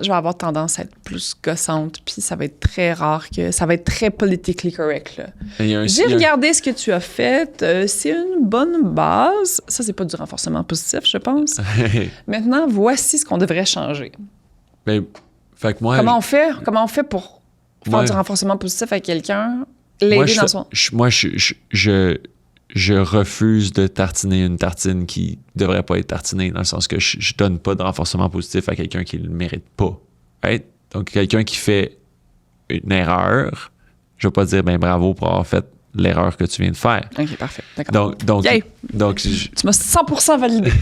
avoir tendance à être plus gossante, puis ça va être très rare ça va être très politically correct, là. J'ai regardé ce que tu as fait, c'est une bonne base. Ça, c'est pas du renforcement positif, je pense. Maintenant, voici ce qu'on devrait changer. Ben, fait que moi... Comment on fait pour faire du renforcement positif à quelqu'un, l'aider dans son... Moi, je refuse de tartiner une tartine qui devrait pas être tartinée, dans le sens que je donne pas de renforcement positif à quelqu'un qui le mérite pas. Right? Donc, quelqu'un qui fait une erreur, je vais pas dire ben bravo pour avoir fait l'erreur que tu viens de faire. OK, parfait. D'accord. Donc tu m'as 100% validé.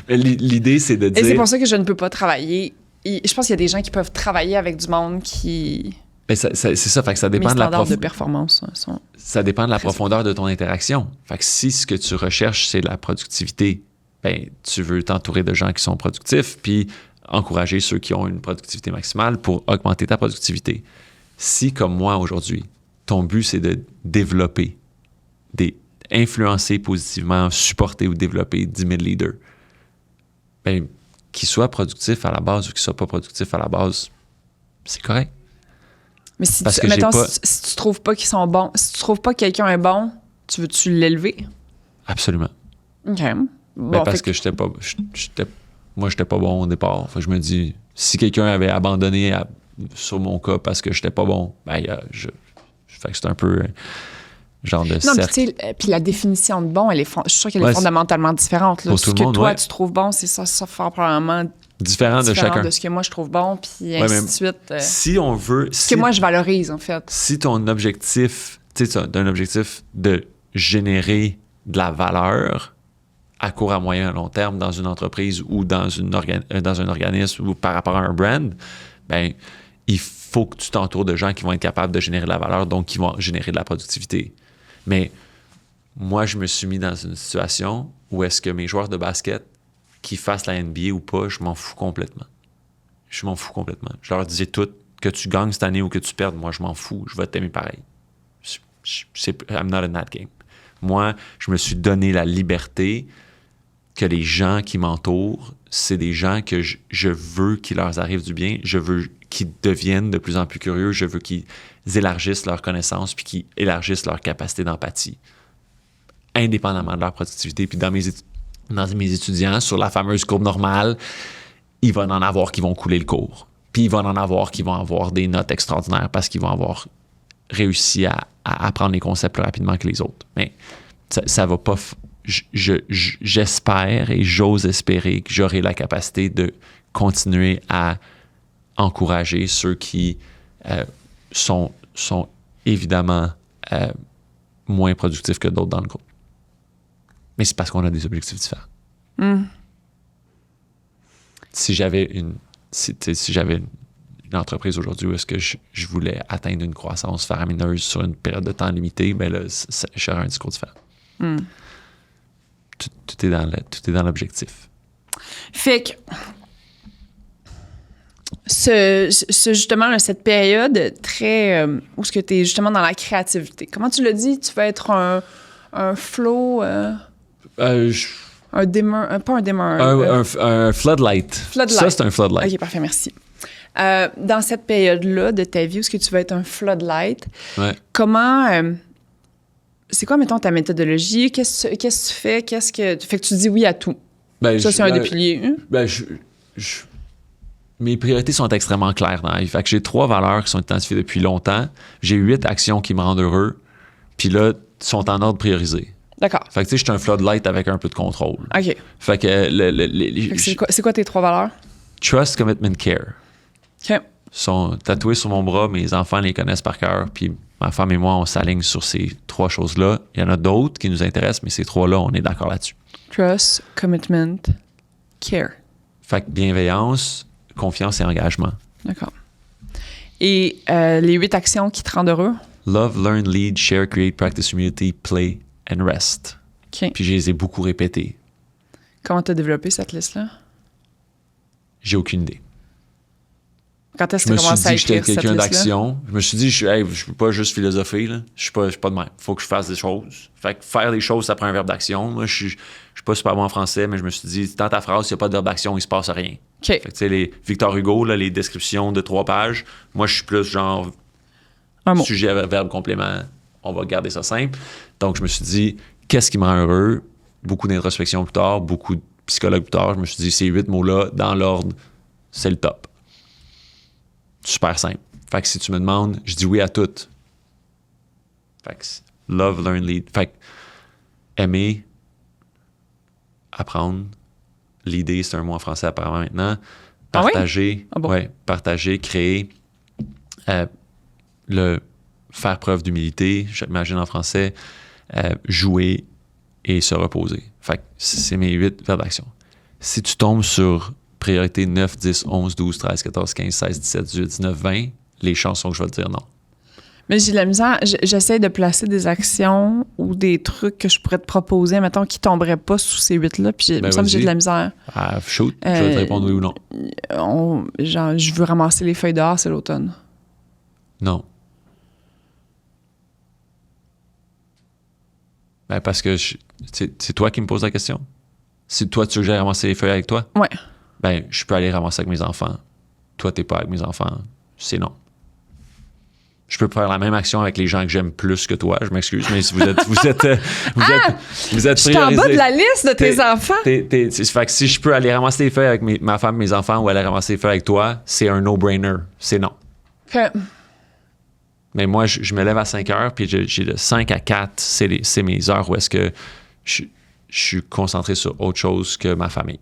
Mais l'idée, c'est de dire... Et c'est pour ça que je ne peux pas travailler. Je pense qu'il y a des gens qui peuvent travailler avec du monde qui... Mais c'est ça, fait que ça dépend de la de performance. Ça dépend de la profondeur de ton interaction. Fait que si ce que tu recherches, c'est la productivité, ben tu veux t'entourer de gens qui sont productifs, puis encourager ceux qui ont une productivité maximale pour augmenter ta productivité. Si, comme moi aujourd'hui, ton but, c'est de développer, influencer positivement, supporter ou développer 10 000 leaders, ben qu'ils soient productifs à la base ou qu'ils ne soient pas productifs à la base, c'est correct. Mais si tu trouves pas qu'ils sont bons, si tu trouves pas que quelqu'un est bon, tu veux-tu l'élever? Absolument. OK. Bon, parce que j'étais pas bon au départ. Fait que je me dis, si quelqu'un avait abandonné sur mon cas parce que j'étais pas bon, ben fait que c'est un peu genre de cercle. Non, puis la définition de bon, je suis sûre qu'elle est fondamentalement différente. Là. Pour ce tout que le monde, toi, tu trouves bon, c'est ça fort probablement différent de chacun. De ce que moi, je trouve bon, puis ainsi de suite. Si on veut... Ce que moi, je valorise, en fait. Si ton objectif, tu sais, tu as un objectif de générer de la valeur à court, à moyen, à long terme dans une entreprise ou dans un organisme ou par rapport à un brand, ben il faut que tu t'entoures de gens qui vont être capables de générer de la valeur, donc qui vont générer de la productivité. Mais moi, je me suis mis dans une situation où est-ce que mes joueurs de basket, qu'ils fassent la NBA ou pas, je m'en fous complètement. Je m'en fous complètement. Je leur disais tout, que tu gagnes cette année ou que tu perdes, moi, je m'en fous. Je vais t'aimer pareil. I'm not in that game. Moi, je me suis donné la liberté que les gens qui m'entourent, c'est des gens que je veux qu'il leur arrive du bien. Je veux qu'ils deviennent de plus en plus curieux. Je veux qu'ils élargissent leurs connaissances puis qu'ils élargissent leur capacité d'empathie, indépendamment de leur productivité. Puis dans mes étudiants, sur la fameuse courbe normale, il va en avoir qui vont couler le cours. Puis il va en avoir qui vont avoir des notes extraordinaires parce qu'ils vont avoir réussi à apprendre les concepts plus rapidement que les autres. Mais ça va pas... J'espère et j'ose espérer que j'aurai la capacité de continuer à encourager ceux qui sont évidemment moins productifs que d'autres dans le groupe. Mais c'est parce qu'on a des objectifs différents. Mm. Si j'avais une entreprise aujourd'hui où est-ce que je voulais atteindre une croissance faramineuse sur une période de temps limitée, ben là, j'aurais un discours différent. Mm. Tout est dans l'objectif. Fait que justement, là, cette période très... où est-ce que tu es justement dans la créativité. Comment tu l'as dit? Tu vas être un flow... un dimmer... pas un dimmer. Un floodlight. Ça, c'est un floodlight. OK, parfait, merci. Dans cette période-là de ta vie, où est-ce que tu vas être un floodlight? Ouais. Comment... c'est quoi, mettons, ta méthodologie? Qu'est-ce que tu fais? Fait que tu dis oui à tout. Ben, ça, c'est un des piliers. Hein? Ben, mes priorités sont extrêmement claires dans la vie. Fait que j'ai 3 valeurs qui sont identifiées depuis longtemps. J'ai 8 actions qui me rendent heureux. Puis là, sont en ordre priorisé. D'accord. Fait que, tu sais, je suis un floodlight avec un peu de contrôle. OK. Fait que, Fait que c'est quoi tes 3 valeurs? trust, commitment, care OK. sont tatoués sur mon bras. Mes enfants les connaissent par cœur. Puis ma femme et moi, on s'aligne sur ces 3 choses-là. Il y en a d'autres qui nous intéressent, mais ces 3-là, on est d'accord là-dessus. Trust, commitment, care. Fait que bienveillance, confiance et engagement. D'accord. Et les 8 actions qui te rendent heureux? Love, learn, lead, share, create, practice, humility, play and rest. OK. Puis je les ai beaucoup répétés. Comment tu as développé cette liste-là? J'ai aucune idée. Quand est-ce Je que me tu suis commences à dit que j'étais écrire cette quelqu'un liste-là? d'action. Je me suis dit, je peux pas juste philosopher. Là. Je suis pas de même. Faut que je fasse des choses. Fait que faire des choses, ça prend un verbe d'action. Moi, je suis pas super bon en français, mais je me suis dit, dans ta phrase, s'il n'y a pas de verbe d'action, il se passe rien. OK. Fait que, tu sais, les Victor Hugo, là, les descriptions de 3 pages, moi, je suis plus genre Un mot. sujet, verbe, complément. On va garder ça simple. Donc, je me suis dit, qu'est-ce qui me rend heureux? Beaucoup d'introspection plus tard, beaucoup de psychologue plus tard. Je me suis dit, ces 8 mots-là, dans l'ordre, c'est le top. Super simple. Fait que si tu me demandes, je dis oui à toutes. Fait que love, learn, lead. Fait que aimer, apprendre, leader, c'est un mot en français apparemment maintenant. Partager, Ah oui? Ah bon? ouais, partager, créer, le faire preuve d'humilité, j'imagine en français, jouer et se reposer. Fait que c'est mes 8 verbes d'action. Si tu tombes sur priorité 9, 10, 11, 12, 13, 14, 15, 16, 17, 18, 19, 20, les chances sont que je vais te dire non. Mais j'ai de la misère. J'essaie de placer des actions ou des trucs que je pourrais te proposer, mettons, qui tomberaient pas sous ces 8-là. Puis il me semble que j'ai de la misère. Ah, shoot, je vais te répondre oui ou non. Genre, je veux ramasser les feuilles dehors, c'est l'automne. Non. Ben parce que c'est toi qui me poses la question. Si toi, tu veux que j'aille ramasser les feuilles avec toi, Ouais. ben je peux aller ramasser avec mes enfants. Toi, t'es pas avec mes enfants. C'est non. Je peux faire la même action avec les gens que j'aime plus que toi. Je m'excuse, mais si vous êtes Je suis en bas de la liste de tes enfants. Fait que si je peux aller ramasser les feuilles avec ma femme, mes enfants, ou aller ramasser les feuilles avec toi, c'est un no-brainer. C'est non. OK. Mais moi, je me lève à 5 heures, puis j'ai de 5 à 4, c'est mes heures où est-ce que je suis concentré sur autre chose que ma famille.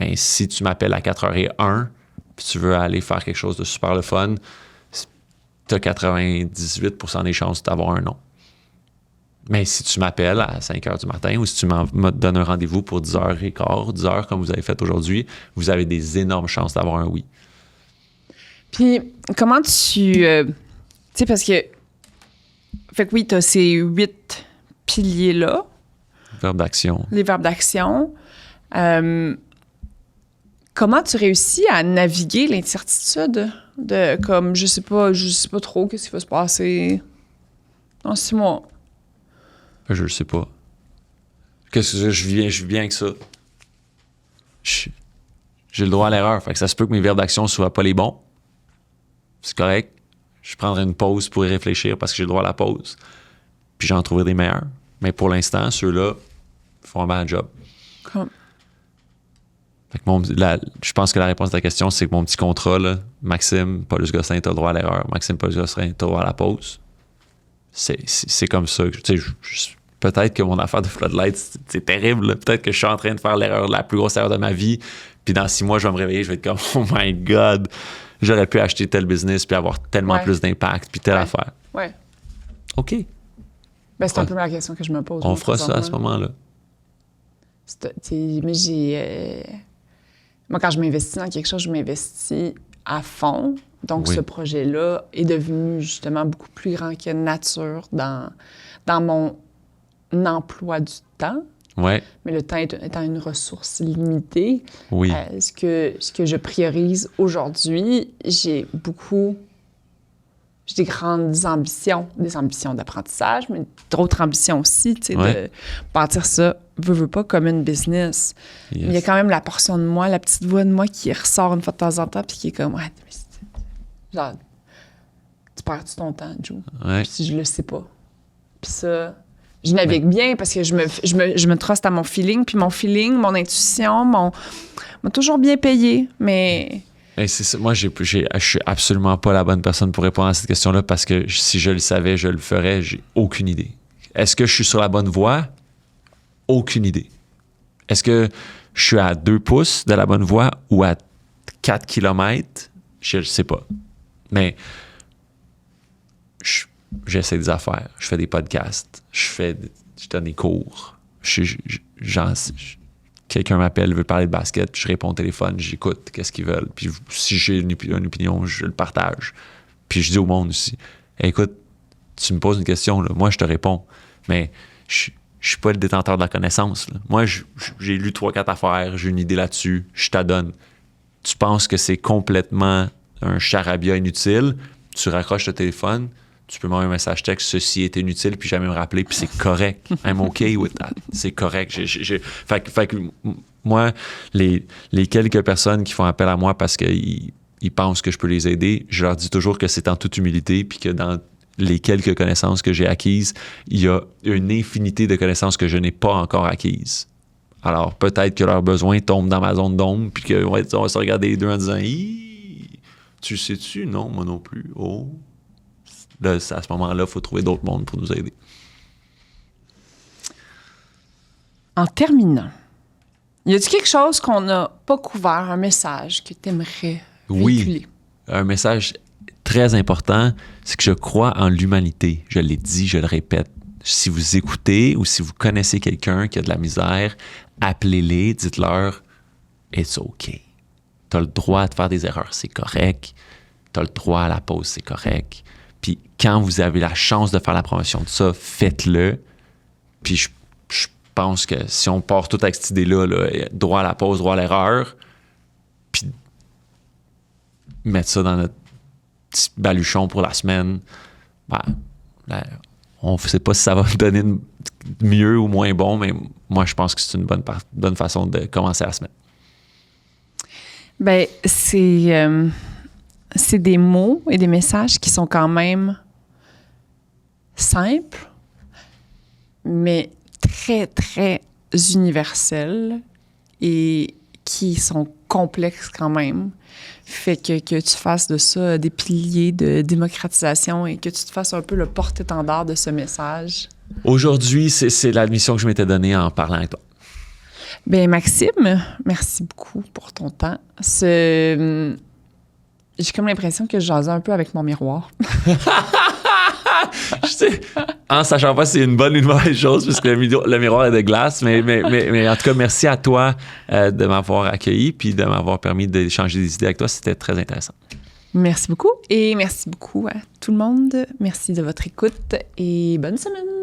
Mais si tu m'appelles à 4h01, puis tu veux aller faire quelque chose de super le fun, tu as 98% des chances d'avoir un non. Mais si tu m'appelles à 5h du matin ou si tu me donnes un rendez-vous pour 10h15, 10h comme vous avez fait aujourd'hui, vous avez des énormes chances d'avoir un oui. Puis, comment tu... tu sais, parce que... Fait que oui, t'as ces 8 piliers-là. Verbe d'action. Les verbes d'action. Comment tu réussis à naviguer l'incertitude de, comme, je sais pas trop qu'est-ce qui va se passer dans 6 mois? Je le sais pas. Qu'est-ce que je vis bien avec ça? J'ai le droit à l'erreur. Fait que ça se peut que mes verbes d'action ne soient pas les bons. C'est correct. Je prendrai une pause pour y réfléchir parce que j'ai le droit à la pause. Puis j'en trouverai des meilleurs. Mais pour l'instant, ceux-là font un bon job. Comme... Fait que je pense que la réponse à ta question, c'est que mon petit contrat, là, Maxime Paulus-Gosselin, t'as le droit à l'erreur. Maxime Paulus-Gosselin, t'as le droit à la pause. C'est comme ça. Tu sais, peut-être que mon affaire de Floodlight, c'est terrible. Là. Peut-être que je suis en train de faire la plus grosse erreur de ma vie. Puis dans 6 mois, je vais me réveiller, je vais être comme, oh my God, j'aurais pu acheter tel business puis avoir tellement plus d'impact puis telle affaire. Ouais. OK. Ben, c'est un peu la question que je me pose. On fera ça à ce moment-là. Mais moi, quand je m'investis dans quelque chose, je m'investis à fond. Donc, ce projet-là est devenu justement beaucoup plus grand que nature dans mon emploi du temps. Ouais. Mais le temps étant une ressource limitée, oui. Ce que je priorise aujourd'hui, j'ai des grandes ambitions, des ambitions d'apprentissage, mais d'autres ambitions aussi, tu sais, de bâtir ça, veux pas, comme une business. Yes. Mais il y a quand même la portion de moi, la petite voix de moi qui ressort une fois de temps en temps, puis qui est comme, ouais, mais genre, tu perds-tu ton temps, Joe? Ouais. Puis je le sais pas. Puis ça, je navigue bien parce que je me truste à mon feeling, puis mon feeling, mon intuition, m'a toujours bien payé, mais... Et c'est ça. Moi, je suis absolument pas la bonne personne pour répondre à cette question-là parce que si je le savais, je le ferais. J'ai aucune idée. Est-ce que je suis sur la bonne voie? Aucune idée. Est-ce que je suis à 2 pouces de la bonne voie ou à 4 kilomètres? Je ne sais pas. Mais j'essaie des affaires. Je fais des podcasts. Je donne des cours. Quelqu'un m'appelle, veut parler de basket, puis je réponds au téléphone, j'écoute qu'est-ce qu'ils veulent. Puis si j'ai une opinion, je le partage. Puis je dis au monde aussi, hey, écoute, tu me poses une question, là, moi je te réponds. Mais je suis pas le détenteur de la connaissance. Là. Moi, j'ai lu 3-4 affaires, j'ai une idée là-dessus, je t'adonne. Tu penses que c'est complètement un charabia inutile, tu raccroches le téléphone, tu peux m'envoyer un message texte, ceci est inutile, puis jamais me rappeler, puis c'est correct. I'm okay with that. C'est correct. Fait que moi, les quelques personnes qui font appel à moi parce qu'ils pensent que je peux les aider, je leur dis toujours que c'est en toute humilité, puis que dans les quelques connaissances que j'ai acquises, il y a une infinité de connaissances que je n'ai pas encore acquises. Alors, peut-être que leurs besoins tombent dans ma zone d'ombre, puis qu'on va se regarder les deux en disant « Tu sais-tu? Non, moi non plus. Oh! » Là, à ce moment-là, il faut trouver d'autres mondes pour nous aider. En terminant, y a-t-il quelque chose qu'on n'a pas couvert, un message que tu aimerais véhiculer? Oui, un message très important, c'est que je crois en l'humanité. Je l'ai dit, je le répète. Si vous écoutez ou si vous connaissez quelqu'un qui a de la misère, appelez-les, dites-leur « It's OK. Tu as le droit de faire des erreurs, c'est correct. Tu as le droit à la pause, c'est correct. » Puis quand vous avez la chance de faire la promotion de ça, faites-le. Puis je pense que si on part tout avec cette idée-là, là, droit à la pause, droit à l'erreur, puis mettre ça dans notre petit baluchon pour la semaine, ben, on ne sait pas si ça va donner mieux ou moins bon, mais moi, je pense que c'est une bonne façon de commencer la semaine. Bien, c'est des mots et des messages qui sont quand même simples, mais très, très universels et qui sont complexes quand même. Fait que tu fasses de ça des piliers de démocratisation et que tu te fasses un peu le porte-étendard de ce message. Aujourd'hui, c'est la mission que je m'étais donnée en parlant avec toi. Bien, Maxime, merci beaucoup pour ton temps. J'ai comme l'impression que je jasais un peu avec mon miroir. Je sais, en sachant pas si c'est une bonne ou une mauvaise chose, puisque le miroir est de glace, mais en tout cas, merci à toi de m'avoir accueilli puis de m'avoir permis d'échanger des idées avec toi. C'était très intéressant. Merci beaucoup et merci beaucoup à tout le monde. Merci de votre écoute et bonne semaine.